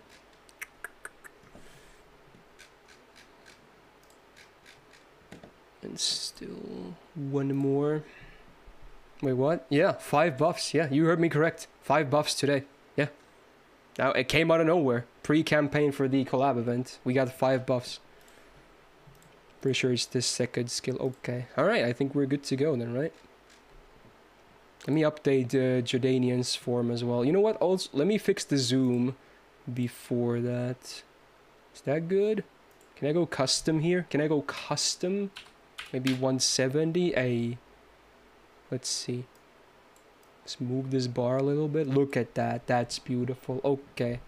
And still one more. Wait, what? Yeah, 5 buffs. Yeah, you heard me correct. 5 buffs today. Yeah. Now, it came out of nowhere. Pre-campaign for the collab event. We got 5 buffs. Pretty sure it's this second skill. Okay. Alright, I think we're good to go then, right? Let me update Jordanian's form as well. You know what? Also, let me fix the zoom before that. Is that good? Can I go custom here? Can I go custom? Maybe 170? Let's see. Let's move this bar a little bit. Look at that. That's beautiful. Okay.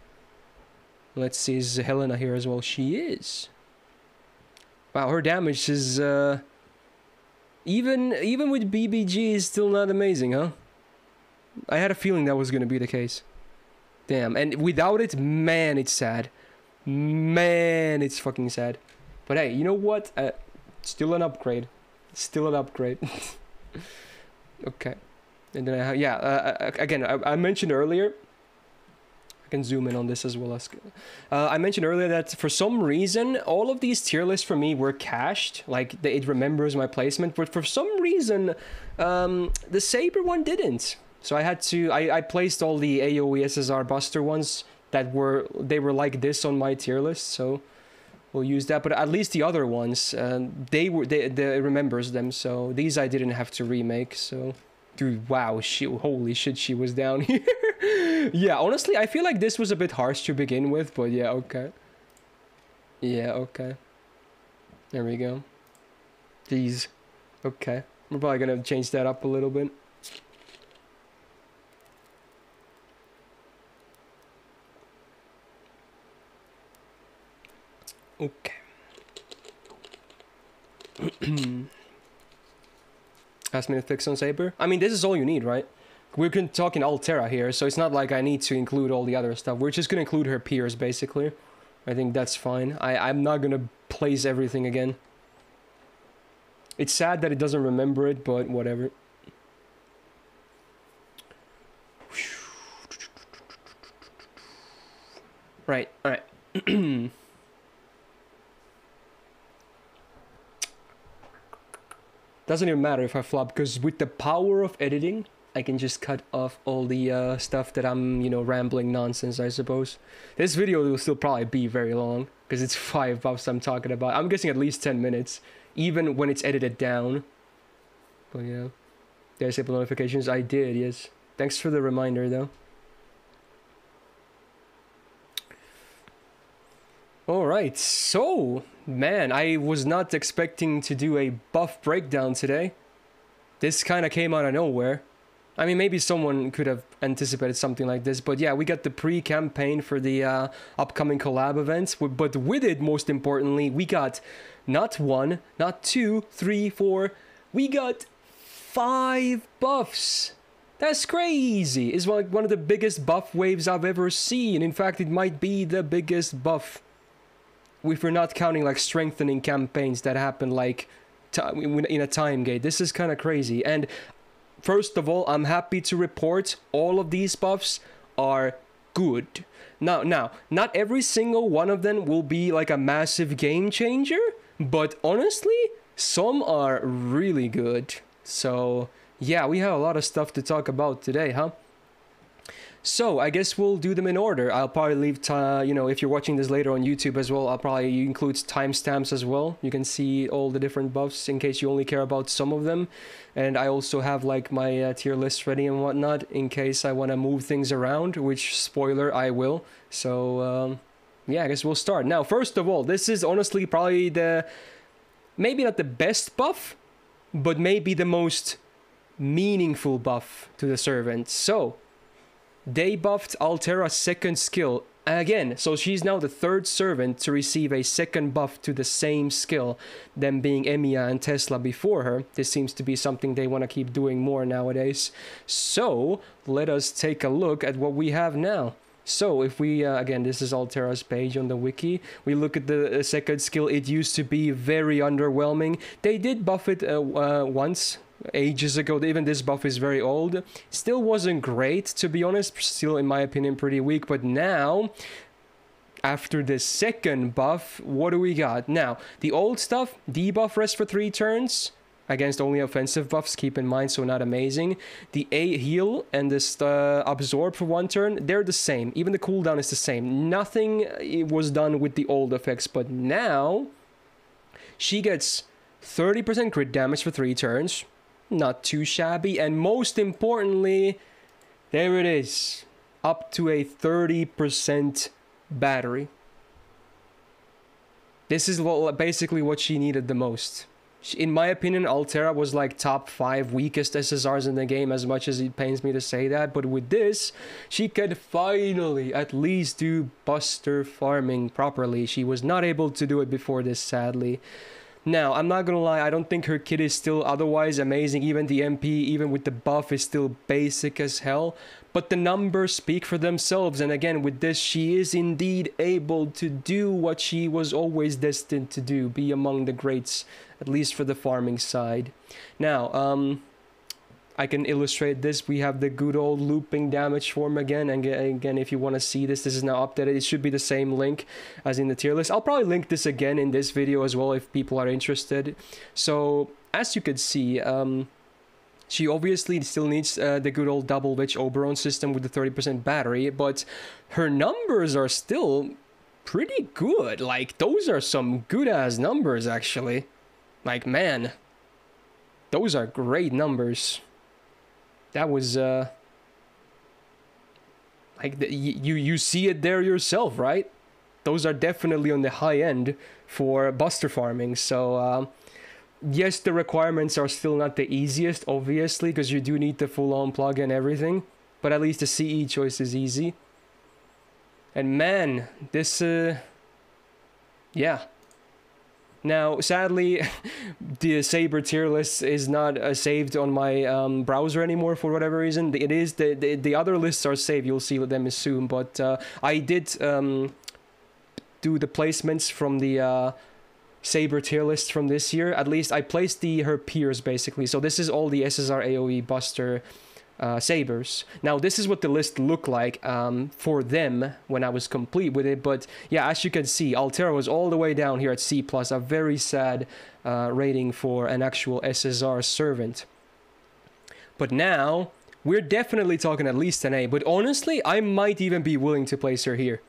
Let's see. Is Helena here as well? She is. Wow, her damage is even with BBG is still not amazing, huh? I had a feeling that was gonna be the case. Damn. And without it, man, it's sad. Man, it's fucking sad. But hey, you know what? Still an upgrade. Still an upgrade. Okay, and then I have, yeah, again, I mentioned earlier, I can zoom in on this as well as, I mentioned earlier that for some reason, all of these tier lists for me were cached, like, it remembers my placement, but for some reason, the Saber one didn't. So I had to, I placed all the AoE SSR Buster ones that were like this on my tier list, so we'll use that, but at least the other ones, they remembers them, so these I didn't have to remake, so... Dude, wow, holy shit, she was down here. Yeah, honestly, I feel like this was a bit harsh to begin with, but yeah, okay. Yeah, okay. There we go. Jeez. Okay. We're probably gonna change that up a little bit. Okay. Last minute fix on Saber. I mean, this is all you need, right? We're talking Altera here, so it's not like I need to include all the other stuff. We're just gonna include her peers, basically. I think that's fine. I'm not gonna place everything again. It's sad that it doesn't remember it, but whatever. Right, alright. Doesn't even matter if I flop, because with the power of editing, I can just cut off all the stuff that I'm, you know, rambling nonsense, I suppose. This video will still probably be very long, because it's 5 buffs I'm talking about. I'm guessing at least 10 minutes, even when it's edited down. But yeah, disable notifications, I did, yes. Thanks for the reminder, though. Alright, so, man, I was not expecting to do a buff breakdown today. This kind of came out of nowhere. I mean, maybe someone could have anticipated something like this, but yeah, we got the pre-campaign for the upcoming collab events, but with it, most importantly, we got not 1, not 2, 3, 4, we got 5 buffs. That's crazy. It's like one of the biggest buff waves I've ever seen. In fact, it might be the biggest buff, if we're not counting like strengthening campaigns that happen like in a time gate. This is kind of crazy. And first of all, I'm happy to report all of these buffs are good. Now, not every single one of them will be like a massive game changer, but honestly, some are really good. So yeah, we have a lot of stuff to talk about today, huh? So I guess we'll do them in order. I'll probably leave, you know, if you're watching this later on YouTube as well, I'll probably include timestamps as well. You can see all the different buffs in case you only care about some of them. And I also have like my tier list ready and whatnot in case I want to move things around, which, spoiler, I will. So yeah, I guess we'll start. Now, first of all, this is honestly probably the, maybe not the best buff, but maybe the most meaningful buff to the servant. So they buffed Altera's second skill again, so she's now the 3rd servant to receive a second buff to the same skill, them being Emiya and Tesla before her. This seems to be something they want to keep doing more nowadays. So let us take a look at what we have now. So if we, again, this is Altera's page on the wiki, we look at the second skill. It used to be very underwhelming. They did buff it once, ages ago. Even this buff is very old. Still wasn't great, to be honest. Still, in my opinion, pretty weak. But now, after the second buff, what do we got? Now, the old stuff, debuff rest for 3 turns. Against only offensive buffs, keep in mind, so not amazing. The A heal and this absorb for 1 turn, they're the same. Even the cooldown is the same. Nothing was done with the old effects, but now she gets 30% crit damage for 3 turns. Not too shabby. And most importantly, there it is. Up to a 30% battery. This is basically what she needed the most. In my opinion, Altera was like top 5 weakest SSRs in the game, as much as it pains me to say that. But with this, she could finally at least do buster farming properly. She was not able to do it before this, sadly. Now, I'm not gonna lie, I don't think her kit is still otherwise amazing. Even the MP, even with the buff, is still basic as hell. But the numbers speak for themselves, and again, with this, she is indeed able to do what she was always destined to do, be among the greats, at least for the farming side. Now, I can illustrate this. We have the good old looping damage form again, and again, if you want to see this, this is now updated. It should be the same link as in the tier list. I'll probably link this again in this video as well if people are interested. So, as you could see, she obviously still needs the good old double witch Oberon system with the 30% battery, but her numbers are still pretty good. Like, those are some good-ass numbers, actually. Like, man, those are great numbers. That was, like, you see it there yourself, right? Those are definitely on the high end for buster farming, so, yes, the requirements are still not the easiest, obviously, because you do need the full-on plug and everything, but at least the CE choice is easy. And man, this, yeah. Now, sadly, the Saber tier list is not saved on my browser anymore for whatever reason. It is, the other lists are saved, you'll see them soon, but I did do the placements from the Saber tier list from this year. At least I placed her peers, basically. So this is all the SSR AoE Buster Sabers. Now this is what the list looked like for them when I was complete with it, but yeah, as you can see, Altera was all the way down here at C+, a very sad rating for an actual SSR servant. But now we're definitely talking at least an A. But honestly, I might even be willing to place her here.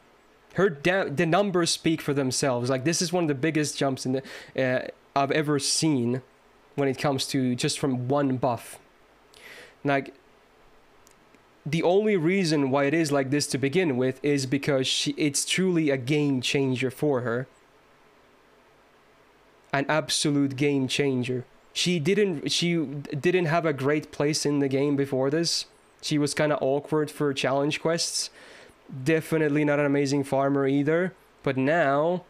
The numbers speak for themselves. Like, this is one of the biggest jumps in the I've ever seen when it comes to just from one buff. Like, the only reason why it is like this to begin with is because it's truly a game changer for her. An absolute game changer. She didn't have a great place in the game before this. She was kind of awkward for challenge quests. Definitely not an amazing farmer either. But now,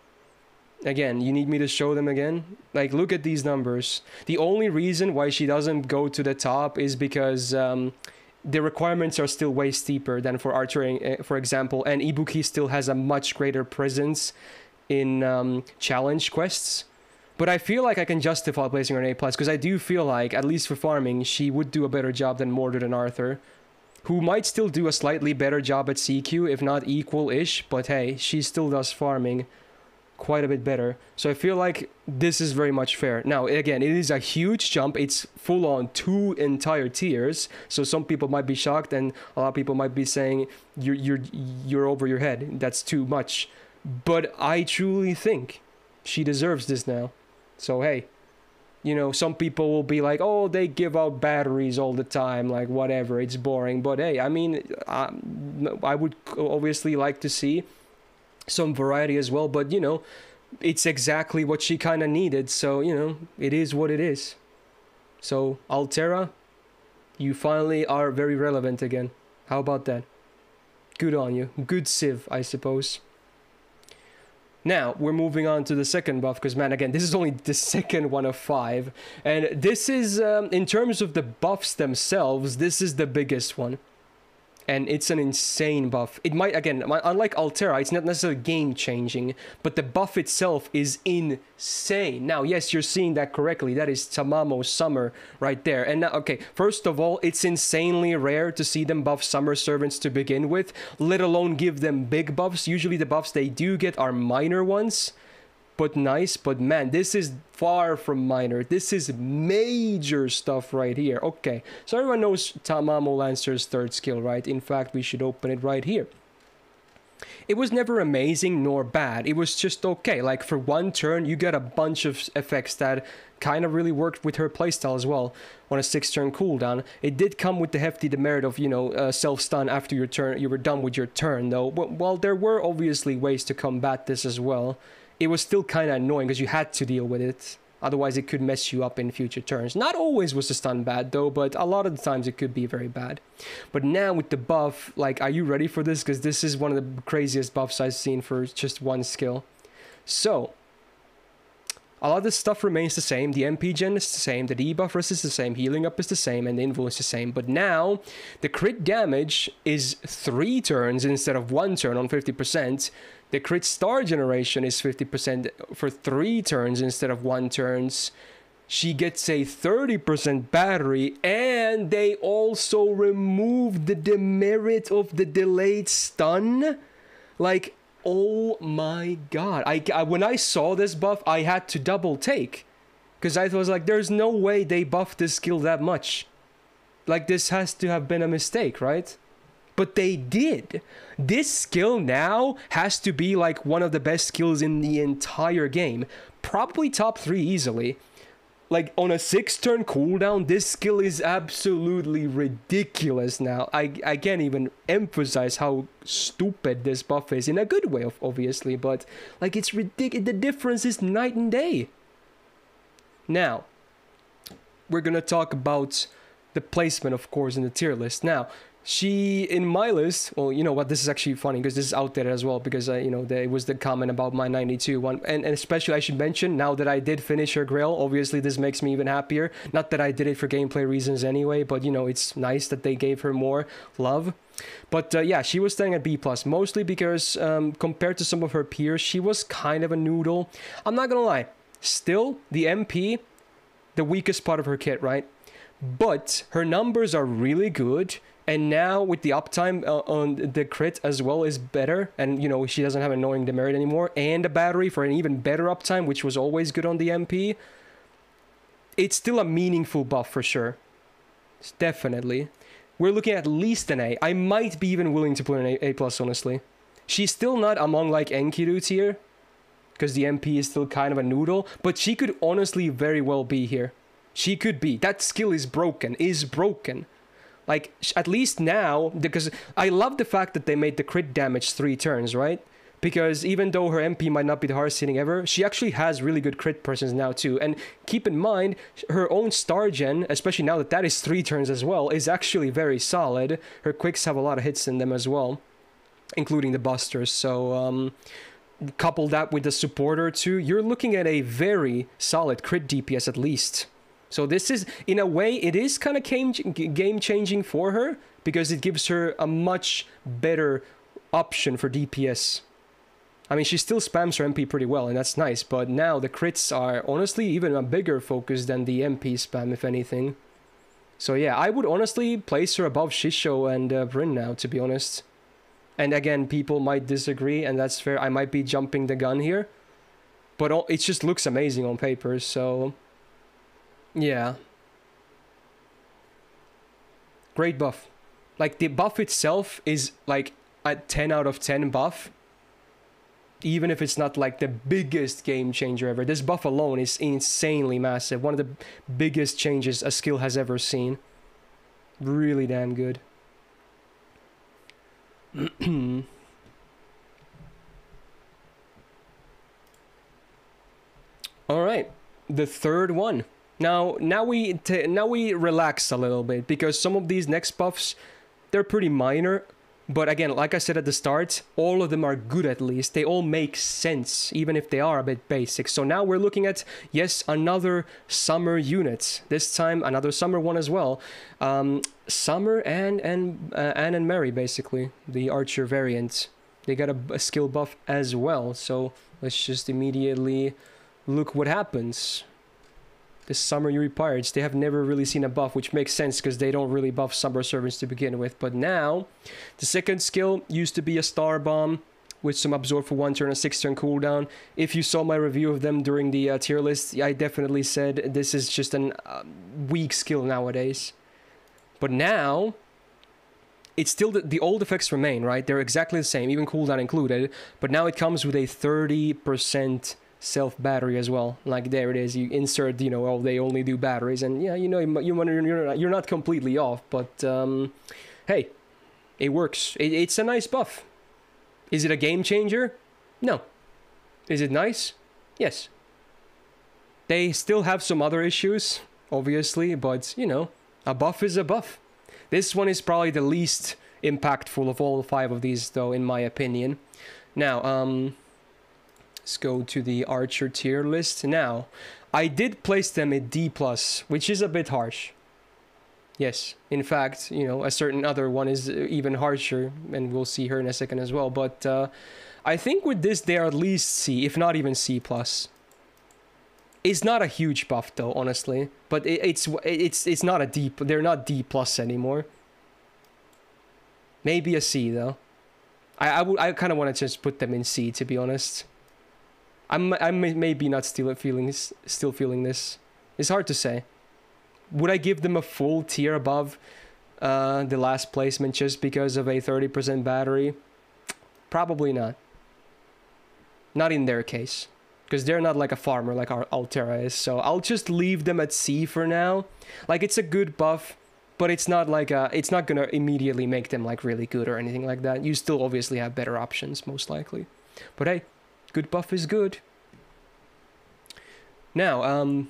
again, you need me to show them again? Like, look at these numbers. The only reason why she doesn't go to the top is because the requirements are still way steeper than for archery, for example. And Ibuki still has a much greater presence in challenge quests. But I feel like I can justify placing her in A+, because I do feel like, at least for farming, she would do a better job than Mordred and Arthur, who might still do a slightly better job at CQ, if not equal-ish, but hey, she still does farming quite a bit better. So I feel like this is very much fair. Now, again, it is a huge jump. It's full-on 2 entire tiers, so some people might be shocked, and a lot of people might be saying, you're over your head. That's too much. But I truly think she deserves this now. So hey, you know, some people will be like, oh, they give out batteries all the time, like whatever, it's boring. But hey, I mean, I would obviously like to see some variety as well, but you know, it's exactly what she kind of needed, so you know, it is what it is. So Altera, you finally are very relevant again. How about that? Good on you. Good Civ, I suppose. Now, we're moving on to the second buff, because, man, again, this is only the second one of 5. And this is, in terms of the buffs themselves, this is the biggest one. And it's an insane buff. It might, again, unlike Altera, it's not necessarily game-changing, but the buff itself is insane. Now, yes, you're seeing that correctly. That is Tamamo Summer right there. And now, okay, first of all, it's insanely rare to see them buff Summer Servants to begin with, let alone give them big buffs. Usually the buffs they do get are minor ones, but nice. But man, this is far from minor. This is major stuff right here. Okay, so everyone knows Tamamo Lancer's third skill, right? In fact, we should open it right here. It was never amazing nor bad. It was just okay. Like, for one turn, you get a bunch of effects that kind of really worked with her playstyle as well on a 6-turn cooldown. It did come with the hefty demerit of, you know, self-stun after your turn. You were done with your turn, though. Well, there were obviously ways to combat this as well. It was still kind of annoying because you had to deal with it. Otherwise, it could mess you up in future turns. Not always was the stun bad, though, but a lot of the times it could be very bad. But now with the buff, like, are you ready for this? Because this is one of the craziest buffs I've seen for just one skill. So, a lot of this stuff remains the same. The MP gen is the same. The debuff rest is the same. Healing up is the same. And the influence is the same. But now, the crit damage is 3 turns instead of 1 turn on 50%. The crit star generation is 50% for 3 turns instead of 1 turns. She gets a 30% battery, and they also removed the demerit of the delayed stun. Like, oh my god. I when I saw this buff, I had to double take. Because I was like, there's no way they buffed this skill that much. Like, this has to have been a mistake, right? But they did. This skill now has to be like one of the best skills in the entire game. Probably top 3 easily. Like, on a 6-turn cooldown, this skill is absolutely ridiculous now. I can't even emphasize how stupid this buff is, in a good way, obviously, but like, it's ridiculous. The difference is night and day. Now, we're gonna talk about the placement, of course, in the tier list. Now, she, in my list, well, you know what, this is actually funny because this is out there as well, because you know, there was the comment about my 92 one, and especially I should mention, now that I did finish her Grail, obviously this makes me even happier. Not that I did it for gameplay reasons anyway, but you know, it's nice that they gave her more love. But yeah, she was staying at B+, mostly because compared to some of her peers, she was kind of a noodle. I'm not gonna lie, still, the MP, the weakest part of her kit, right? But her numbers are really good. And now with the uptime on the crit as well is better. And, you know, she doesn't have annoying demerit anymore. And a battery for an even better uptime, which was always good on the MP. It's still a meaningful buff for sure. Definitely. we're looking at least an A. I might be even willing to put an A+, honestly. She's still not among, like, Enkidu tier, because the MP is still kind of a noodle, but she could honestly very well be here. She could be. That skill is broken. Like, at least now, because I love the fact that they made the crit damage 3 turns, right? Because even though her MP might not be the hardest hitting ever, she actually has really good crit presence now too. And keep in mind, her own star gen, especially now that that is 3 turns as well, is actually very solid. Her quicks have a lot of hits in them as well, including the busters. So couple that with the supporter too, you're looking at a very solid crit DPS at least. So this is, in a way, it is kind of game-changing for her, because it gives her a much better option for DPS. I mean, she still spams her MP pretty well, and that's nice, but now the crits are honestly even a bigger focus than the MP spam, if anything. So yeah, I would honestly place her above Shisho and Bryn now, to be honest. And again, people might disagree, and that's fair. I might be jumping the gun here, but it just looks amazing on paper, so yeah. Great buff. Like, the buff itself is like a 10 out of 10 buff. Even if it's not like the biggest game changer ever. This buff alone is insanely massive. One of the biggest changes a skill has ever seen. Really damn good. Alright, the third one. Now we relax a little bit, because some of these next buffs, they're pretty minor. But again, like I said at the start, all of them are good at least. They all make sense, even if they are a bit basic. So now we're looking at, yes, another summer unit. This time, another summer one as well. Summer and Anne and Mary, basically. The archer variant. They got a skill buff as well. So let's just immediately look what happens. The Summer Yuri Pirates, they have never really seen a buff, which makes sense because they don't really buff Summer Servants to begin with. But now, the second skill used to be a Star Bomb with some Absorb for 1 turn, a 6-turn cooldown. If you saw my review of them during the tier list, I definitely said this is just an weak skill nowadays. But now, it's still the old effects remain, right? They're exactly the same, even cooldown included. But now it comes with a 30% self battery as well. Like, there it is, you insert, you know, oh, they only do batteries, and yeah, you know, you're not completely off, but hey, it works. It's a nice buff. Is it a game changer? No. Is it nice? Yes. They still have some other issues, obviously, but you know, a buff is a buff. This one is probably the least impactful of all 5 of these, though, in my opinion. Now, let's go to the Archer tier list. Now, I did place them at D+, which is a bit harsh. Yes, in fact, you know, a certain other one is even harsher, and we'll see her in a second as well. But I think with this, they are at least C, if not even C+. It's not a huge buff, though, honestly. But it's not a D. They're not D+ anymore. Maybe a C, though. I kind of want to just put them in C, to be honest. I'm maybe not still feeling this. It's hard to say. Would I give them a full tier above the last placement just because of a 30% battery? Probably not. Not in their case. Because they're not like a farmer like our Altera is. So I'll just leave them at C for now. Like, it's a good buff, but it's not like it's not gonna immediately make them like really good or anything like that. You still obviously have better options, most likely. But hey, good buff is good. Now,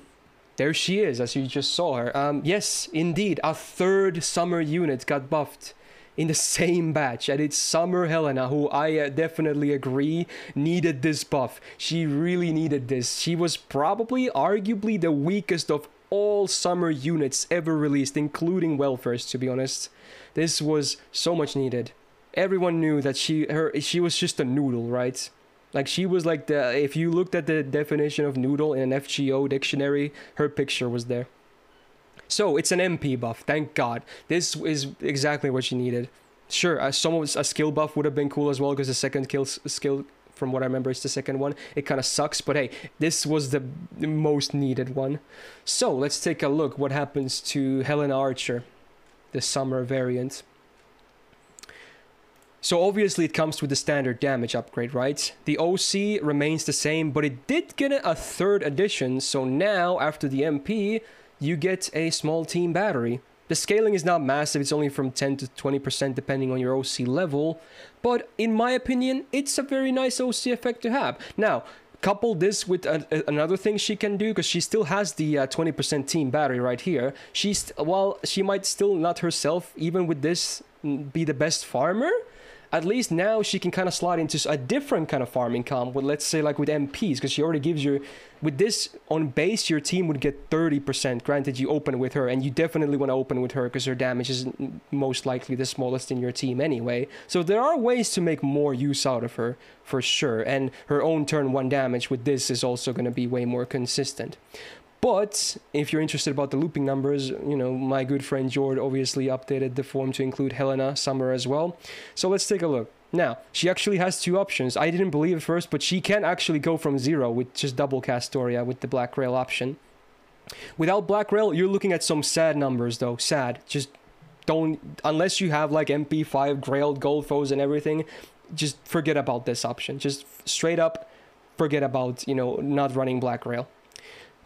there she is, as you just saw her. Yes, indeed, a third summer unit got buffed in the same batch, and it's Summer Helena, who I definitely agree needed this buff. She really needed this. She was probably, arguably, the weakest of all summer units ever released, including Welfare's, to be honest. This was so much needed. Everyone knew that she was just a noodle, right? Like, she was like the, if you looked at the definition of noodle in an FGO dictionary, her picture was there. So, it's an MP buff, thank God. This is exactly what she needed. Sure, a skill buff would have been cool as well, because the second skill, from what I remember, is the second one. It kind of sucks, but hey, this was the most needed one. So, let's take a look what happens to Helena Archer. the summer variant. So obviously it comes with the standard damage upgrade, right? The OC remains the same, but it did get a third edition, so now, after the MP, you get a small team battery. The scaling is not massive, it's only from 10 to 20% depending on your OC level, but in my opinion, it's a very nice OC effect to have. Now, couple this with another thing she can do, because she still has the 20% team battery right here. While she might still not herself, even with this, be the best farmer, at least now she can kind of slot into a different kind of farming comp with, let's say, like with MPs, because she already gives you, with this on base, your team would get 30%. Granted, you open with her, and you definitely want to open with her because her damage is most likely the smallest in your team anyway. So there are ways to make more use out of her, for sure, and her own turn 1 damage with this is also going to be way more consistent. But if you're interested about the looping numbers, you know, my good friend Jord obviously updated the form to include Helena Summer as well. So let's take a look. Now, she actually has 2 options. I didn't believe it first, but she can actually go from 0 with just double Castoria with the Black Rail option. Without Black Rail, you're looking at some sad numbers though. Sad. Just don't, unless you have like MP5, Grailed, Gold Foes and everything, just forget about this option. Just straight up forget about, you know, not running Black Rail.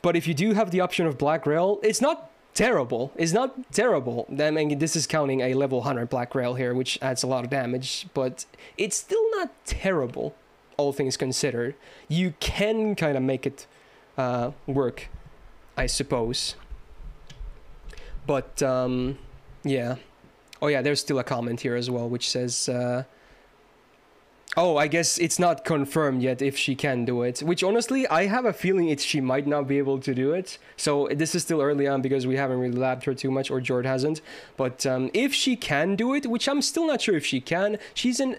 But if you do have the option of Black Rail, it's not terrible. It's not terrible. I mean, this is counting a level 100 Black Rail here, which adds a lot of damage, but it's still not terrible, all things considered. You can kind of make it work, I suppose. But, yeah. Oh yeah, there's still a comment here as well, which says... oh, I guess it's not confirmed yet if she can do it. Which, honestly, I have a feeling she might not be able to do it. So this is still early on because we haven't really labbed her too much, or Jord hasn't. But if she can do it, which I'm still not sure if she can, she's an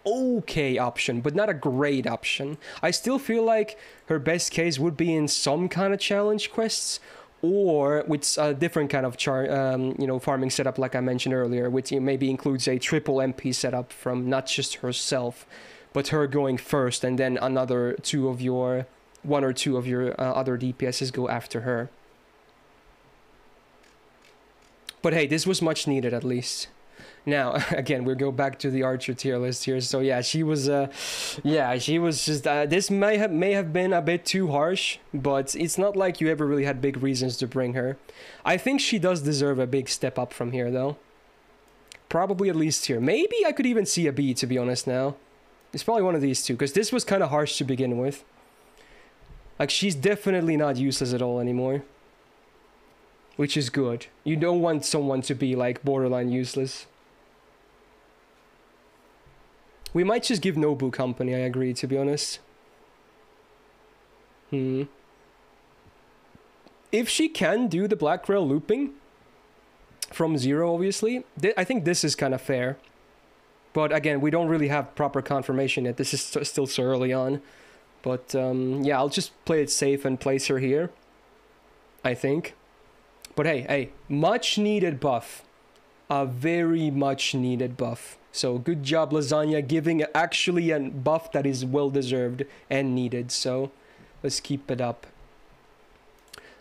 okay option, but not a great option. I still feel like her best case would be in some kind of challenge quests, or with a different kind of you know, farming setup like I mentioned earlier, which maybe includes a triple MP setup from not just herself, but her going first, and then another 2 of your, 1 or 2 of your other DPSs go after her. But hey, this was much needed at least. Now, again, we'll go back to the Archer tier list here. So yeah, she was just, this may have been a bit too harsh, but it's not like you ever really had big reasons to bring her. I think she does deserve a big step up from here, though. Probably at least here. Maybe I could even see a B, to be honest now. It's probably one of these 2, because this was kind of harsh to begin with. Like, she's definitely not useless at all anymore. Which is good. You don't want someone to be, like, borderline useless. We might just give Nobu company, I agree, to be honest. If she can do the Black Rail looping from 0, obviously, I think this is kind of fair. But again, we don't really have proper confirmation yet. This is still so early on. But yeah, I'll just play it safe and place her here, I think. But hey, much needed buff. A very much needed buff. So good job, Lasagna, giving actually a buff that is well deserved and needed. So let's keep it up.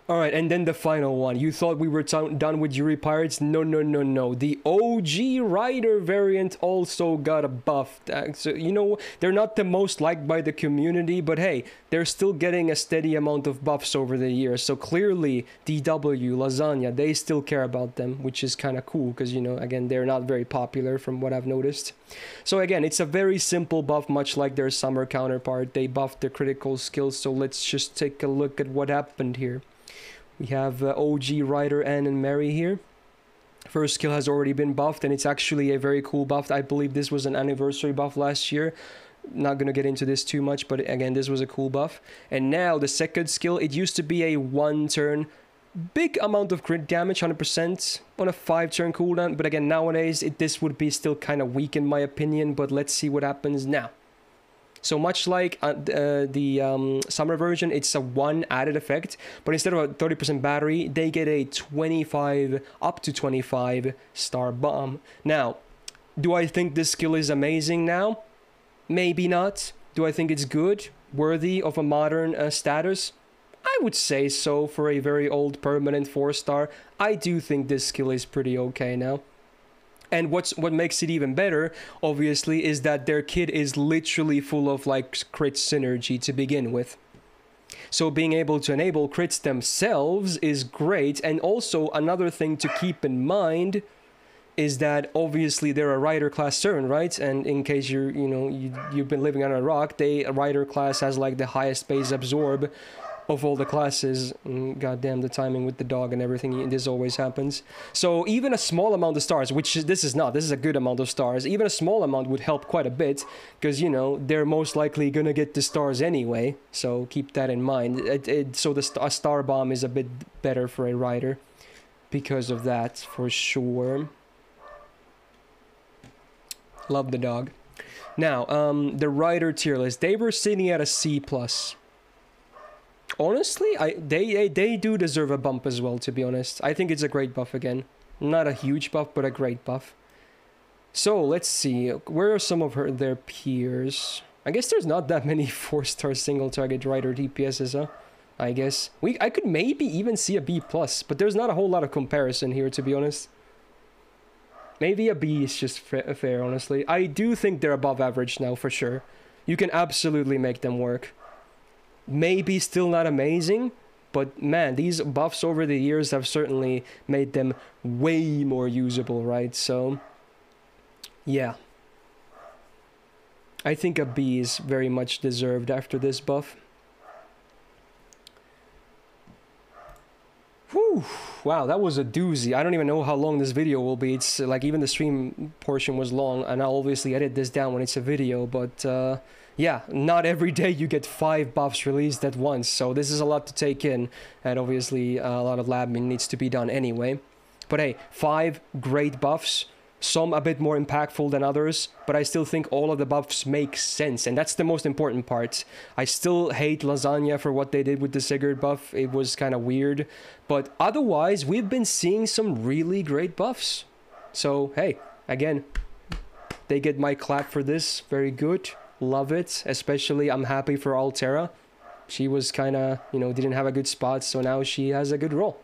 Alright, and then the final one. You thought we were done with Yuri Pirates? No, no, no, no. The OG Rider variant also got a buff. So, you know, they're not the most liked by the community, but hey, they're still getting a steady amount of buffs over the years. So clearly, DW, Lasagna, they still care about them, which is kind of cool because, you know, again, they're not very popular from what I've noticed. So again, it's a very simple buff, much like their summer counterpart. They buffed their critical skills, so let's just take a look at what happened here. We have OG Ryder, Anne, and Mary here. First skill has already been buffed, and it's actually a very cool buff. I believe this was an anniversary buff last year. Not going to get into this too much, but again, this was a cool buff. And now the second skill, it used to be a 1-turn, big amount of crit damage, 100% on a 5-turn cooldown. But again, nowadays, this would be still kind of weak in my opinion, but let's see what happens now. So much like the summer version, it's a 1 added effect, but instead of a 30% battery, they get a 25, up to 25 star bomb. Now, do I think this skill is amazing now? Maybe not. Do I think it's good, worthy of a modern status? I would say so for a very old permanent 4-star. I do think this skill is pretty okay now. And what makes it even better, obviously, is that their kit is literally full of like crit synergy to begin with. So being able to enable crits themselves is great. And also another thing to keep in mind is that obviously they're a rider class turn, right? And in case you've been living under a rock, a rider class has like the highest base absorb of all the classes. Goddamn the timing with the dog and everything, this always happens. So even a small amount of stars, which this is a good amount of stars, even a small amount would help quite a bit, because they're most likely gonna get the stars anyway, so keep that in mind. So a star bomb is a bit better for a rider because of that, for sure. Love the dog. Now, the rider tier list, they were sitting at a C+. Honestly, they do deserve a bump as well, to be honest. I think it's a great buff again. Not a huge buff, but a great buff. So, let's see. Where are some of their peers? I guess there's not that many 4-star single target rider DPSs, huh? I guess. I could maybe even see a B+, but there's not a whole lot of comparison here, to be honest. Maybe a B is just fair, honestly. I do think they're above average now, for sure. You can absolutely make them work. Maybe still not amazing, but man, these buffs over the years have certainly made them way more usable, right? So, yeah. I think a B is very much deserved after this buff. Whew. Wow, that was a doozy. I don't even know how long this video will be. It's like even the stream portion was long, and I'll obviously edit this down when it's a video, but yeah, not every day you get 5 buffs released at once, so this is a lot to take in, and obviously a lot of labbing needs to be done anyway. But hey, 5 great buffs, some a bit more impactful than others, but I still think all of the buffs make sense, and that's the most important part. I still hate Lasagna for what they did with the Sigurd buff. It was kind of weird, but otherwise we've been seeing some really great buffs. So hey, again, they get my clap for this. Very good. Love it. Especially I'm happy for Altera. She was kind of, didn't have a good spot, so now she has a good role.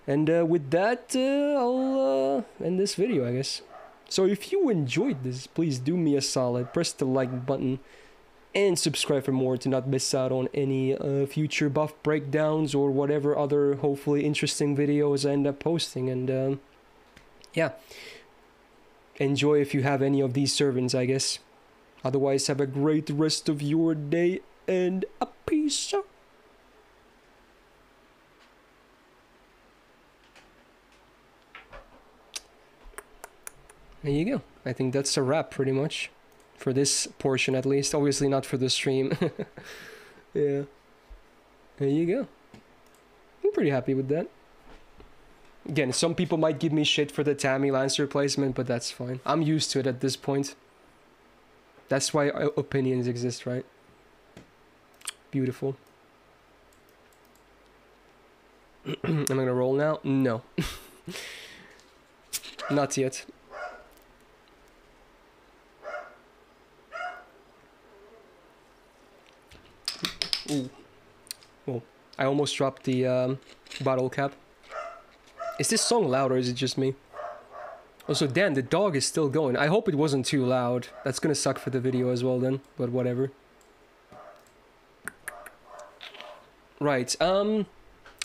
And with that, I'll end this video, I guess. So if you enjoyed this, please do me a solid. Press the like button and subscribe for more to not miss out on any future buff breakdowns or whatever other hopefully interesting videos I end up posting. And yeah. Enjoy if you have any of these servants, I guess. Otherwise, have a great rest of your day and a peace out. There you go. I think that's a wrap pretty much. For this portion at least. Obviously not for the stream. Yeah. There you go. I'm pretty happy with that. Again, some people might give me shit for the Tammy Lance replacement, but that's fine. I'm used to it at this point. That's why opinions exist, right? Beautiful. Am I gonna roll now? No. Not yet. Ooh. Oh, I almost dropped the bottle cap. Is this song loud or is it just me? Also, damn, the dog is still going. I hope it wasn't too loud. That's gonna suck for the video as well then, but whatever. Right,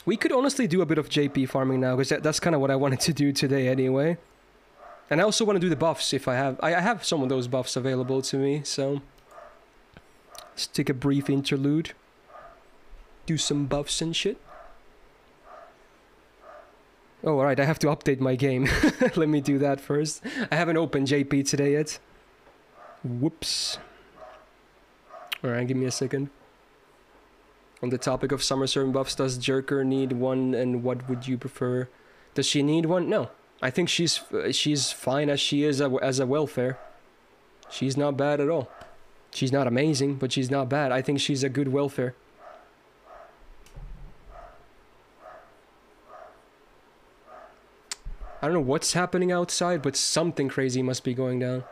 we could honestly do a bit of JP farming now, because that's kind of what I wanted to do today anyway. And I also want to do the buffs if I have some of those buffs available to me, so... Let's take a brief interlude. Do some buffs and shit. Oh, alright, I have to update my game. Let me do that first. I haven't opened JP today yet. Whoops. Alright, give me a second. On the topic of summer servant buffs, does Jerker need one, and what would you prefer? Does she need one? No. I think she's fine as she is as a welfare. She's not bad at all. She's not amazing, but she's not bad. I think she's a good welfare. I don't know what's happening outside, but something crazy must be going down.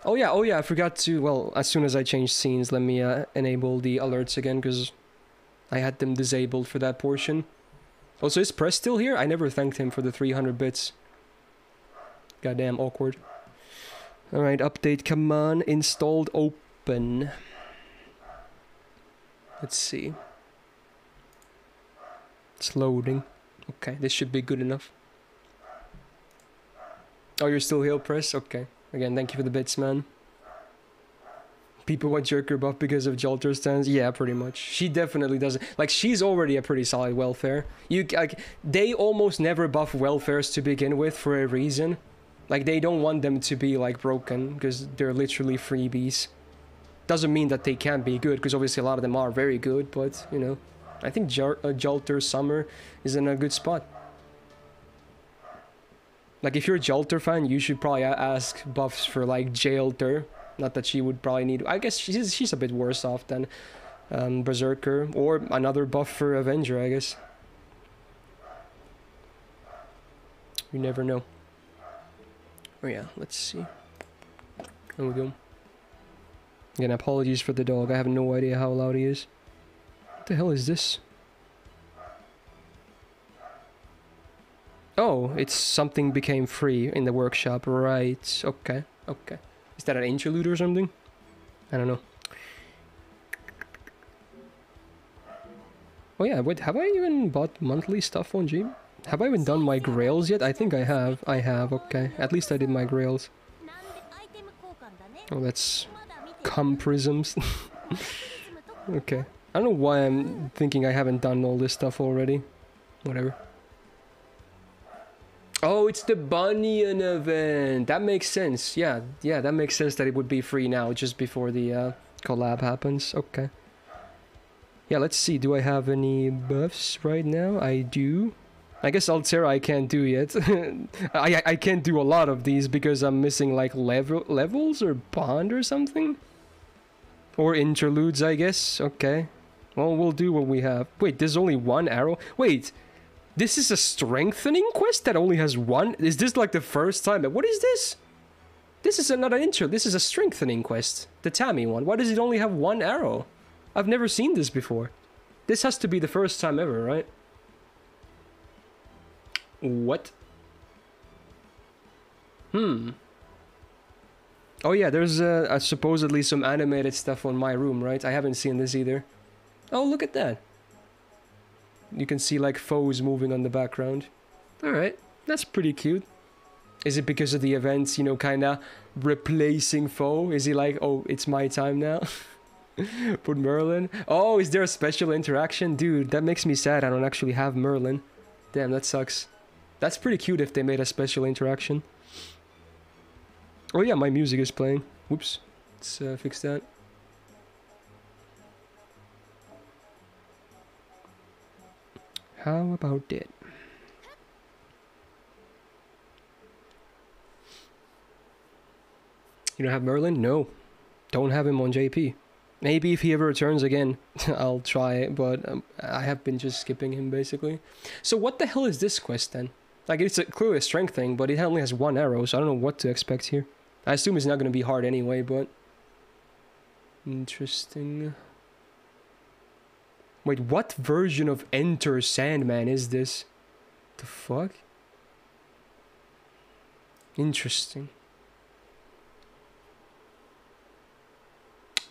Oh yeah, I forgot to, well, as soon as I change scenes, let me enable the alerts again, because I had them disabled for that portion. Also, is Press still here? I never thanked him for the 300 bits. Goddamn awkward. Alright, update command installed open. Let's see. It's loading. Okay, this should be good enough. Oh, you're still here, Press? Okay. Again, thank you for the bits, man. People want Jerker buff because of Jolter stands? Yeah, pretty much. She definitely doesn't. Like, she's already a pretty solid welfare. They almost never buff welfares to begin with for a reason. Like, they don't want them to be, like, broken, because they're literally freebies. Doesn't mean that they can't be good, because obviously a lot of them are very good, but, you know. I think Jolter Summer is in a good spot. Like, if you're a Jolter fan, you should probably ask buffs for, like, Jailter. Not that she would probably need... I guess she's a bit worse off than Berserker. Or another buff for Avenger, I guess. You never know. Oh yeah, let's see. There we go. Again, apologies for the dog. I have no idea how loud he is. What the hell is this? Oh, it's something became free in the workshop. Right. Okay. Okay. Is that an interlude or something? I don't know. Oh yeah, wait, have I even bought monthly stuff on Gym? Have I even done my grails yet? I think I have. I have, okay. At least I did my grails. Oh, that's... cum prisms. Okay. I don't know why I'm thinking I haven't done all this stuff already. Whatever. Oh, it's the Bunyan event! That makes sense. Yeah, that makes sense that it would be free now, just before the collab happens. Okay. Yeah, let's see. Do I have any buffs right now? I do. I guess Altera I can't do yet. I can't do a lot of these because I'm missing like levels or bond or something? Or interludes, I guess. Okay. Well, we'll do what we have. Wait, there's only one arrow? Wait! This is a strengthening quest that only has one? Is this like the first time? What is this? This is not an intro. This is a strengthening quest. The Tammy one. Why does it only have one arrow? I've never seen this before. This has to be the first time ever, right? What? Oh yeah, there's supposedly some animated stuff on my room, right? I haven't seen this either. Oh, look at that. You can see like foes moving on the background. Alright, that's pretty cute. Is it because of the events, you know, kinda replacing foe? Is he like, oh, it's my time now? Put Merlin. Oh, is there a special interaction? Dude, that makes me sad I don't actually have Merlin. Damn, that sucks. That's pretty cute if they made a special interaction. Oh yeah, my music is playing. Whoops. Let's fix that. How about it? You don't have Merlin? No. Don't have him on JP. Maybe if he ever returns again, I'll try it, but I have been just skipping him, basically. So what the hell is this quest, then? Like, it's clearly a strength thing, but it only has one arrow, so I don't know what to expect here. I assume it's not going to be hard anyway, but... interesting. Wait, what version of Enter Sandman is this? The fuck? Interesting.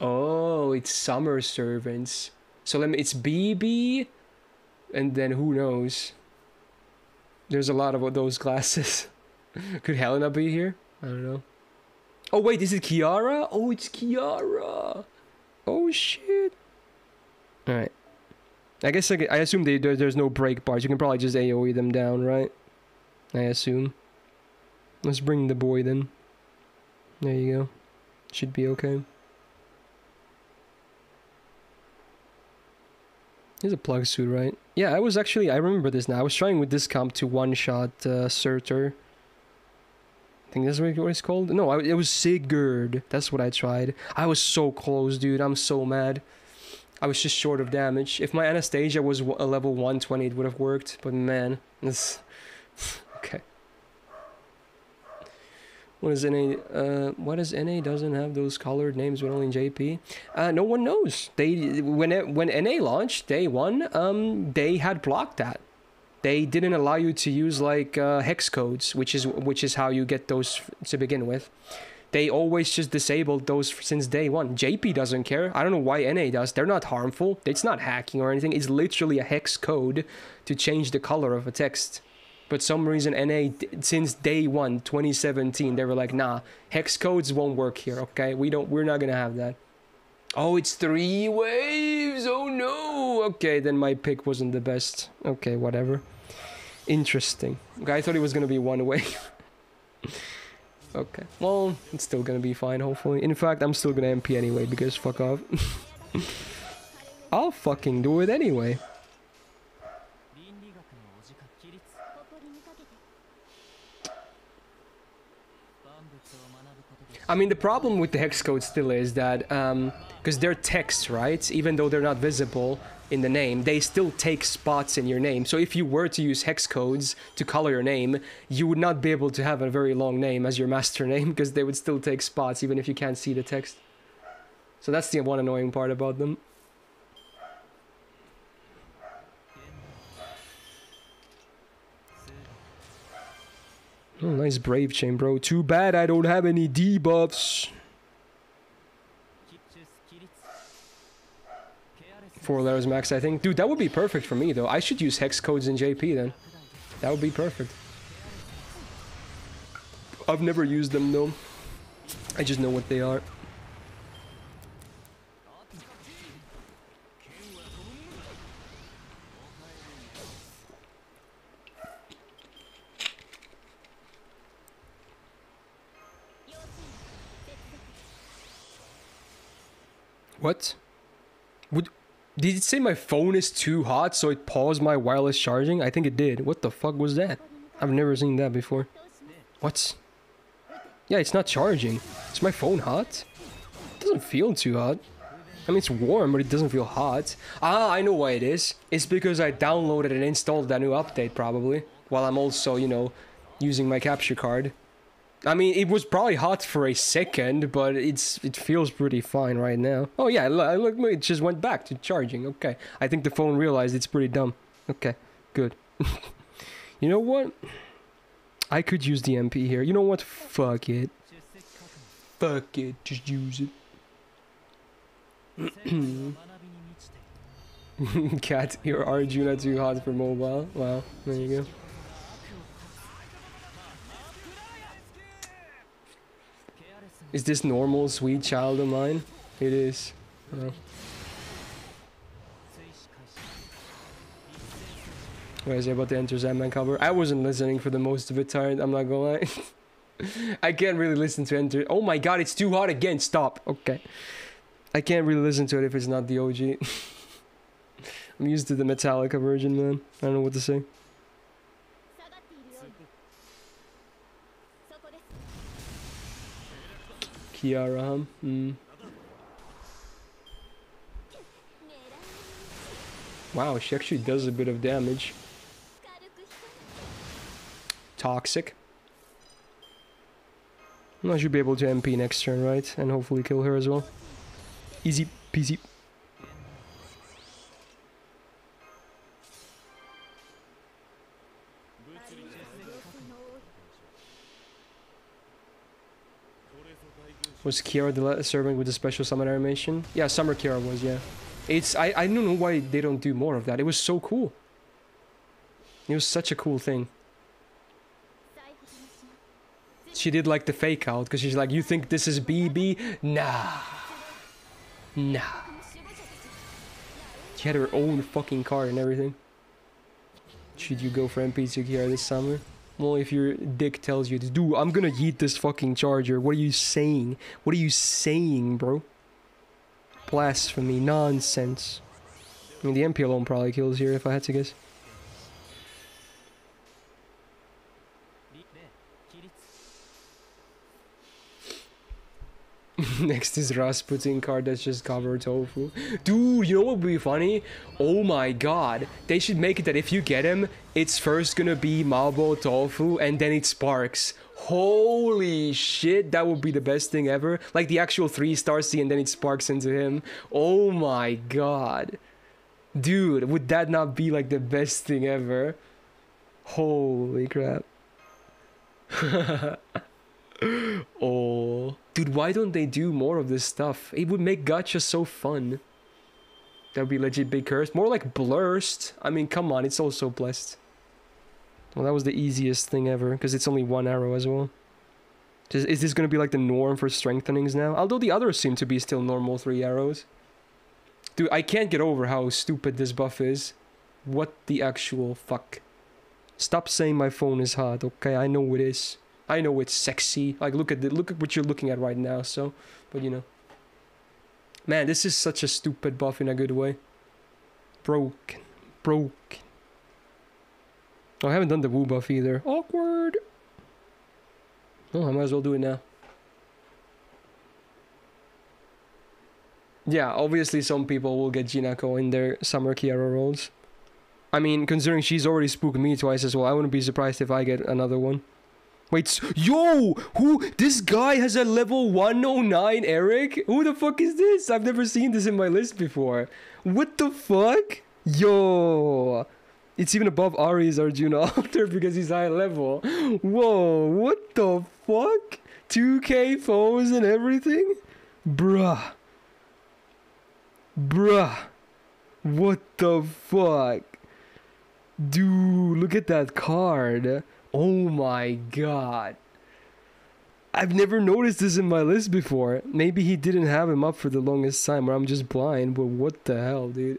Oh, it's Summer Servants. So it's BB, and then who knows? There's a lot of those classes. Could Helena be here? I don't know. Oh wait, is it Kiara? Oh, it's Kiara. Oh shit. All right. I guess I assume there's no break bars. You can probably just AoE them down, right? I assume. Let's bring the boy then. There you go. Should be okay. Here's a plug suit, right? Yeah, I remember this now. I was trying with this comp to one-shot Surtur. I think that's what it's called? No, it was Sigurd. That's what I tried. I was so close, dude. I'm so mad. I was just short of damage. If my Anastasia was a level 120, it would have worked. But man, this... okay. What is NA? What is NA doesn't have those colored names but only in JP? No one knows. They when NA launched day one, they had blocked that. They didn't allow you to use like hex codes, which is how you get those to begin with. They always just disabled those since day one. JP doesn't care. I don't know why NA does. They're not harmful. It's not hacking or anything. It's literally a hex code to change the color of a text. But some reason NA, since day one, 2017, they were like, nah, hex codes won't work here, okay? We're not gonna have that. Oh, it's 3 waves! Oh no! Okay, then my pick wasn't the best. Okay, whatever. Interesting. Okay, I thought it was gonna be 1 wave. Okay, well, it's still gonna be fine, hopefully. In fact, I'm still gonna MP anyway, because fuck off. I'll fucking do it anyway. I mean, the problem with the hex code still is that, because they're text, right? Even though they're not visible in the name, they still take spots in your name. So if you were to use hex codes to color your name, you would not be able to have a very long name as your master name, because they would still take spots even if you can't see the text. So that's the one annoying part about them. Oh, nice brave chain, bro. Too bad I don't have any debuffs. 4 letters max, I think. Dude, that would be perfect for me, though. I should use hex codes in JP, then. That would be perfect. I've never used them, though. I just know what they are. What? Did it say my phone is too hot so it paused my wireless charging? I think it did. What the fuck was that? I've never seen that before. What? Yeah, it's not charging. Is my phone hot? It doesn't feel too hot. I mean, it's warm, but it doesn't feel hot. Ah, I know why it is. It's because I downloaded and installed that new update, probably. While I'm also, you know, using my capture card. I mean, it was probably hot for a second, but it feels pretty fine right now. Oh yeah, look, it just went back to charging. Okay, I think the phone realized it's pretty dumb. Okay, good. You know what? I could use the MP here. You know what? Fuck it. Fuck it. Just use it. Cat, your Arjuna too hot for mobile. Wow, there you go. Is this normal, sweet child of mine? It is. Oh. Wait, is he about to enter Zandman cover? I wasn't listening for the most of it, tired. I'm not gonna lie. I can't really listen to enter. Oh my god, it's too hot again. Stop. Okay. I can't really listen to it if it's not the OG. I'm used to the Metallica version, man. I don't know what to say. Kiara, Wow, she actually does a bit of damage. Toxic. I should be able to MP next turn, right? And hopefully kill her as well. Easy peasy. Was Kiara serving with the special summon animation? Yeah, Summer Kiara was, yeah. I don't know why they don't do more of that. It was so cool. It was such a cool thing. She did like the fake out, because she's like, you think this is BB? Nah. Nah. She had her own fucking card and everything. Should you go for MP to Kiara this summer? Well, if your dick tells you to do, I'm gonna yeet this fucking charger. What are you saying? What are you saying, bro? Blasphemy. Nonsense. I mean, the MP alone probably kills here if I had to guess. Next is Rasputin card that's just covered tofu. Dude, you know what would be funny? Oh my god. They should make it that if you get him, it's first gonna be Mabo tofu and then it sparks. Holy shit, that would be the best thing ever. Like the actual 3-star C and then it sparks into him. Oh my god. Dude, would that not be like the best thing ever? Holy crap. Oh. Dude, why don't they do more of this stuff? It would make gacha so fun. That would be legit big curse. More like blurst. I mean, come on, it's also blessed. Well, that was the easiest thing ever, because it's only 1 arrow as well. Is this going to be like the norm for strengthenings now? Although the others seem to be still normal 3 arrows. Dude, I can't get over how stupid this buff is. What the actual fuck? Stop saying my phone is hot, okay? I know it is. I know it's sexy. Like, look at what you're looking at right now, so... But, you know. Man, this is such a stupid buff in a good way. Broken. Broken. Oh, I haven't done the woo buff either. Awkward. Oh, I might as well do it now. Yeah, obviously some people will get Jinako in their summer Kiara rolls. I mean, considering she's already spooked me twice as well, I wouldn't be surprised if I get another one. Wait, yo! Who? This guy has a level 109 Eric? Who the fuck is this? I've never seen this in my list before. What the fuck? Yo! It's even above Ari's Arjuna altar because he's high level. Whoa, what the fuck? 2k foes and everything? Bruh. Bruh. What the fuck? Dude, look at that card. Oh my god. I've never noticed this in my list before. Maybe he didn't have him up for the longest time, or I'm just blind, but what the hell, dude?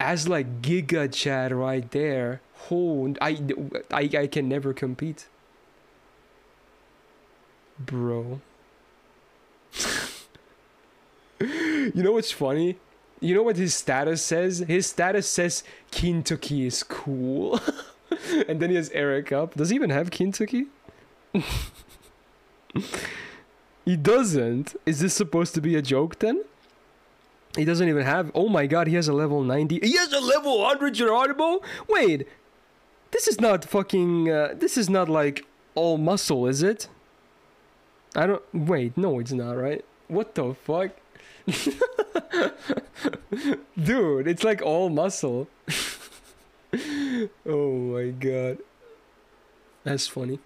As like Giga Chat right there. Oh, I can never compete. Bro. You know what's funny? You know what his status says? His status says Kintoki is cool. And then he has Eric up. Does he even have Kintoki? He doesn't. Is this supposed to be a joke then? He doesn't even have... Oh my god, he has a level 90. He has a level 100 Geronimo? Wait. This is not fucking... this is not like all muscle, is it? I don't... Wait, no it's not, right? What the fuck? Dude, it's like all muscle. Oh my god. That's funny.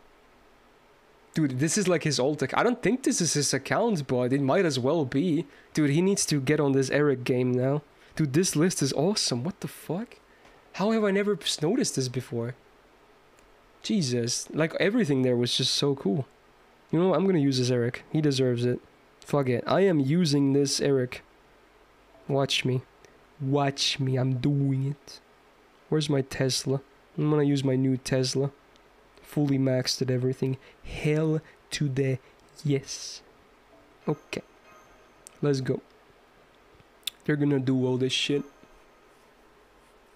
Dude, this is like his ult. I don't think this is his account, but it might as well be. Dude, he needs to get on this Eric game now. Dude, this list is awesome. What the fuck? How have I never noticed this before? Jesus. Like, everything there was just so cool. You know, I'm gonna use this Eric. He deserves it. Fuck it. I am using this Eric. Watch me. Watch me. I'm doing it. Where's my Tesla? I'm gonna use my new Tesla. Fully maxed at everything. Hell to the yes. Okay. Let's go. They're gonna do all this shit.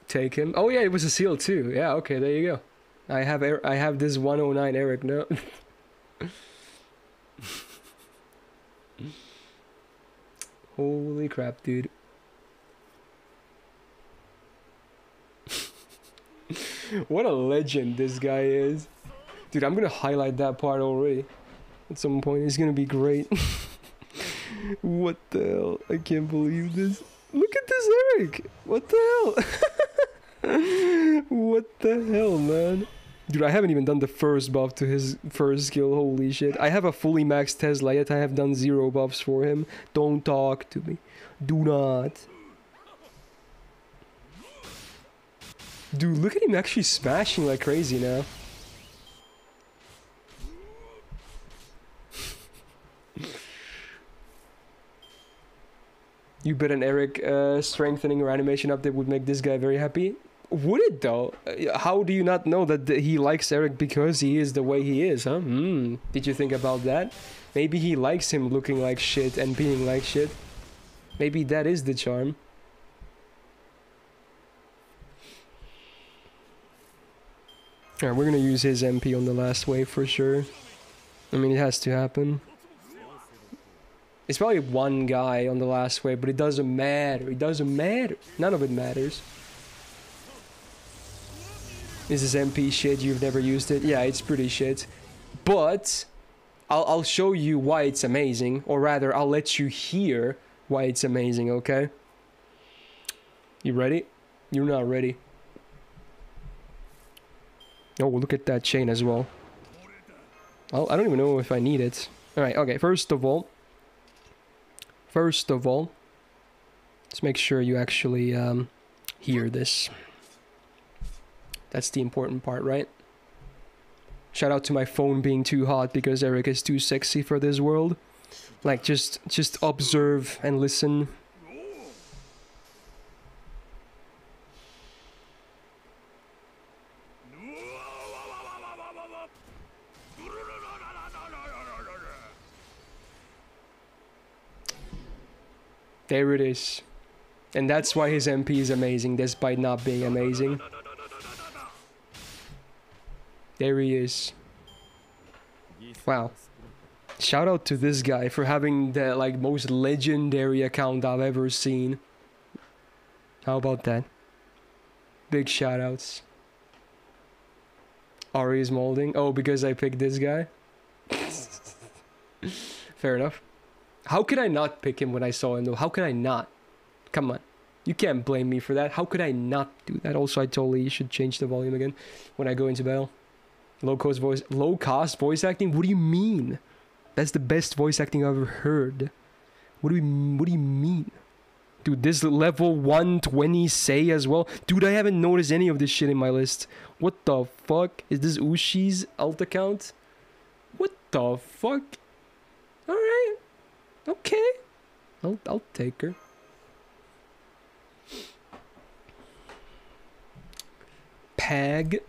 Take him. Oh yeah, it was a seal too. Yeah, okay, there you go. I have this 109 Eric now. Holy crap, dude. What a legend this guy is. Dude, I'm gonna highlight that part already. At some point, it's gonna be great. What the hell? I can't believe this. Look at this Eric! What the hell? What the hell, man? Dude, I haven't even done the first buff to his first skill. Holy shit. I have a fully maxed Tesla, yet I have done 0 buffs for him. Don't talk to me. Do not. Dude, look at him actually smashing like crazy now. You bet an Eric strengthening or animation update would make this guy very happy. Would it though? How do you not know that he likes Eric because he is the way he is, huh? Did you think about that? Maybe he likes him looking like shit and being like shit. Maybe that is the charm. Alright, we're gonna use his MP on the last wave for sure. I mean, it has to happen. It's probably one guy on the last wave, but it doesn't matter. It doesn't matter. None of it matters. Is this MP shit? You've never used it? Yeah, it's pretty shit. But I'll show you why it's amazing, or rather, I'll let you hear why it's amazing, okay? You ready? You're not ready. Oh, look at that chain as well. I don't even know if I need it. Alright, okay, first of all, let's make sure you actually hear this. That's the important part, right? Shout out to my phone being too hot because Eric is too sexy for this world. Like, just observe and listen. There it is. And that's why his MP is amazing, despite not being amazing. There he is. Wow. Shout out to this guy for having the like most legendary account I've ever seen. How about that? Big shout outs. Ari is molding. Oh, because I picked this guy? Fair enough. How could I not pick him when I saw him though? How could I not? Come on. You can't blame me for that. How could I not do that? Also, I totally should change the volume again when I go into battle. Low cost voice acting? What do you mean? That's the best voice acting I've ever heard. What do you mean? Dude, this level 120 say as well. Dude, I haven't noticed any of this shit in my list. What the fuck? Is this Ushi's alt account? What the fuck? Alright. Okay. I'll take her. Pag.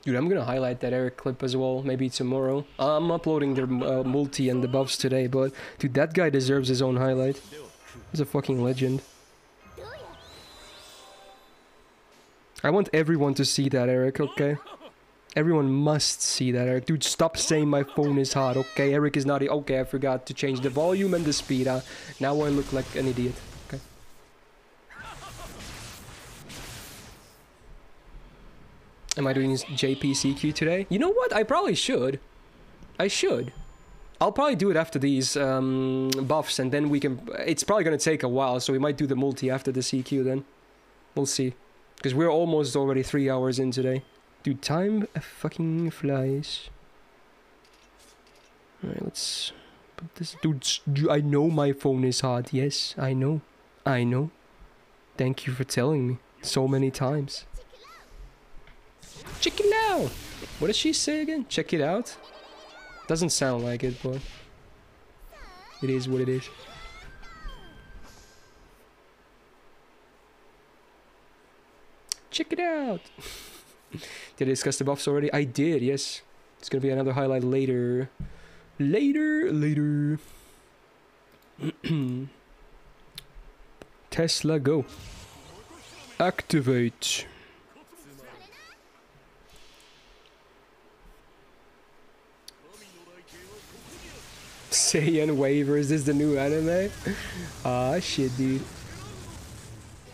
Dude, I'm gonna highlight that Eric clip as well, maybe tomorrow. I'm uploading their multi and the buffs today, but dude, that guy deserves his own highlight. He's a fucking legend. I want everyone to see that, Eric, okay? Everyone must see that, Eric. Dude, stop saying my phone is hot, okay? Eric is not... Okay, I forgot to change the volume and the speed. Now I look like an idiot. Okay. Am I doing JPCQ today? You know what? I probably should. I should. I'll probably do it after these buffs, and then we can... It's probably gonna take a while, so we might do the multi after the CQ then. We'll see. Because we're almost already 3 hours in today. Dude, time fucking flies. Alright, let's put this... Dude, I know my phone is hot. Yes, I know. I know. Thank you for telling me so many times. Check it out! What does she say again? Check it out? Doesn't sound like it, but... It is what it is. Check it out! Did I discuss the buffs already? I did, yes. It's gonna be another highlight later. Later. Tesla, go. Activate. Saiyan waiver, is this the new anime? Ah, shit, dude.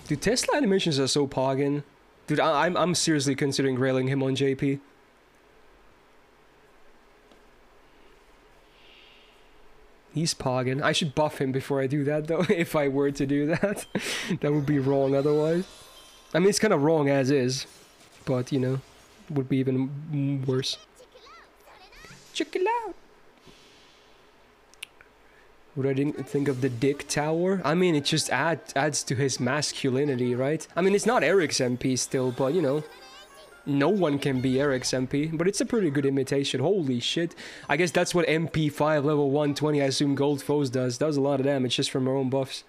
Dude, Tesla animations are so poggin'. Dude, I'm seriously considering railing him on JP. He's poggin'. I should buff him before I do that, though, if I were to do that. That would be wrong otherwise. I mean, it's kind of wrong as is. But, you know, would be even worse. Check it out! What I didn't think of the dick tower? I mean, it just adds to his masculinity, right? I mean, it's not Eric's MP still, but, you know, no one can be Eric's MP, but it's a pretty good imitation. Holy shit. I guess that's what MP5 level 120, I assume Gold Foes does. Does a lot of damage just from our own buffs.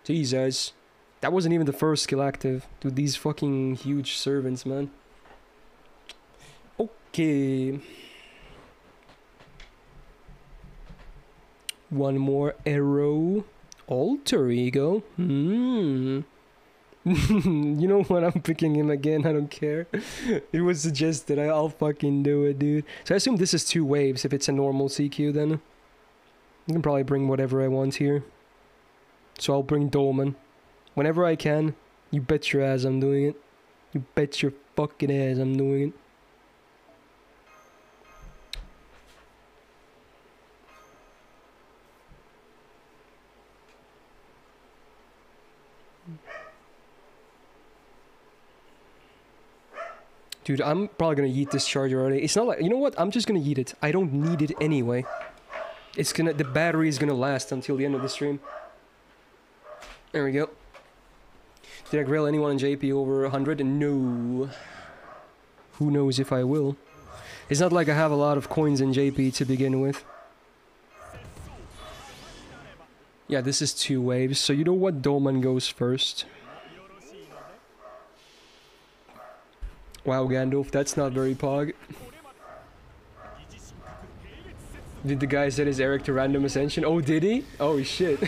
Jesus. That wasn't even the first skill active. Dude, these fucking huge servants, man. Okay. One more arrow. Alter ego. You know what? I'm picking him again. I don't care. It was suggested. I'll fucking do it, dude. So I assume this is 2 waves. If it's a normal CQ, then I can probably bring whatever I want here. So I'll bring Dolman whenever I can. You bet your ass I'm doing it. You bet your fucking ass I'm doing it. Dude, I'm probably gonna yeet this charger already. It's not like, you know what? I'm just gonna yeet it. I don't need it anyway. It's gonna, the battery is gonna last until the end of the stream. There we go. Did I grill anyone in JP over 100? No. Who knows if I will. It's not like I have a lot of coins in JP to begin with. Yeah, this is 2 waves, so you know what? Dolman goes first. Wow, Gandalf, that's not very pog. Did the guy set his Eric to random ascension? Oh, did he? Oh, shit.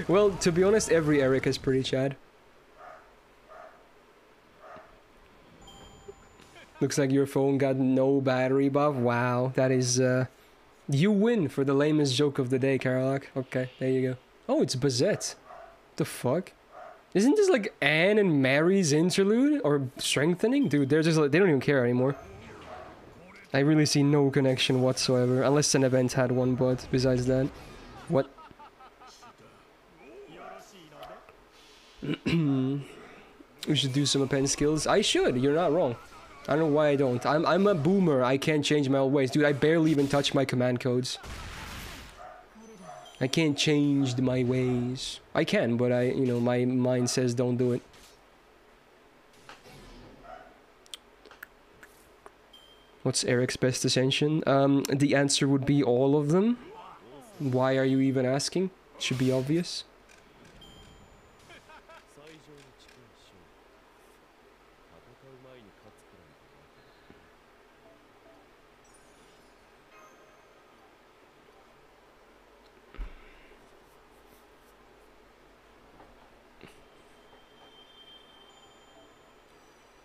Well, to be honest, every Eric is pretty Chad. Looks like your phone got no battery buff. Wow, that is, you win for the lamest joke of the day, Karolak. Okay, there you go. Oh, it's Bazette. The fuck? Isn't this like Anne and Mary's interlude? Or strengthening? Dude, they're just like, they don't even care anymore. I really see no connection whatsoever. Unless an event had one, but besides that. What? We should do some append skills. I should, you're not wrong. I don't know why I don't. I'm a boomer. I can't change my old ways. Dude, I barely even touch my command codes. I can't change my ways. I can, but you know, my mind says don't do it. What's Eric's best ascension? The answer would be all of them. Why are you even asking? Should be obvious.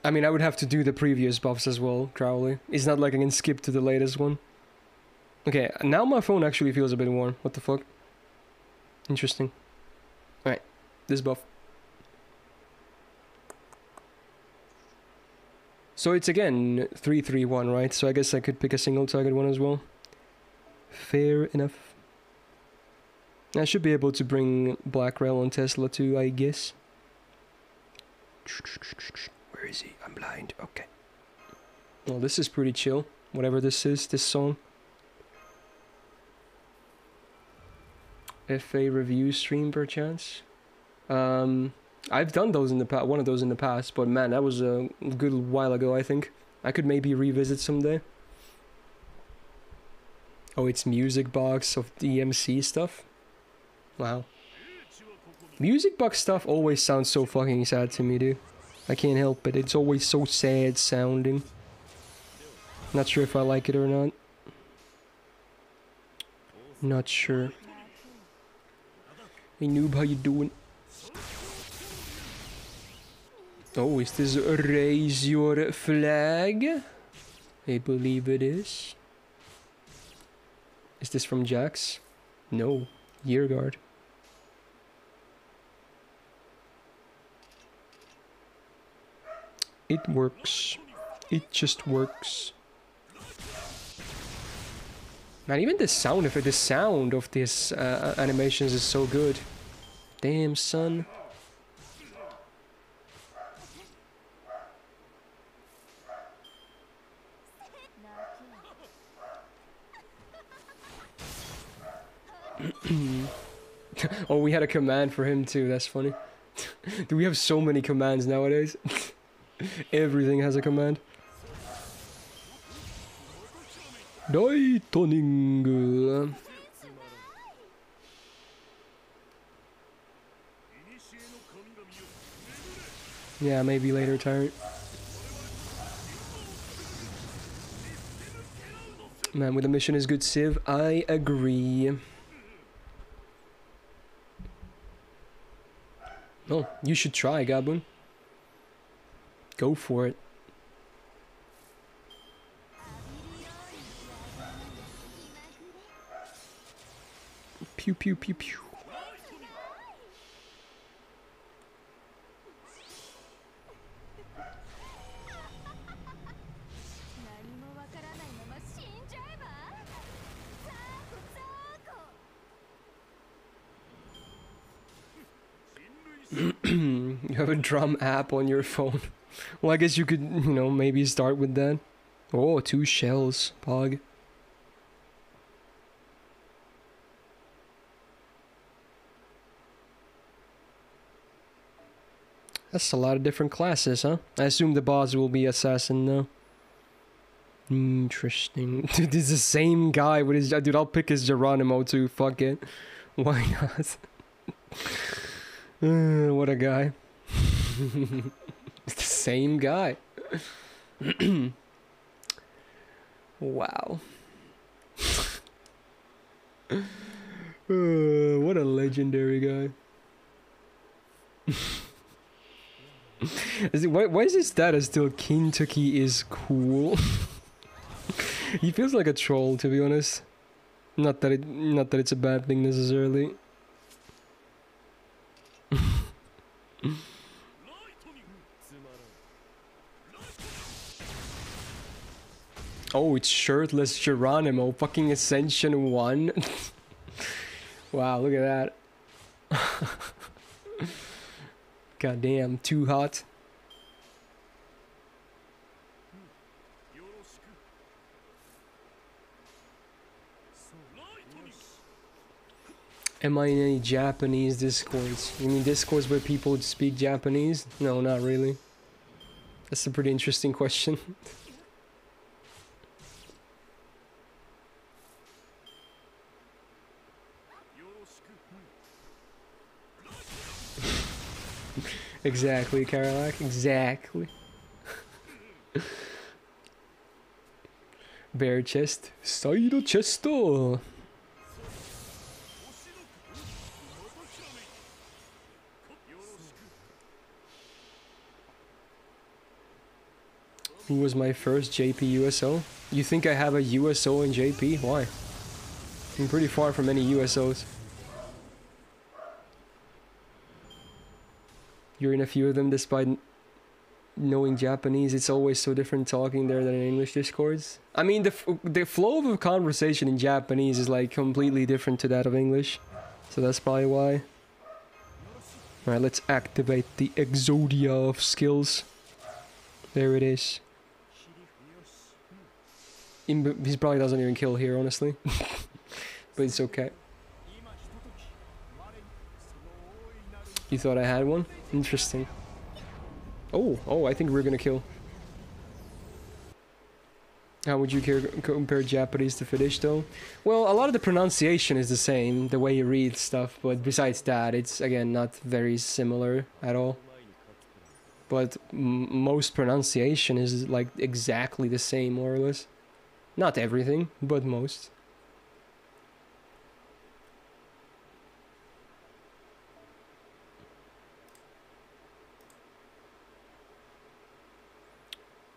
I mean, I would have to do the previous buffs as well, Crowley. It's not like I can skip to the latest one. Okay, now my phone actually feels a bit warm. What the fuck? Interesting. Alright, this buff. So it's again 3-3-1, right? So I guess I could pick a single target one as well. Fair enough. I should be able to bring Black Rail on Tesla too, I guess. Where is he? I'm blind. Okay. Well, this is pretty chill. Whatever this is, this song. FA review stream, perchance. I've done those in the past. One of those in the past, but man, that was a good while ago. I think I could maybe revisit someday. Oh, it's music box of DMC stuff. Wow. Music box stuff always sounds so fucking sad to me, dude. I can't help it. It's always so sad sounding. Not sure if I like it or not. Not sure. Hey noob, how you doing? Oh, is this Raise Your Flag? I believe it is. Is this from Jax? No. Yearguard. It works. It just works. Man, even the sound of it, the sound of this animations is so good. Damn, son. Oh, we had a command for him too, that's funny. Do we have so many commands nowadays? Everything has a command. Toning. Yeah, maybe later, Tyrant. Man, with the mission is good, Civ. I agree. Oh, you should try, Gaboon. Go for it. Pew pew pew pew. You have a drum app on your phone. Well, I guess you could, you know, maybe start with that. Oh, 2 shells, Pog. That's a lot of different classes, huh? I assume the boss will be assassin now. Interesting. Dude, this is the same guy with his... Dude, I'll pick his Geronimo too, fuck it. Why not? What a guy. It's the same guy. Wow. What a legendary guy. Why is his status still Kentucky is cool? He feels like a troll, to be honest. Not that it's a bad thing necessarily. Oh, it's shirtless Geronimo, fucking Ascension 1. Wow, look at that. Goddamn, too hot. Am I in any Japanese discords? You mean discords where people speak Japanese? No, not really. That's a pretty interesting question. Exactly, Karalak. Exactly. Bear chest. Side chest. Who was my first JP USO? You think I have a USO in JP? Why? I'm pretty far from any USOs. You're in a few of them despite knowing Japanese. It's always so different talking there than in English discords. I mean, the flow of a conversation in Japanese is like completely different to that of English. So that's probably why. Alright, let's activate the Exodia of skills. There it is. He probably doesn't even kill here, honestly. But it's okay. You thought I had one? Interesting. Oh, I think we're gonna kill. How would you compare Japanese to Finnish, though? Well, a lot of the pronunciation is the same, the way you read stuff, but besides that, it's, again, not very similar at all. But most pronunciation is, like, exactly the same, more or less. Not everything, but most.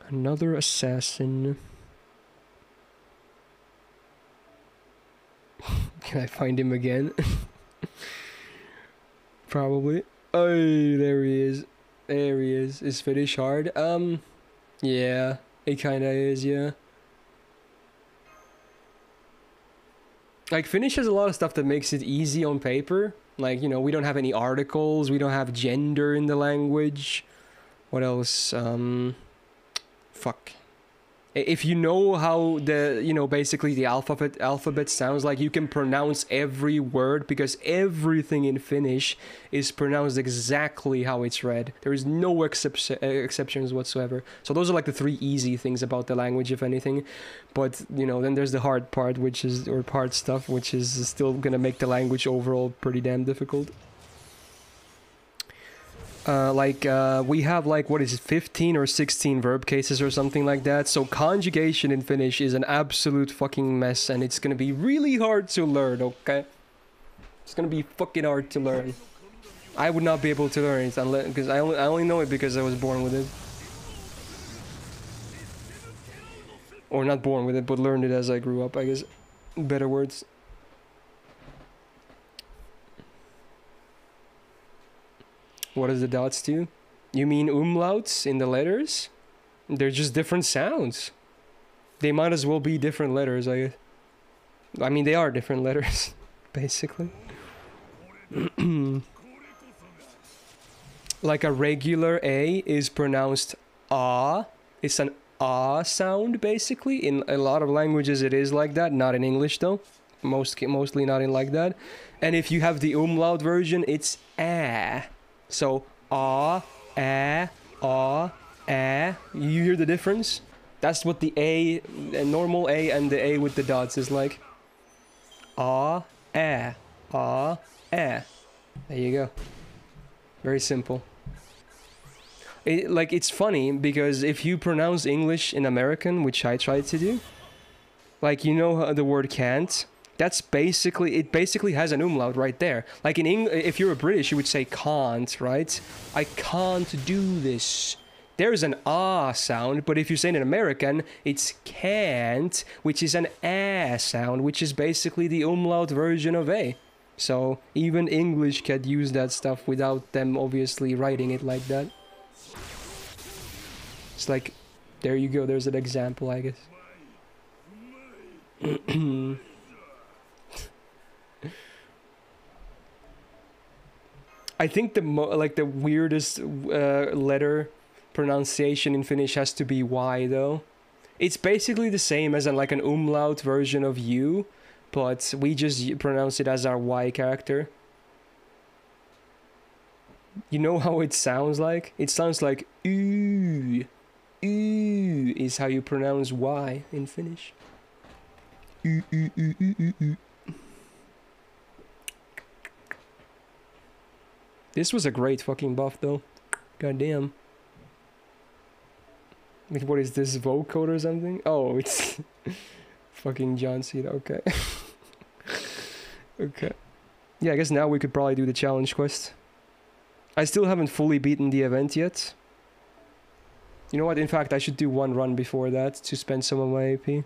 Another assassin. Can I find him again? Probably. Oh, there he is. There he is. Is Finnish hard? Yeah. It kinda is, yeah. Like, Finnish has a lot of stuff that makes it easy on paper. Like, you know, we don't have any articles. We don't have gender in the language. What else? Fuck. If you know how the, you know, basically the alphabet sounds like, you can pronounce every word because everything in Finnish is pronounced exactly how it's read. There is no exceptions whatsoever. So those are like the 3 easy things about the language, if anything. But, you know, then there's the hard part, which is, or part stuff, which is still gonna make the language overall pretty damn difficult. We have like, what is it, 15 or 16 verb cases or something like that. So conjugation in Finnish is an absolute fucking mess, and it's gonna be really hard to learn, okay? It's gonna be fucking hard to learn. I would not be able to learn it unless, because I only know it because I was born with it. Or not born with it, but learned it as I grew up, I guess. Better words. What does the dots do? You mean umlauts in the letters? They're just different sounds. They might as well be different letters, I guess. I mean, they are different letters, basically. like a regular A is pronounced ah. It's an ah sound basically. In a lot of languages it is like that, not in English though. Mostly not in like that. And if you have the umlaut version, it's ah. So ah, ah, ah, ah. You hear the difference? That's what the A, normal A and the A with the dots is like. Ah, ah, ah, ah. There you go. Very simple. It's funny because if you pronounce English in American, which I tried to do, like, you know the word can't, that's basically, it basically has an umlaut right there. Like in if you're a British, you would say can't, right? I can't do this. There's an ah sound, but if you say it in American, it's can't, which is an ah sound, which is basically the umlaut version of A. So even English can use that stuff without them obviously writing it like that. It's like, there you go, there's an example, I guess. I think the weirdest letter pronunciation in Finnish has to be Y though. It's basically the same as an umlaut version of U, but we just pronounce it as our Y character. You know how it sounds like? It sounds like oo. Oo is how you pronounce Y in Finnish. Oo, oo, oo, oo, oo, oo. This was a great fucking buff though. Goddamn. Like, what is this, vocode or something? Oh, it's fucking John Cena. Okay. Okay. Yeah, I guess now we could probably do the challenge quest. I still haven't fully beaten the event yet. You know what? In fact, I should do one run before that to spend some of my AP.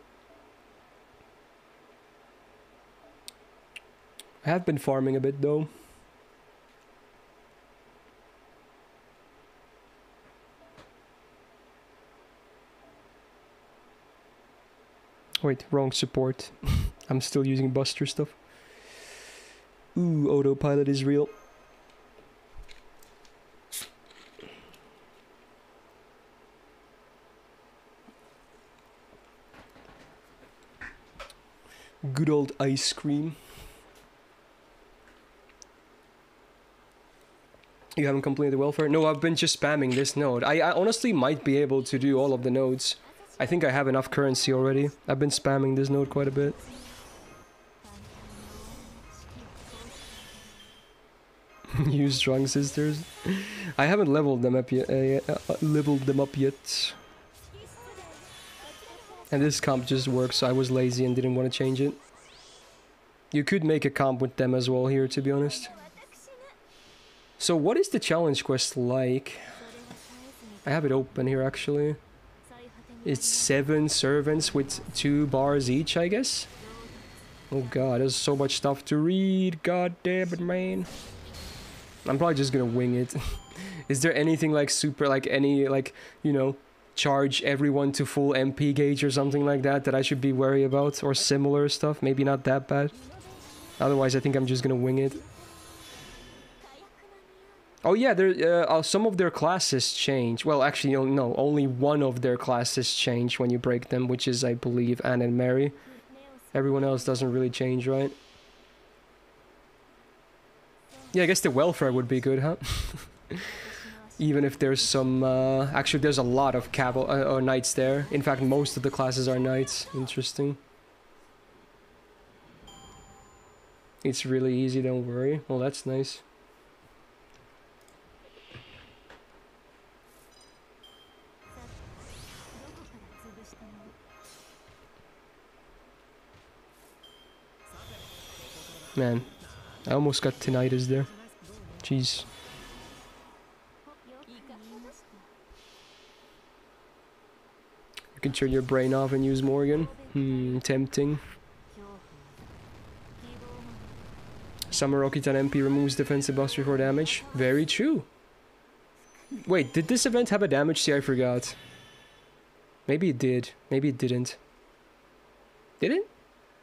I have been farming a bit though. Wait, wrong support. I'm still using Buster stuff. Ooh, autopilot is real. Good old ice cream. You haven't completed the welfare? No, I've been just spamming this node. I honestly might be able to do all of the nodes. I think I have enough currency already. I've been spamming this node quite a bit. You strong sisters. I haven't leveled them up yet. And this comp just works, so I was lazy and didn't want to change it. You could make a comp with them as well here, to be honest. So what is the challenge quest like? I have it open here actually. It's 7 servants with 2 bars each, I guess. Oh god, there's so much stuff to read. God damn it, man. I'm probably just gonna wing it. Is there anything like super, like any, like, you know, charge everyone to full MP gauge or something like that that I should be wary about? Or similar stuff? Maybe not that bad. Otherwise, I think I'm just gonna wing it. Oh yeah, there, some of their classes change. Well, actually, no, only one of their classes change when you break them, which is, I believe, Anne and Mary. Everyone else doesn't really change, right? Yeah, I guess the welfare would be good, huh? Even if there's some, actually there's a lot of or knights there. In fact, most of the classes are knights. Interesting. It's really easy, don't worry. Well, that's nice. Man, I almost got tinnitus there. Jeez. You can turn your brain off and use Morgan. Tempting. Summer Rokitan MP removes defensive buffs before damage. Very true. Wait, did this event have a damage? See, I forgot. Maybe it did. Maybe it didn't. Did it?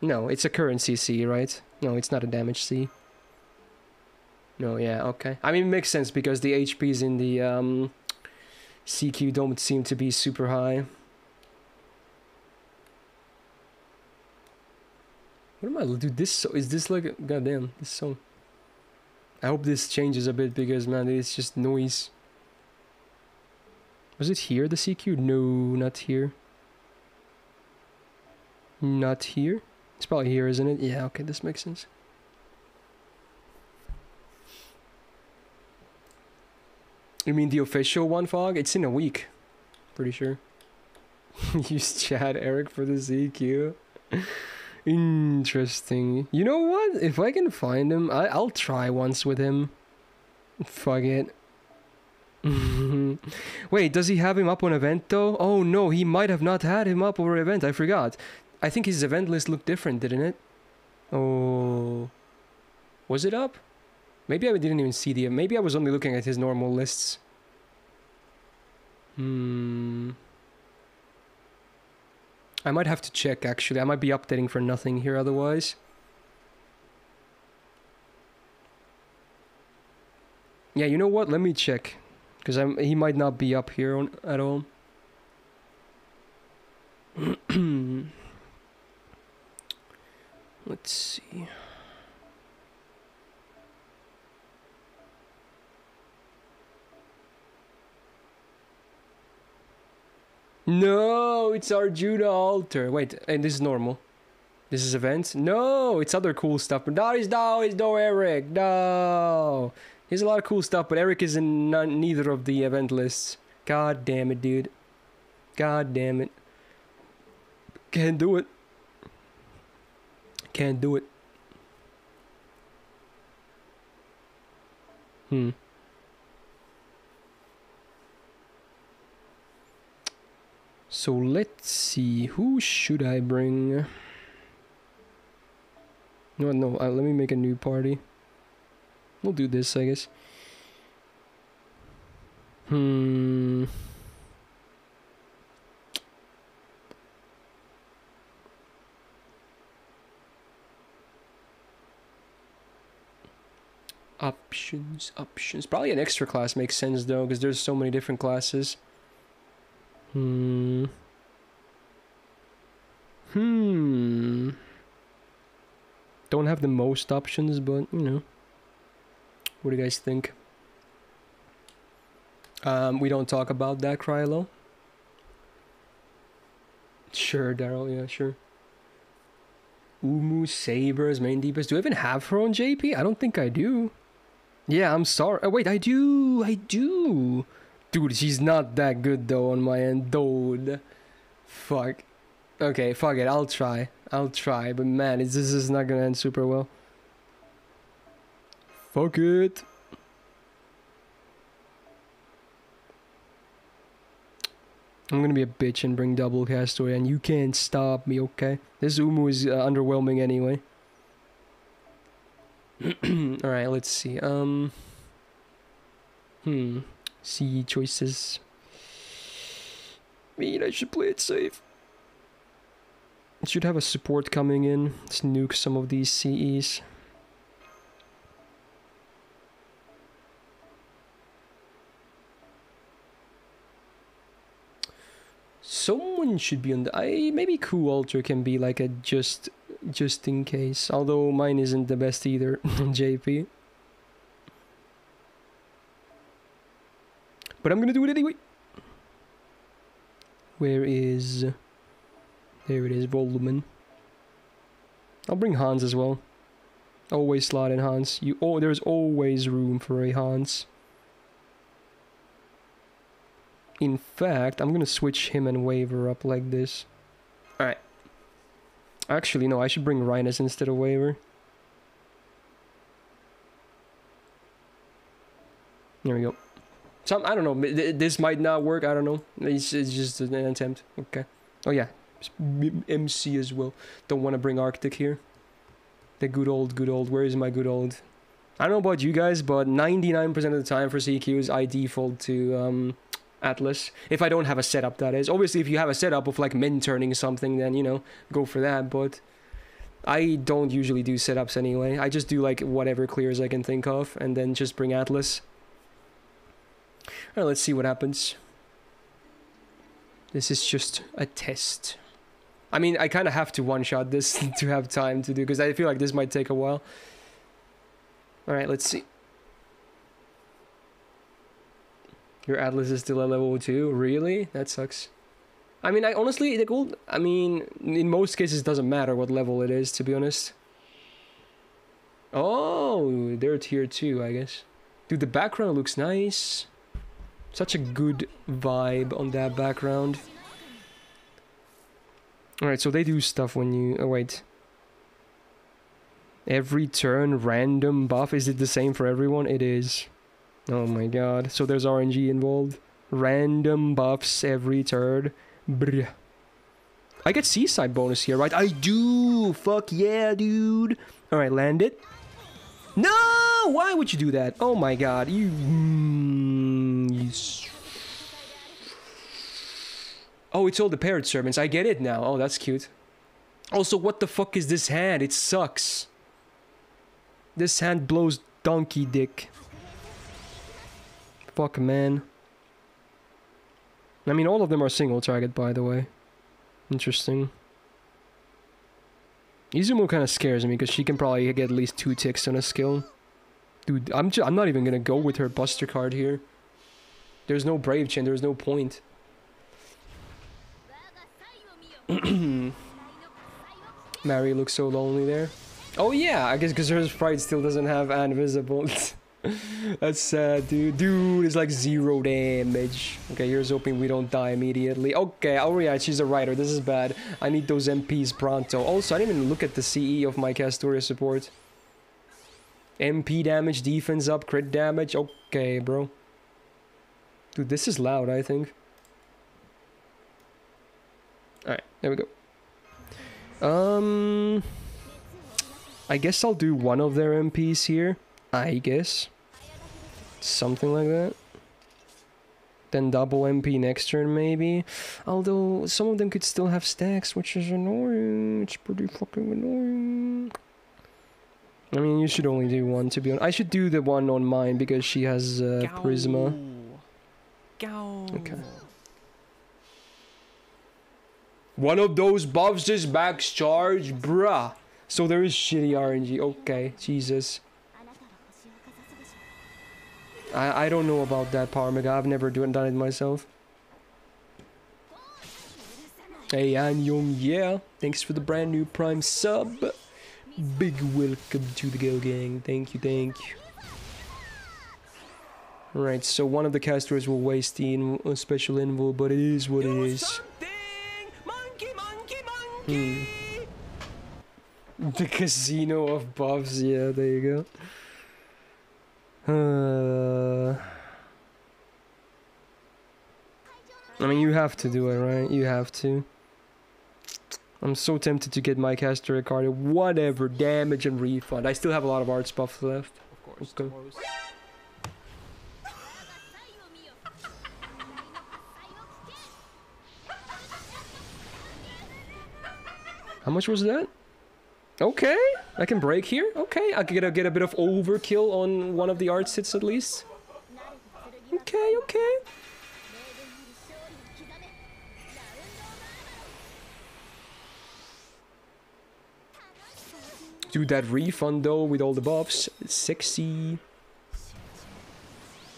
No, it's a currency C, right? No, it's not a damage C. No, yeah, okay. I mean, it makes sense because the HPs in the CQ don't seem to be super high. What am I, dude, this so, is this like, goddamn, this song. I hope this changes a bit because, man, it's just noise. Was it here, the CQ? No, not here. Not here? It's probably here, isn't it? Yeah, okay, this makes sense. You mean the official one, Fog? It's in a week. Pretty sure. Use Chad Eric for the CQ. Interesting. You know what? If I can find him, I'll try once with him. Fuck it. Wait, does he have him up on event though? Oh no, he might have not had him up over event. I forgot. I think his event list looked different, didn't it? Oh. Was it up? Maybe I didn't even see the... Maybe I was only looking at his normal lists. I might have to check, actually. I might be updating for nothing here otherwise. Yeah, you know what? Let me check. Because he might not be up here at all. Let's see. No, it's our Judah altar. Wait, and this is normal. This is event? No, it's other cool stuff. But no, it's no Eric. No. Here's a lot of cool stuff, but Eric is in neither of the event lists. God damn it, dude. God damn it. Can't do it. Can't do it. So let's see, who should I bring? No, let me make a new party. We'll do this, I guess. Options. Probably an extra class makes sense though, because there's so many different classes. Don't have the most options, but you know. What do you guys think? We don't talk about that, Krylo. Sure, Daryl, yeah, sure. Umu, Sabers, main deepest. Do I even have her on JP? I don't think I do. Yeah, I'm sorry. Oh, wait, I do. Dude, she's not that good though on my end, dude. Fuck. Okay, fuck it, I'll try. But man, this is not gonna end super well. Fuck it. I'm gonna be a bitch and bring double Castaway, and you can't stop me, okay? This Umu is underwhelming anyway. Alright, let's see. C choices. I mean, I should play it safe. It should have a support coming in. Let's nuke some of these CEs. Someone should be on the... maybe Coup Alter can be like a just in case. Although mine isn't the best either, JP. But I'm gonna do it anyway. Where is... There it is, Volman. I'll bring Hans as well. Always slot in Hans. There's always room for a Hans. In fact, I'm gonna switch him and Waver up like this. Alright. Actually, no, I should bring Rhinus instead of Waver. There we go. I don't know, this might not work, I don't know. It's just an attempt. Okay. Oh yeah, MC as well. Don't want to bring Arctic here. The good old, where is my good old? I don't know about you guys, but 99% of the time for CQs, I default to Atlas. If I don't have a setup, that is. Obviously, if you have a setup of like min turning something, then, you know, go for that, but I don't usually do setups anyway. I just do like whatever clears I can think of and then just bring Atlas. Alright, let's see what happens. This is just a test. I mean, I kind of have to one-shot this to have time to do, because I feel like this might take a while. Alright, let's see. Your Atlas is still at level 2? Really? That sucks. I mean, I honestly, the gold, I mean, in most cases it doesn't matter what level it is, to be honest. Oh, they're tier 2, I guess. Dude, the background looks nice. Such a good vibe on that background. Alright, so they do stuff when you... Oh, wait. Every turn, random buff. Is it the same for everyone? It is. Oh my god. So there's RNG involved. Random buffs every turn. Brr. I get seaside bonus here, right? I do! Fuck yeah, dude! Alright, land it. No! Why would you do that? Oh my god, you... Oh, it's all the parrot servants. I get it now. Oh, that's cute. Also, what the fuck is this hand? It sucks. This hand blows donkey dick. Fuck, man. I mean, all of them are single target, by the way. Interesting. Izumo kind of scares me, because she can probably get at least 2 ticks on a skill. Dude, I'm not even gonna go with her Buster card here. There's no Brave Chain, there's no point. Mary looks so lonely there. Oh yeah, I guess because her sprite still doesn't have invisible. That's sad, dude. Dude, it's like 0 damage. Okay, here's hoping we don't die immediately. Okay, oh yeah, she's a writer. This is bad. I need those MPs pronto. Also, I didn't even look at the CE of my Castoria support. MP damage, defense up, crit damage. Okay, bro. Dude, this is loud, I think. Alright, there we go. I guess I'll do one of their MPs here. I guess. Something like that. Then double MP next turn, maybe. Although, some of them could still have stacks, which is annoying. It's pretty fucking annoying. I mean, you should only do one, to be honest. I should do the one on mine, because she has Prisma. Okay. One of those buffs is max charge, bruh. So there is shitty RNG. Okay, Jesus. I don't know about that power mega. I've never done it myself. Hey, Anyong, yeah. Thanks for the brand new Prime sub. Big welcome to the Go Gang. Thank you, thank you. Alright, so one of the casters will waste the special invo, but it is what it is. The casino of buffs, yeah, there you go. I mean, you have to do it, right? You have to. I'm so tempted to get my caster a card. Whatever, damage and refund. I still have a lot of arts buffs left. Of course. Okay. How much was that? Okay, I can break here. Okay, I can get a bit of overkill on one of the art sets at least. Okay, okay. Do that refund though with all the buffs. It's sexy.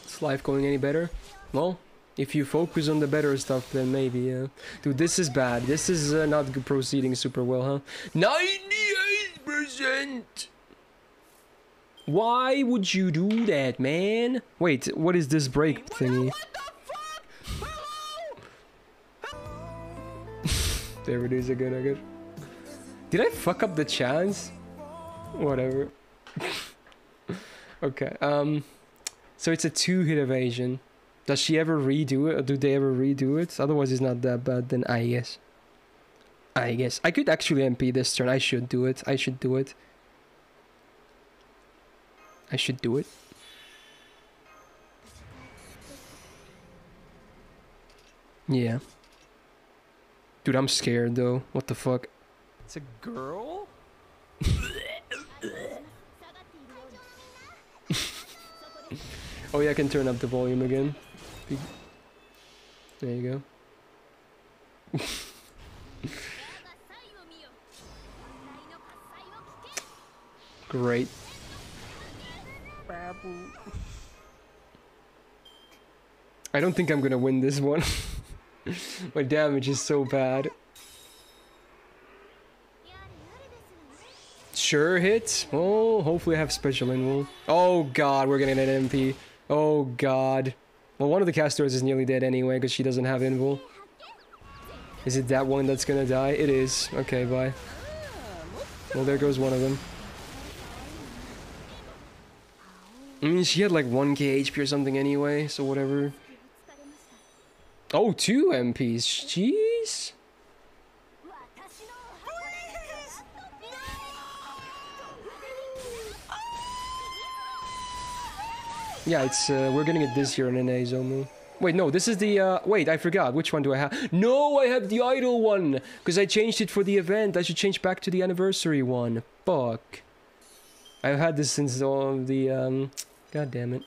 Is life going any better? Well, if you focus on the better stuff, then maybe, yeah. Dude, this is bad. This is not proceeding super well, huh? 98%! Why would you do that, man? Wait, what is this break thingy? There it is again, I guess. Did I fuck up the chance? Whatever. Okay, so it's a 2-hit evasion. Does she ever redo it, or do they ever redo it? Otherwise it's not that bad, then I guess. I could actually MP this turn. I should do it. I should do it. Yeah. Dude, I'm scared though. What the fuck? It's a girl? Oh yeah, I can turn up the volume again. There you go. Great. I don't think I'm gonna win this one. My damage is so bad. Sure hit. Oh, hopefully I have special invul. Oh god, we're getting an MP. Oh god. Well, one of the castors is nearly dead anyway because she doesn't have invul. Is it that one that's gonna die? It is. Okay, bye. Well, there goes one of them. I mean, she had like 1k HP or something anyway, so whatever. Oh, 2 MPs. Jeez. Yeah, it's we're getting it this year in NA Zomu. Wait, no, this is the wait, I forgot. Which one do I have? No, I have the idol one because I changed it for the event. I should change back to the anniversary one. Fuck. I've had this since all of the god damn it.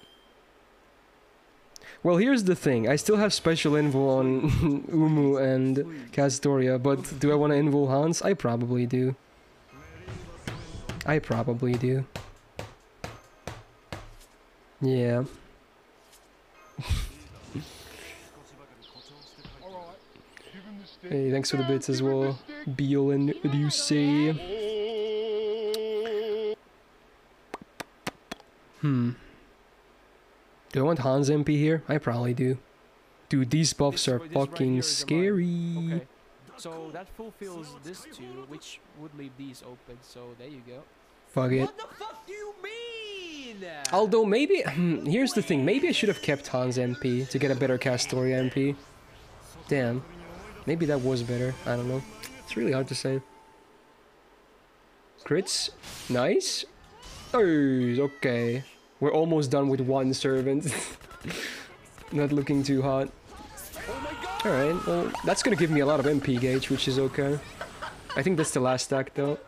Well, here's the thing. I still have special invul on Umu and Castoria, but do I want to invul Hans? I probably do. I probably do. Yeah. Hey, thanks for the bits as well. Beelin, what do you say? Do I want Hans MP here? I probably do. Dude, these buffs are fucking right scary. Okay. So that fulfills this two, which would leave these open. So there you go. Fuck it. What the fuck do you mean? Although maybe, here's the thing. Maybe I should have kept Hans MP to get a better Castoria MP. Damn. Maybe that was better. I don't know. It's really hard to say. Crits. Nice. Oh, okay. We're almost done with one servant. Not looking too hot. Alright, well, that's gonna give me a lot of MP gauge, which is okay. I think that's the last stack, though.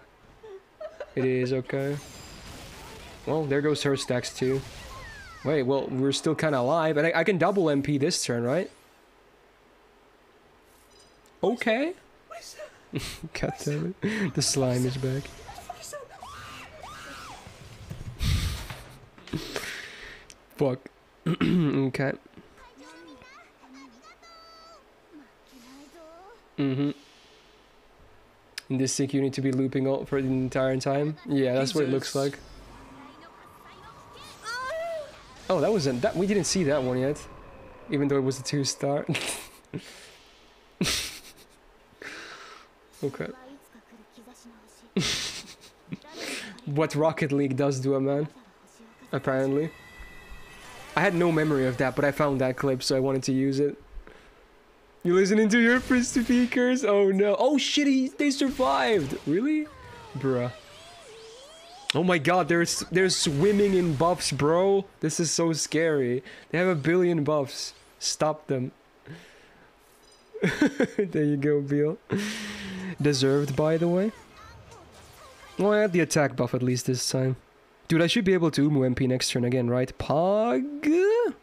It is okay. Well, there goes her stacks, too. Wait, well, we're still kind of alive, and I can double MP this turn, right? Okay. God damn it. The slime is back. Fuck. Okay. In this sick, you need to be looping all for the entire time. Yeah, that's what it looks like. Oh, that wasn't that. We didn't see that one yet, even though it was a 2-star. Okay. What Rocket League does to a man, apparently. I had no memory of that, but I found that clip, so I wanted to use it. You listening to your first speakers? Oh no! Oh shit! They survived. Really, bruh. Oh my god! They're swimming in buffs, bro. This is so scary. They have 1 billion buffs. Stop them. There you go, Beal. Deserved, by the way. Well, I had the attack buff at least this time. Dude, I should be able to Umu MP next turn again, right? Pog?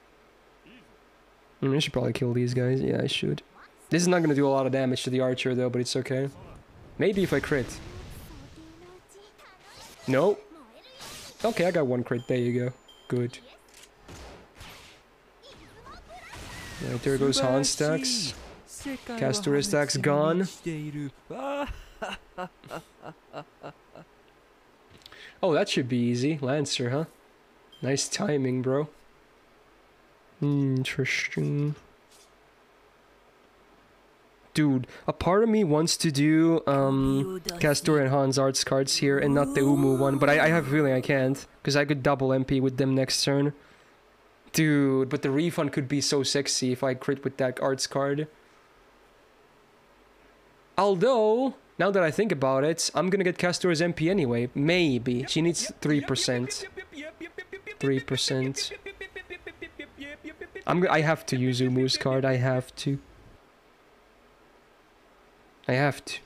I should probably kill these guys. Yeah, I should. This is not going to do a lot of damage to the archer, though, but it's okay. Maybe if I crit. No. Okay, I got 1 crit. There you go. Good. Right, there goes Hans stacks. Castoria stacks gone. Oh, that should be easy. Lancer, huh? Nice timing, bro. Interesting. Dude, a part of me wants to do Castoria and Hans arts cards here and not the Umu one, but I have a feeling I can't, because I could double MP with them next turn. Dude, but the refund could be so sexy if I crit with that arts card. Although, now that I think about it, I'm gonna get Castoria's MP anyway. Maybe. She needs 3%. 3%. I have to use Umu's card. I have to. I have to.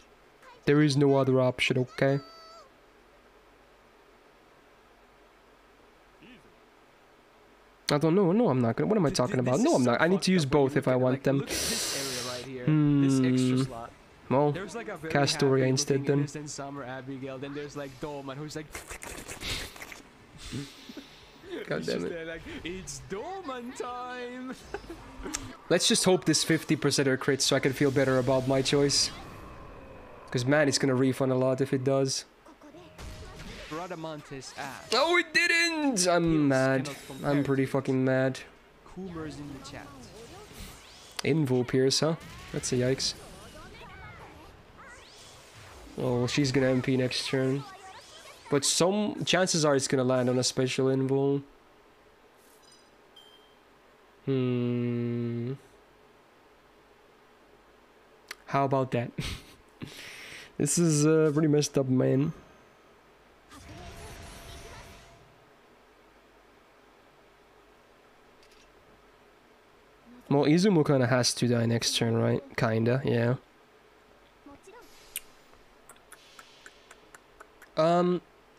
There is no other option, okay? I don't know. No, I'm not gonna. What am I talking about? No, I'm not. I need to use both if I want them. Look at this area right here. This extra slot. Well, There's like a very Castoria instead then. Innocent Summer Abigail. Then there's like Dolman, who's like. God damn it. There, like, it's Dolman time. Let's just hope this 50%er crits so I can feel better about my choice. Because man, it's gonna refund a lot if it does. Radamantis ass. Oh, it didn't! I'm mad. I'm pretty fucking mad. Coomers in the chat. Invul Pierce, huh? That's a yikes. Oh, she's gonna MP next turn. But some chances are it's gonna land on a special invul. How about that? This is pretty messed up, man. Well, Izumo kinda has to die next turn, right? Kinda, yeah.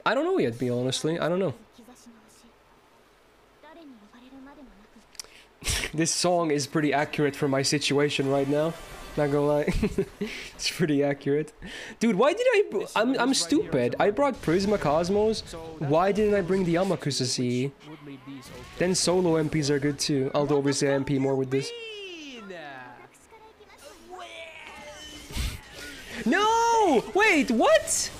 I don't know yet, be honestly. I don't know. This song is pretty accurate for my situation right now. Not gonna lie. It's pretty accurate. Dude, why did I'm stupid. I brought Prisma Cosmos. Why didn't I bring the Yamakusa? Then solo MPs are good too. I'll obviously MP more with this. No! Wait, what?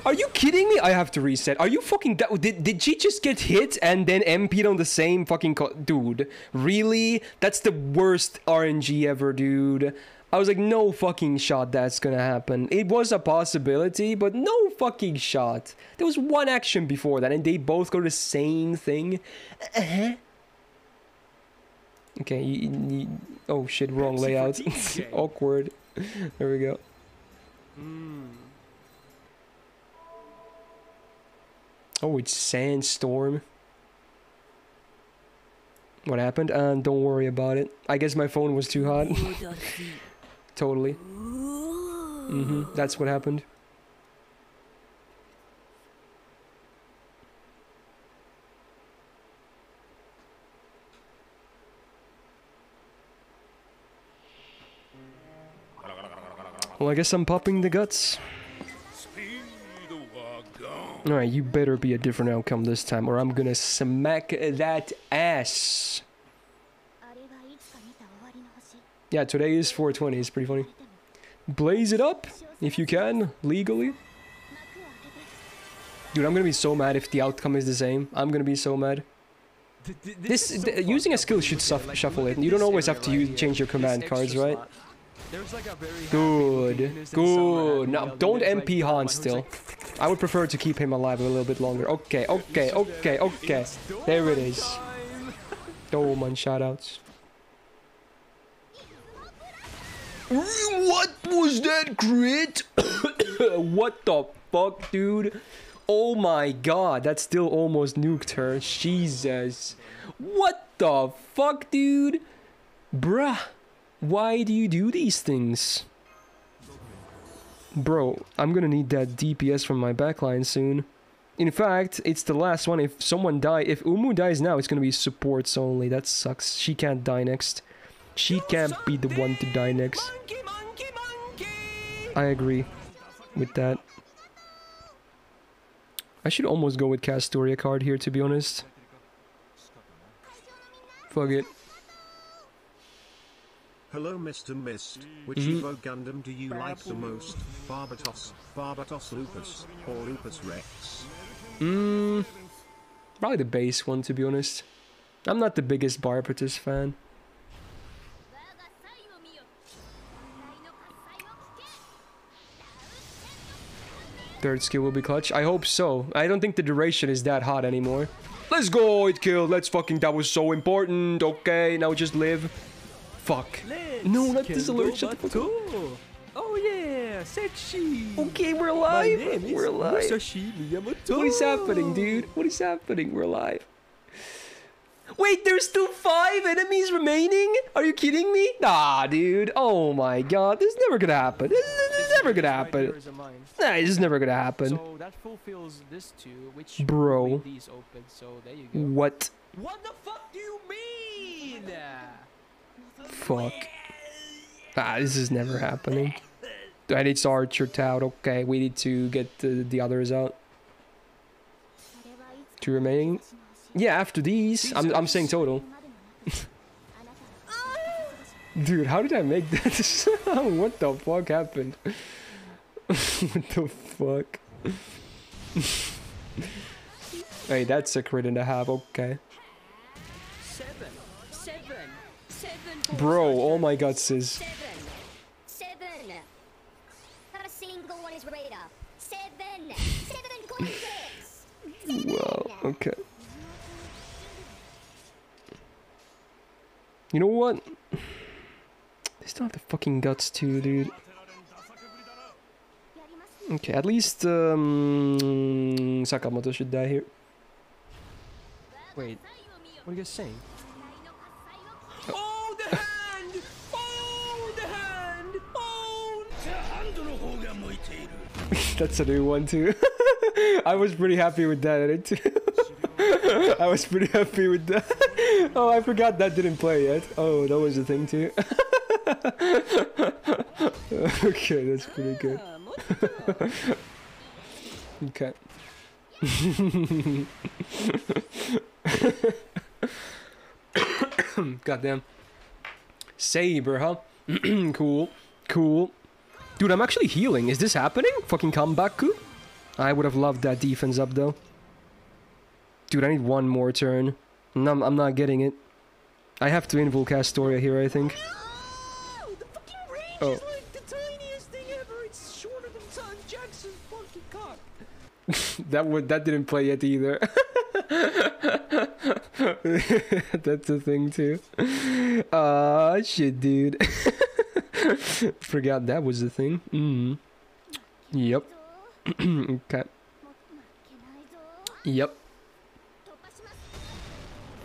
Are you kidding me? I have to reset. Are you fucking... Did she just get hit and then MP'd on the same fucking... Dude, really? That's the worst RNG ever, dude. I was like, no fucking shot that's gonna happen. It was a possibility, but no fucking shot. There was one action before that, and they both go to the same thing. Okay, oh shit, wrong layout. Awkward. There we go. Oh, it's Sandstorm. What happened? Don't worry about it. I guess my phone was too hot. Totally. That's what happened. Well, I guess I'm popping the guts. Alright, you better be a different outcome this time, or I'm gonna smack that ass. Yeah, today is 420, it's pretty funny. Blaze it up, if you can, legally. Dude, I'm gonna be so mad if the outcome is the same. I'm gonna be so mad. Using a skill should shuffle it. You don't always have to change your command cards, right? Good, good. Now, don't MP Han still. I would prefer to keep him alive a little bit longer. Okay, okay, okay, okay. There it is. Oh, man, shoutouts. What was that crit? What the fuck, dude? Oh my god, that still almost nuked her. Jesus. What the fuck, dude? Bruh. Why do you do these things? Bro, I'm gonna need that DPS from my backline soon. In fact, it's the last one. If someone dies, if Umu dies now, it's gonna be supports only. That sucks. She can't die next. She can't be the one to die next. I agree with that. I should almost go with Castoria card here, to be honest. Fuck it. Hello Mr. Myst, which Evo Gundam do you like the most? Barbatos, Lupus, or Lupus Rex? Probably the base one, to be honest. I'm not the biggest Barbatos fan. Third skill will be clutch. I hope so. I don't think the duration is that hot anymore. Let's go, it killed. Let's fucking, that was so important. Okay, now just live. Fuck. No, not this alert. Shut the fuck up. Oh yeah, sexy. Okay, we're alive. We're alive. What is happening, dude? What is happening? We're alive. Wait, there's still 5 enemies remaining? Are you kidding me? Nah, dude. Oh my god. This is never gonna happen. This is never gonna happen. Nah, this is never gonna happen. So that fulfills this too, which bro. these open, so there you go. What? What the fuck do you mean? Fuck. Ah, this is never happening. I need Archer out. Okay, we need to get the others out. 2 remaining. Yeah, after these. I'm saying total. Dude, how did I make this? What the fuck happened? What the fuck? Hey, that's a crit and a half. Okay. Bro, oh my god, sis. Wow, okay. You know what? They still have the fucking guts too, dude. Okay, at least Sakamoto should die here. Wait, what are you guys saying? Oh, the hand! Oh, the hand! Oh! That's a new one too. I was pretty happy with that too. I was pretty happy with that. Oh, I forgot that didn't play yet. Oh, that was the thing too. Okay, that's pretty good. Okay. Goddamn. Saber, huh? Cool. Cool. Dude, I'm actually healing. Is this happening? Fucking comeback-ku? I would have loved that defense up, though. Dude, I need one more turn. No, I'm not getting it. I have to invul Castoria here, I think. No! The fucking range Oh. is like the tiniest thing ever. It's shorter than Son Jackson's fucking cock. That didn't play yet either. That's a thing too. Ah, shit, dude. Forgot that was the thing. Yep. Okay. Yep.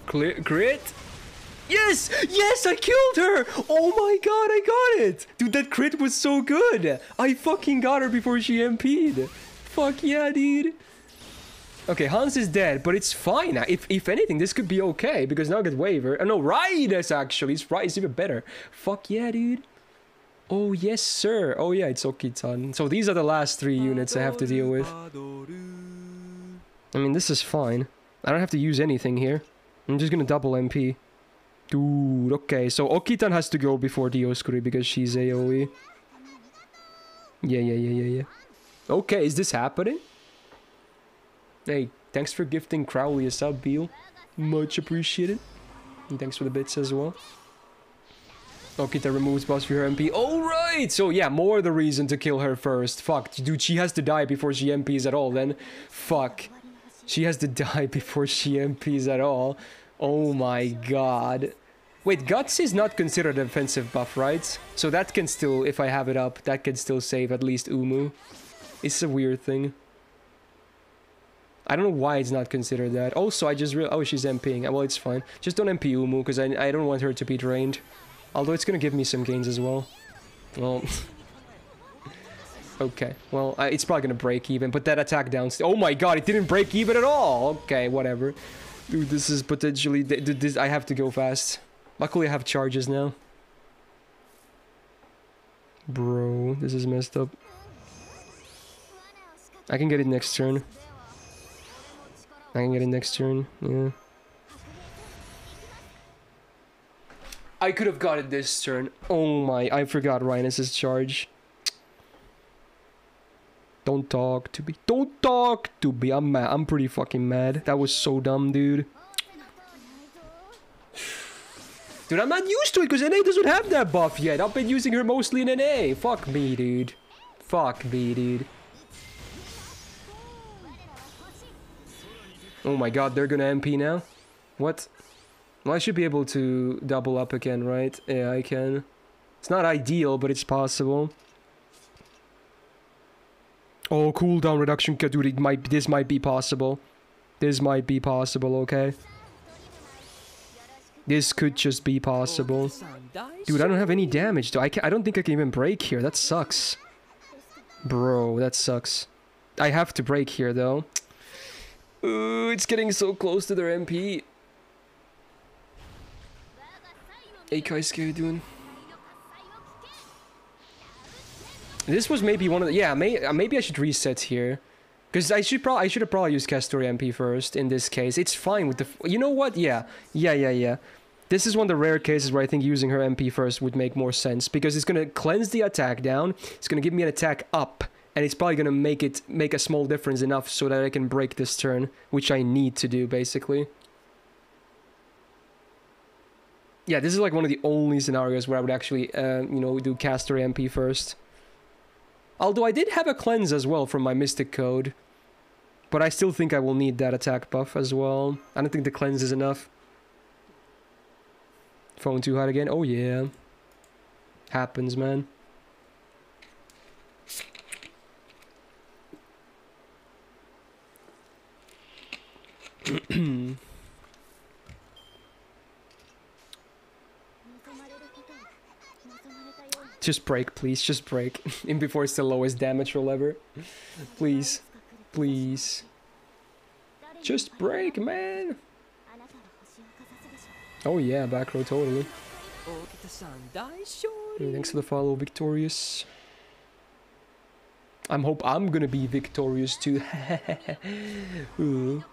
Crit. Yes! Yes, I killed her! Oh my god, I got it! Dude, that crit was so good! I fucking got her before she MP'd. Fuck yeah, dude. Okay, Hans is dead, but it's fine. If anything, this could be okay, because now I get waiver. Oh, no, Raidus, actually. It's even better. Fuck yeah, dude. Oh, yes, sir. Oh, yeah, it's Okitan. So these are the last 3 units I have to deal with. I mean, this is fine. I don't have to use anything here. I'm just gonna double MP. Dude, okay. So Okitan has to go before Dioskuri because she's AoE. Yeah. Okay, is this happening? Hey, thanks for gifting Crowley a sub, Beal. Much appreciated. And thanks for the bits as well. Okita removes boss for her MP. Alright! So yeah, more the reason to kill her first. Fuck, dude, she has to die before she MPs at all then. Fuck. She has to die before she MPs at all. Oh my god. Wait, Guts is not considered a defensive buff, right? So that can still, if I have it up, that can still save at least Umu. It's a weird thing. I don't know why it's not considered that. Also, I just realized... Oh, she's MPing. Well, it's fine. Just don't MP Umu, because I don't want her to be drained. Although it's gonna give me some gains as well. Well... Okay, well, it's probably gonna break even, but that attack down... Oh my god, it didn't break even at all! Okay, whatever. Dude, this is potentially... I have to go fast. Luckily, I have charges now. Bro, this is messed up. I can get it next turn. I can get it next turn, yeah. I could have got it this turn. Oh my, I forgot Rhinus's charge. Don't talk to me. Don't talk to me. I'm mad. I'm pretty fucking mad. That was so dumb, dude. Dude, I'm not used to it because NA doesn't have that buff yet. I've been using her mostly in NA. Fuck me, dude. Fuck me, dude. Oh my god, they're gonna MP now? What? Well, I should be able to double up again, right? Yeah, I can. It's not ideal, but it's possible. Oh, cooldown reduction, dude, this might be possible. This might be possible, okay? This could just be possible. Dude, I don't have any damage, though. I don't think I can even break here. That sucks. Bro, that sucks. I have to break here, though. Ooh, it's getting so close to their MP. Hey Kaisuke, doing? This was maybe one of the... Yeah, maybe I should reset here. Because I should have probably used Castor MP first in this case. It's fine with the... You know what? Yeah. This is one of the rare cases where I think using her MP first would make more sense. Because it's going to cleanse the attack down. It's going to give me an attack up. And it's probably going to make a small difference enough so that I can break this turn. Which I need to do, basically. Yeah, this is like one of the only scenarios where I would actually, you know, do Castor MP first. Although I did have a cleanse as well from my Mystic Code. But I still think I will need that attack buff as well. I don't think the cleanse is enough. Phone too hot again? Oh yeah. Happens, man. Just break, please. Just break. In before it's the lowest damage roll ever. Please. Please. Just break, man. Oh yeah, back row totally. Thanks for the follow, Victorious. I'm gonna be victorious too. Ooh.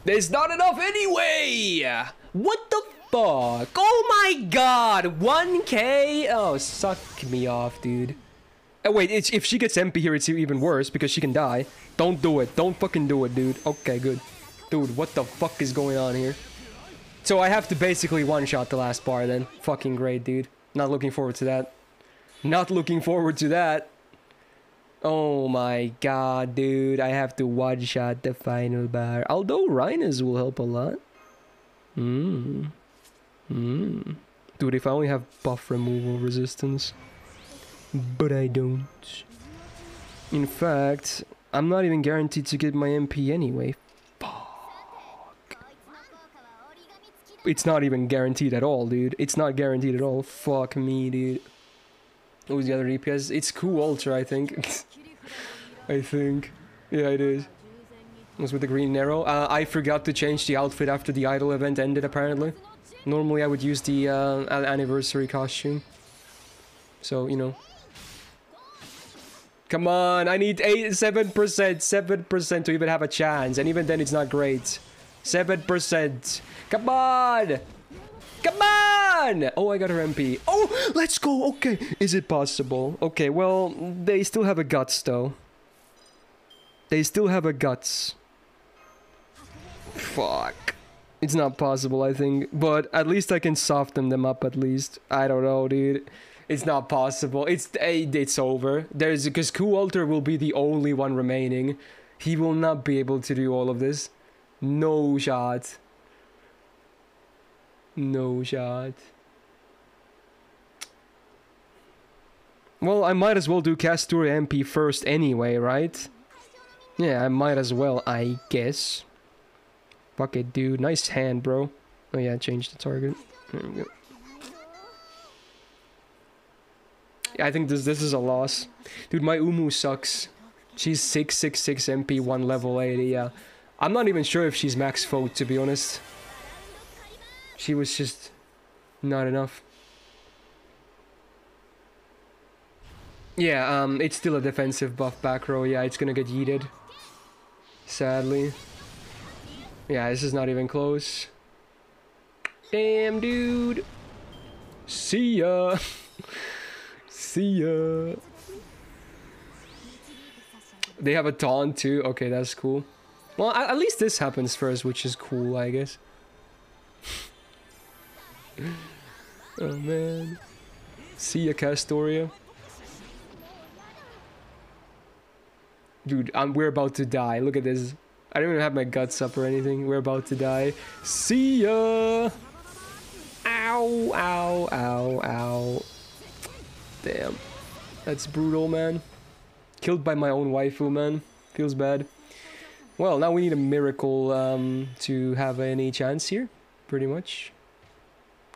There's not enough anyway! What the fuck? Oh my god! 1k? Oh, suck me off, dude. Oh wait, if she gets MP here, it's even worse because she can die. Don't do it. Don't fucking do it, dude. Okay, good. Dude, what the fuck is going on here? So I have to basically one-shot the last bar then. Fucking great, dude. Not looking forward to that. Not looking forward to that. Oh my god, dude. I have to one-shot the final bar. Although Rhinus will help a lot. Dude, if I only have buff removal resistance. But I don't. In fact, I'm not even guaranteed to get my MP anyway. Fuck. It's not even guaranteed at all, dude. It's not guaranteed at all. Fuck me, dude. What was the other DPS? It's Cool Ultra, I think. I think. Yeah, it is. It was with the green arrow. I forgot to change the outfit after the idol event ended, apparently. Normally I would use the anniversary costume. So, you know. Come on, I need 7% to even have a chance. And even then it's not great. 7%. Come on! Come on! Oh, I got her MP. Oh, let's go. Okay. Is it possible? Okay, well, they still have a guts, though. They still have a guts. Fuck. It's not possible, I think. But at least I can soften them up, at least. I don't know, dude. It's not possible. It's over. Because Ku-Alter will be the only one remaining. He will not be able to do all of this. No shot. No shot. Well, I might as well do Castor MP first anyway, right? Yeah, I might as well, I guess. Fuck it, dude. Nice hand, bro. Oh yeah, change the target. There we go. Yeah, I think this is a loss. Dude, my Umu sucks. She's 666 MP, 1 level 80, yeah. I'm not even sure if she's max vote, to be honest. She was just not enough. Yeah, it's still a defensive buff back row. Yeah, it's gonna get yeeted. Sadly. Yeah, this is not even close. Damn, dude. See ya. See ya. They have a taunt too. Okay, that's cool. Well, at least this happens first, which is cool, I guess. Oh man. See ya, Castoria. Dude, we're about to die. Look at this. I don't even have my guts up or anything. We're about to die. See ya! Ow, ow, ow, ow. Damn. That's brutal, man. Killed by my own waifu, man. Feels bad. Well, now we need a miracle to have any chance here. Pretty much.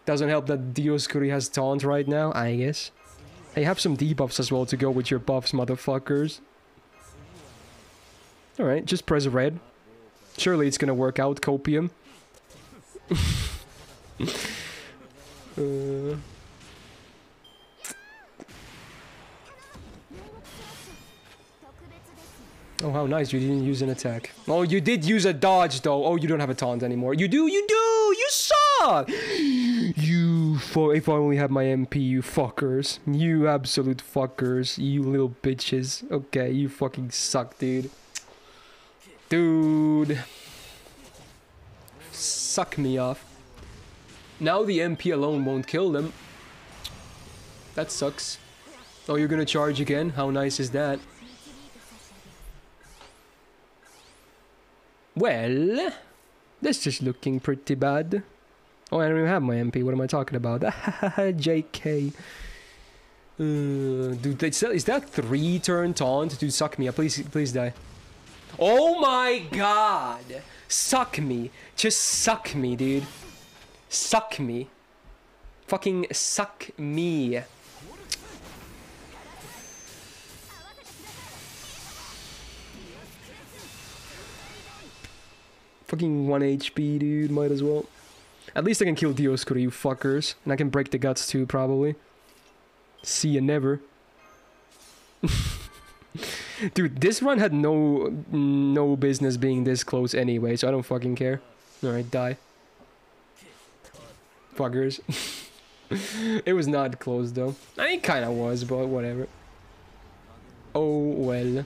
Doesn't help that Dioscuri has taunt right now, I guess. Hey, have some debuffs as well to go with your buffs, motherfuckers. Alright, just press red. Surely it's gonna work out, Copium. Oh, how nice, you didn't use an attack. Oh, you did use a dodge, though. Oh, you don't have a taunt anymore. You do! You suck! If I only had my MP, you fuckers. You absolute fuckers. You little bitches. Okay, you fucking suck, dude. Dude. Suck me off. Now the MP alone won't kill them. That sucks. Oh, you're gonna charge again? How nice is that? Well, this is looking pretty bad. Oh, I don't even have my MP. What am I talking about? JK. Dude, is that 3-turn taunt? Dude, suck me up. Please die. Oh my god! Suck me. Just suck me, dude. Suck me. Fucking suck me. Fucking 1 HP, dude. Might as well. At least I can kill Dioscuri, you fuckers. And I can break the guts too, probably. See ya never. Dude, this run had no business being this close anyway, so I don't fucking care. Alright, die. Fuckers. It was not close though. I mean, it kinda was, but whatever. Oh well.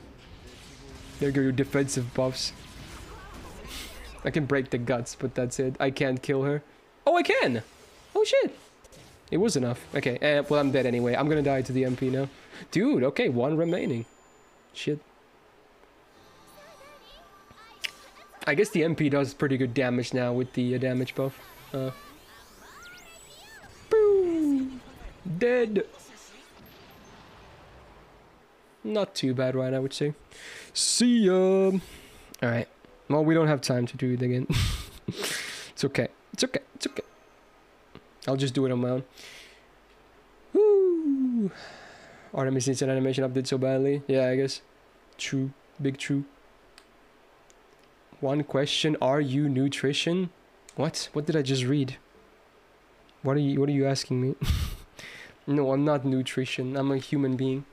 There go your defensive buffs. I can break the guts, but that's it. I can't kill her. Oh, I can! Oh shit! It was enough. Okay, well I'm dead anyway. I'm gonna die to the MP now. Dude, okay, 1 remaining. Shit. I guess the MP does pretty good damage now with the damage buff. Boom! Dead! Not too bad, right, I would say. See ya! Alright. Well, we don't have time to do it again. It's okay. It's okay. It's okay. I'll just do it on my own. Woo! Artemis needs an animation update so badly. Yeah, I guess. True. Big true. One question. Are you nutrition? What? What did I just read? What are you asking me? No, I'm not nutrition. I'm a human being.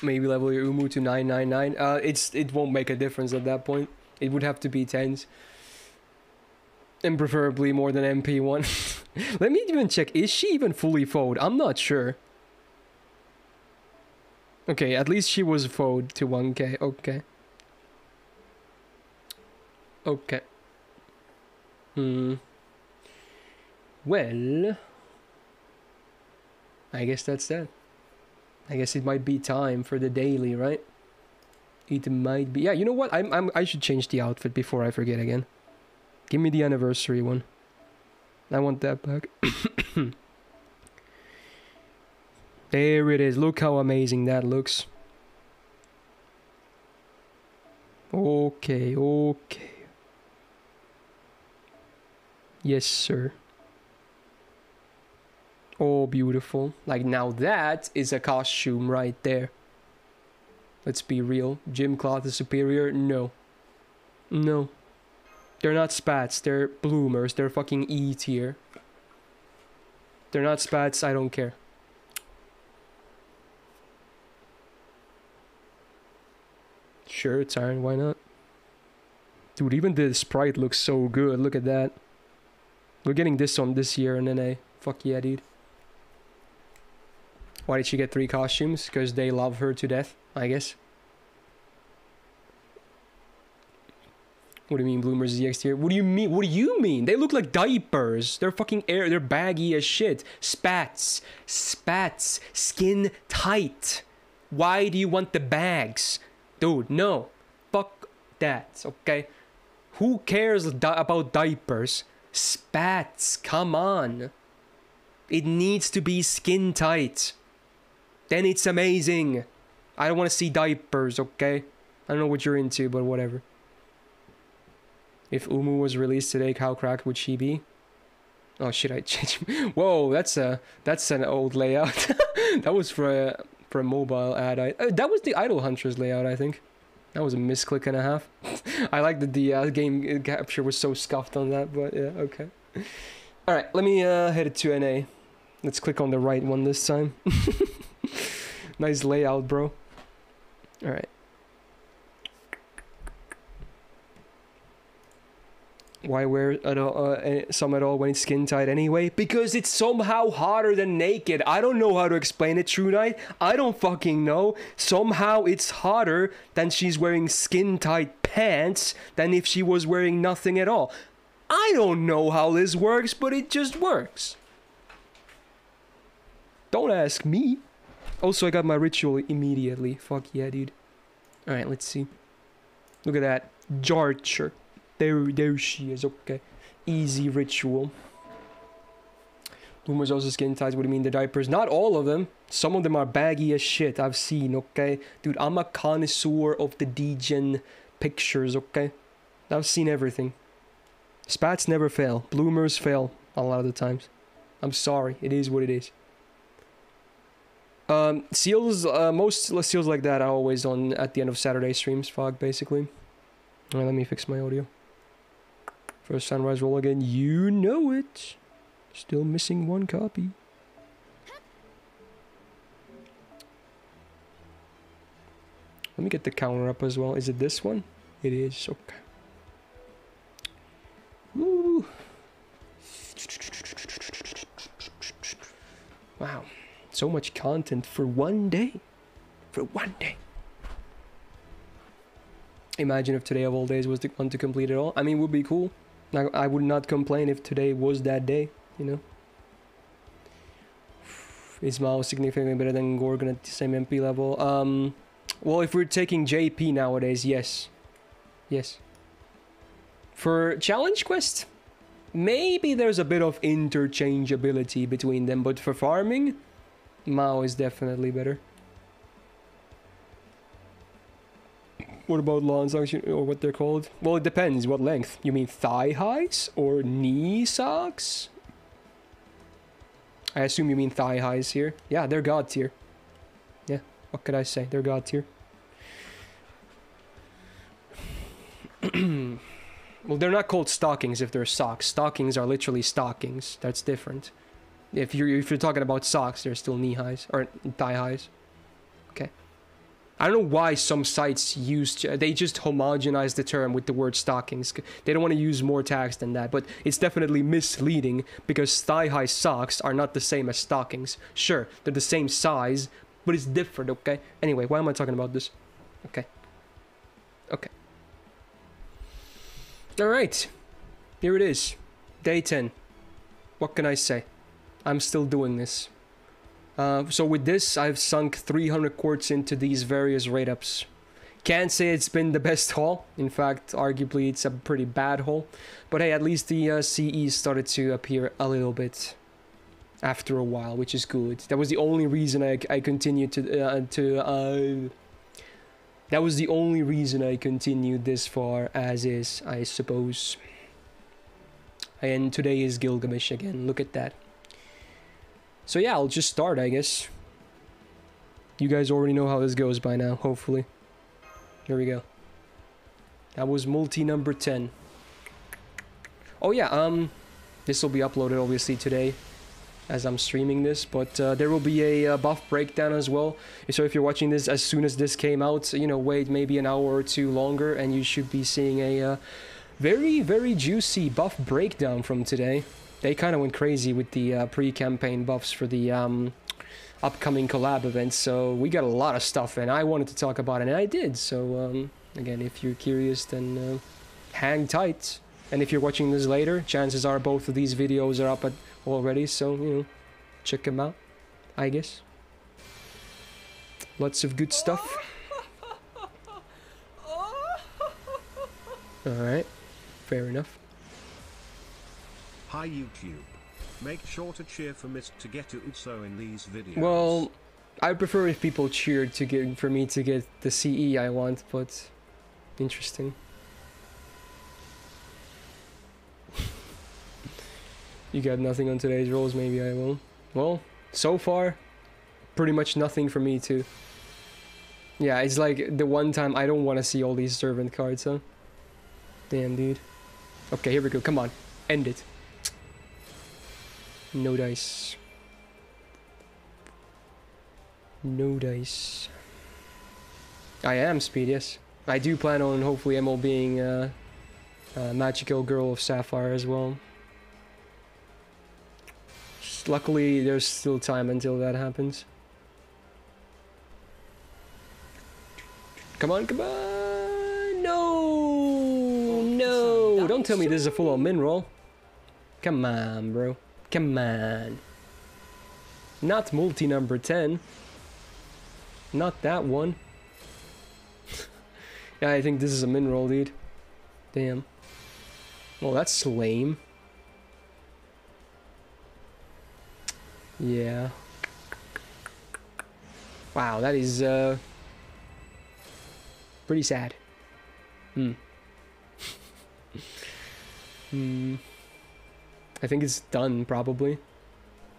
Maybe level your Umu to 999. It won't make a difference at that point. It would have to be 10s. And preferably more than MP1. Let me even check. Is she even fully FO'd? I'm not sure. Okay, at least she was FO'd to 1k. Okay. Okay. Well, I guess that's that. I guess it might be time for the daily, right? It might be. Yeah, you know what? I should change the outfit before I forget again. Give me the anniversary one. I want that back. There it is. Look how amazing that looks. Okay, okay. Yes, sir. Oh, beautiful. Like, now that is a costume right there. Let's be real. Gym cloth is superior? No. No. They're not spats. They're bloomers. They're fucking E tier. They're not spats. I don't care. Sure, it's iron. Why not? Dude, even the sprite looks so good. Look at that. We're getting this on this year in NA. Fuck yeah, dude. Why did she get 3 costumes? Because they love her to death, I guess. What do you mean bloomers is tier? What do you mean? What do you mean? They look like diapers. They're fucking air. They're baggy as shit. Spats. Spats. Skin tight. Why do you want the bags? Dude, no. Fuck that, okay? Who cares about diapers? Spats. Come on. It needs to be skin tight. Then it's amazing. I don't want to see diapers, okay? I don't know what you're into, but whatever. If Umu was released today, how cracked would she be? Oh shit, I changed. Whoa, that's an old layout. That was for a mobile ad. That was the Idol Hunters layout, I think. That was a misclick and a half. I like that the game capture was so scuffed on that, but yeah, okay. Alright, let me head it to NA. Let's click on the right one this time. Nice layout, bro. Alright. Why wear some at all when it's skin tight anyway? Because it's somehow hotter than naked. I don't know how to explain it, True Knight. I don't fucking know. Somehow it's hotter than she's wearing skin tight pants than if she was wearing nothing at all. I don't know how this works, but it just works. Don't ask me. Also, I got my ritual immediately. Fuck yeah, dude. Alright, let's see. Look at that. Jarcher. There she is, okay. Easy ritual. Bloomers also skin tight, what do you mean, the diapers? Not all of them. Some of them are baggy as shit, I've seen, okay? Dude, I'm a connoisseur of the degen pictures, okay? I've seen everything. Spats never fail. Bloomers fail a lot of the times. I'm sorry, it is what it is. Seals, most seals like that are always on at the end of Saturday streams, Fog, basically. Alright, let me fix my audio. First sunrise roll again, you know it. Still missing one copy. Let me get the counter up as well. Is it this one? It is, okay. Woo. Wow, so much content for one day. For one day. Imagine if today of all days was the one to complete it all. I mean, it would be cool. I would not complain if today was that day, you know. Is Mao significantly better than Gorgon at the same MP level? Well, if we're taking JP nowadays, yes. Yes. For Challenge Quest, maybe there's a bit of interchangeability between them, but for farming, Mao is definitely better. What about lawn socks, or what they're called? Well, it depends. What length? You mean thigh highs or knee socks? I assume you mean thigh highs here. Yeah, they're god tier. Yeah, what could I say? They're god tier. Well, they're not called stockings if they're socks. Stockings are literally stockings. That's different. If you're talking about socks, they're still knee highs or thigh highs. Okay. I don't know why some sites they just homogenize the term with the word stockings. They don't want to use more tags than that, but it's definitely misleading because thigh-high socks are not the same as stockings. Sure, they're the same size, but it's different, okay? Anyway, why am I talking about this? Okay. Okay. Alright. Here it is. Day 10. What can I say? I'm still doing this. So with this, I've sunk 300 quartz into these various rate-ups. Can't say it's been the best haul. In fact, arguably it's a pretty bad haul. But hey, at least the CE started to appear a little bit after a while, which is good. That was the only reason I continued that was the only reason I continued this far, as is, I suppose. And today is Gilgamesh again. Look at that. So yeah, I'll just start, I guess. You guys already know how this goes by now, hopefully. Here we go. That was multi number 10. Oh yeah, this will be uploaded obviously today as I'm streaming this, but there will be a buff breakdown as well. So if you're watching this as soon as this came out, you know, wait maybe an hour or two longer and you should be seeing a very, very juicy buff breakdown from today. They kind of went crazy with the pre-campaign buffs for the upcoming collab events, so we got a lot of stuff, and I wanted to talk about it, and I did. So again, if you're curious, then hang tight. And if you're watching this later, chances are both of these videos are up already, so you know, check them out, I guess. Lots of good stuff. Alright, fair enough. Hi YouTube. Make sure to cheer for Myst to get also in these videos. Well, I prefer if people cheered for me to get the CE I want, but interesting. You got nothing on today's rolls, maybe I will. Well, so far, pretty much nothing for me too. Yeah, it's like the one time I don't want to see all these servant cards, huh? Damn, dude. Okay, here we go. Come on. End it. No dice. No dice. I am speed, yes. I do plan on hopefully ML being Magical Girl of Sapphire as well. Luckily, there's still time until that happens. Come on, come on! No! No! Don't tell me this is a full-on min roll. Come on, bro. Come on. Not multi number 10. Not that one. Yeah, I think this is a min roll, dude. Damn. Well, that's lame. Yeah. Wow, that is pretty sad. I think it's done, probably.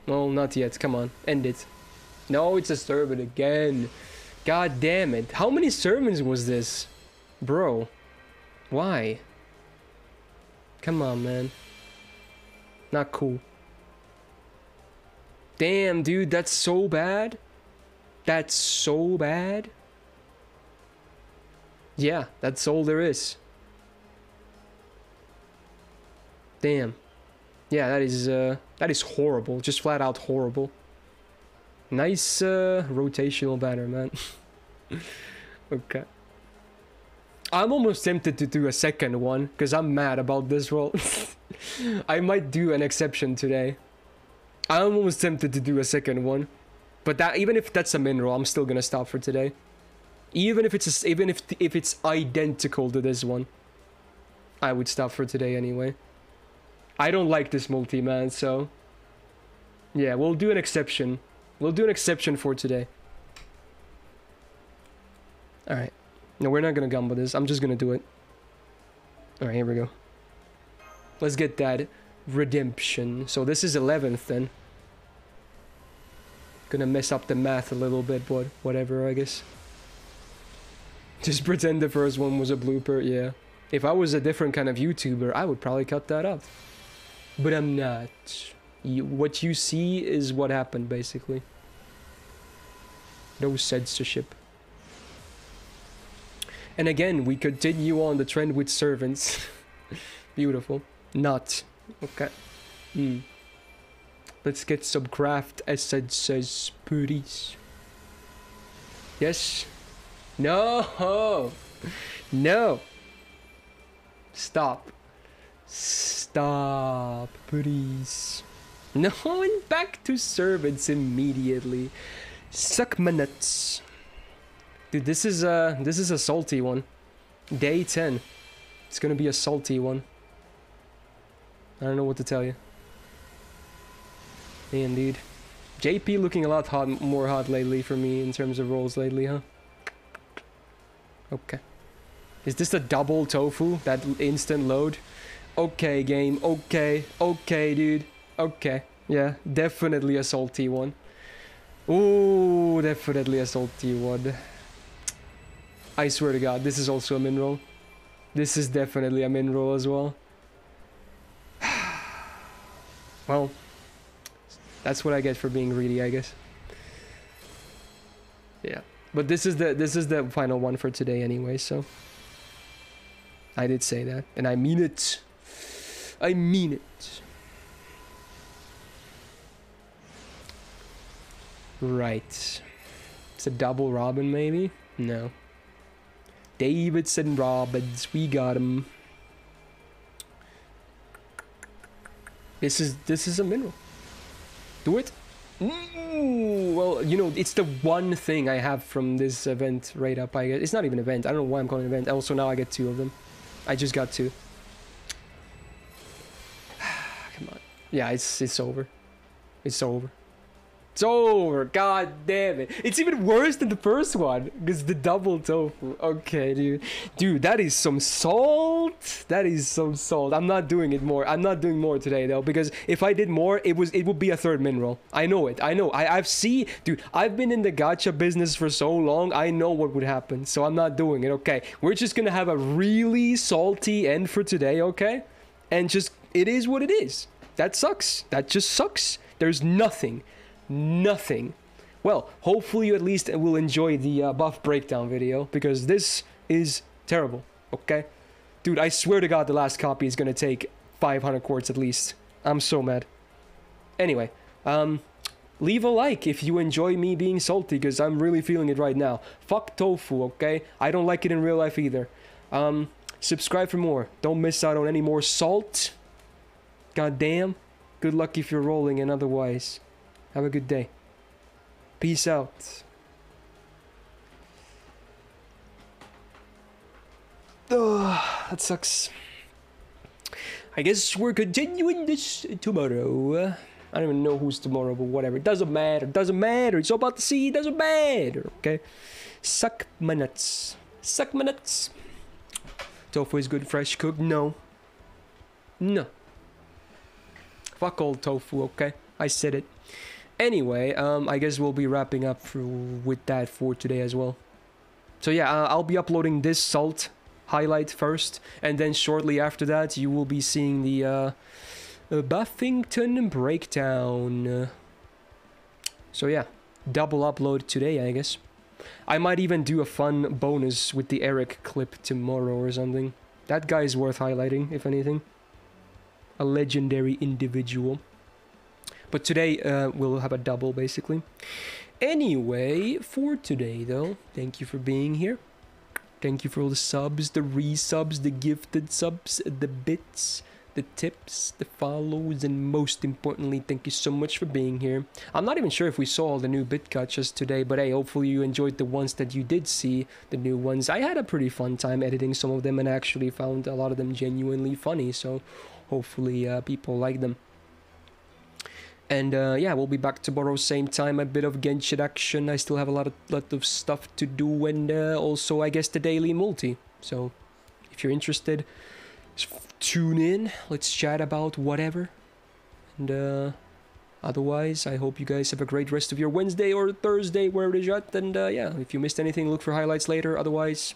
Well, not yet. Come on, end it. No, it's a servant again. God damn it. How many sermons was this? Bro. Why? Come on, man. Not cool. Damn, dude, that's so bad. That's so bad. Yeah, that's all there is. Damn. Yeah, that is horrible. Just flat out horrible. Nice rotational banner, man. Okay. I'm almost tempted to do a second one because I'm mad about this roll. I might do an exception today. I'm almost tempted to do a second one, but that even if that's a min roll, I'm still gonna stop for today. Even if it's if it's identical to this one, I would stop for today anyway. I don't like this multi, man, so yeah, we'll do an exception. We'll do an exception for today. All right. No, we're not gonna gumbo this. I'm just gonna do it. All right, here we go. Let's get that redemption. So this is 11th then. Gonna mess up the math a little bit, but whatever, I guess. Just pretend the first one was a blooper, yeah. If I was a different kind of YouTuber, I would probably cut that out. But I'm not. What you see is what happened, basically. No censorship. And again, we continue on the trend with servants. Beautiful. Not. Okay. Let's get some craft essences, please. Yes. No. No. Stop. Stop, please. No, and back to servants immediately. Suck my nuts. Dude, this is a salty one. Day 10. It's gonna be a salty one. I don't know what to tell you. Hey, indeed. JP looking a lot more hot lately for me in terms of rolls lately, huh? Okay. Is this the double tofu? That instant load? Okay, game. Okay. Okay, dude. Okay. Yeah, definitely a salty one. Ooh, definitely a salty one. I swear to God, this is also a min roll. This is definitely a min roll as well. Well, that's what I get for being greedy, I guess. Yeah, but this is the final one for today anyway, so I did say that, and I mean it. I mean it. Right. It's a double Robin, maybe? No. Davidson Robbins, we got him. This is a mineral. Do it. Well, you know, it's the one thing I have from this event right up. I guess it's not even an event. I don't know why I'm calling it an event. Also, now I get 2 of them. I just got 2. Come on. Yeah, it's over. It's over. It's over. God damn it. It's even worse than the first one. Because the double tofu. Okay, dude. Dude, that is some salt. That is some salt. I'm not doing it more. I'm not doing more today, though. Because if I did more, it would be a third mineral. I know it. I know. I've seen... Dude, I've been in the gacha business for so long. I know what would happen. So I'm not doing it, okay? We're just gonna have a really salty end for today, okay? And just... It is what it is. That sucks. That just sucks. There's nothing. Nothing. Well, hopefully you at least will enjoy the buff breakdown video, because this is terrible, okay? Dude, I swear to God the last copy is gonna take 500 quartz at least. I'm so mad. Anyway, leave a like if you enjoy me being salty, because I'm really feeling it right now. Fuck tofu, okay? I don't like it in real life either. Subscribe for more. Don't miss out on any more salt. God damn. Good luck if you're rolling, and otherwise... Have a good day. Peace out. That sucks. I guess we're continuing this tomorrow. I don't even know who's tomorrow, but whatever. It doesn't matter. It doesn't matter. It's all about the sea. It doesn't matter. Okay? Suck my nuts. Suck my nuts. Tofu is good fresh cooked? No. No. Fuck all tofu, okay? I said it. Anyway, I guess we'll be wrapping up with that for today as well. So yeah, I'll be uploading this salt highlight first, and then shortly after that you will be seeing the Buffington breakdown. So yeah, double upload today, I guess. I might even do a fun bonus with the Eric clip tomorrow or something. That guy's worth highlighting, if anything. A legendary individual. But today, we'll have a double, basically. Anyway, for today, though, thank you for being here. Thank you for all the subs, the resubs, the gifted subs, the bits, the tips, the follows, and most importantly, thank you so much for being here. I'm not even sure if we saw all the new bit gachas today, but hey, hopefully you enjoyed the ones that you did see, the new ones. I had a pretty fun time editing some of them and actually found a lot of them genuinely funny, so hopefully people like them. And yeah, we'll be back tomorrow, same time, a bit of Genshin action. I still have a lot of stuff to do, and also, I guess, the daily multi. So, if you're interested, tune in. Let's chat about whatever. And otherwise, I hope you guys have a great rest of your Wednesday or Thursday, where it is at. And yeah, if you missed anything, look for highlights later. Otherwise,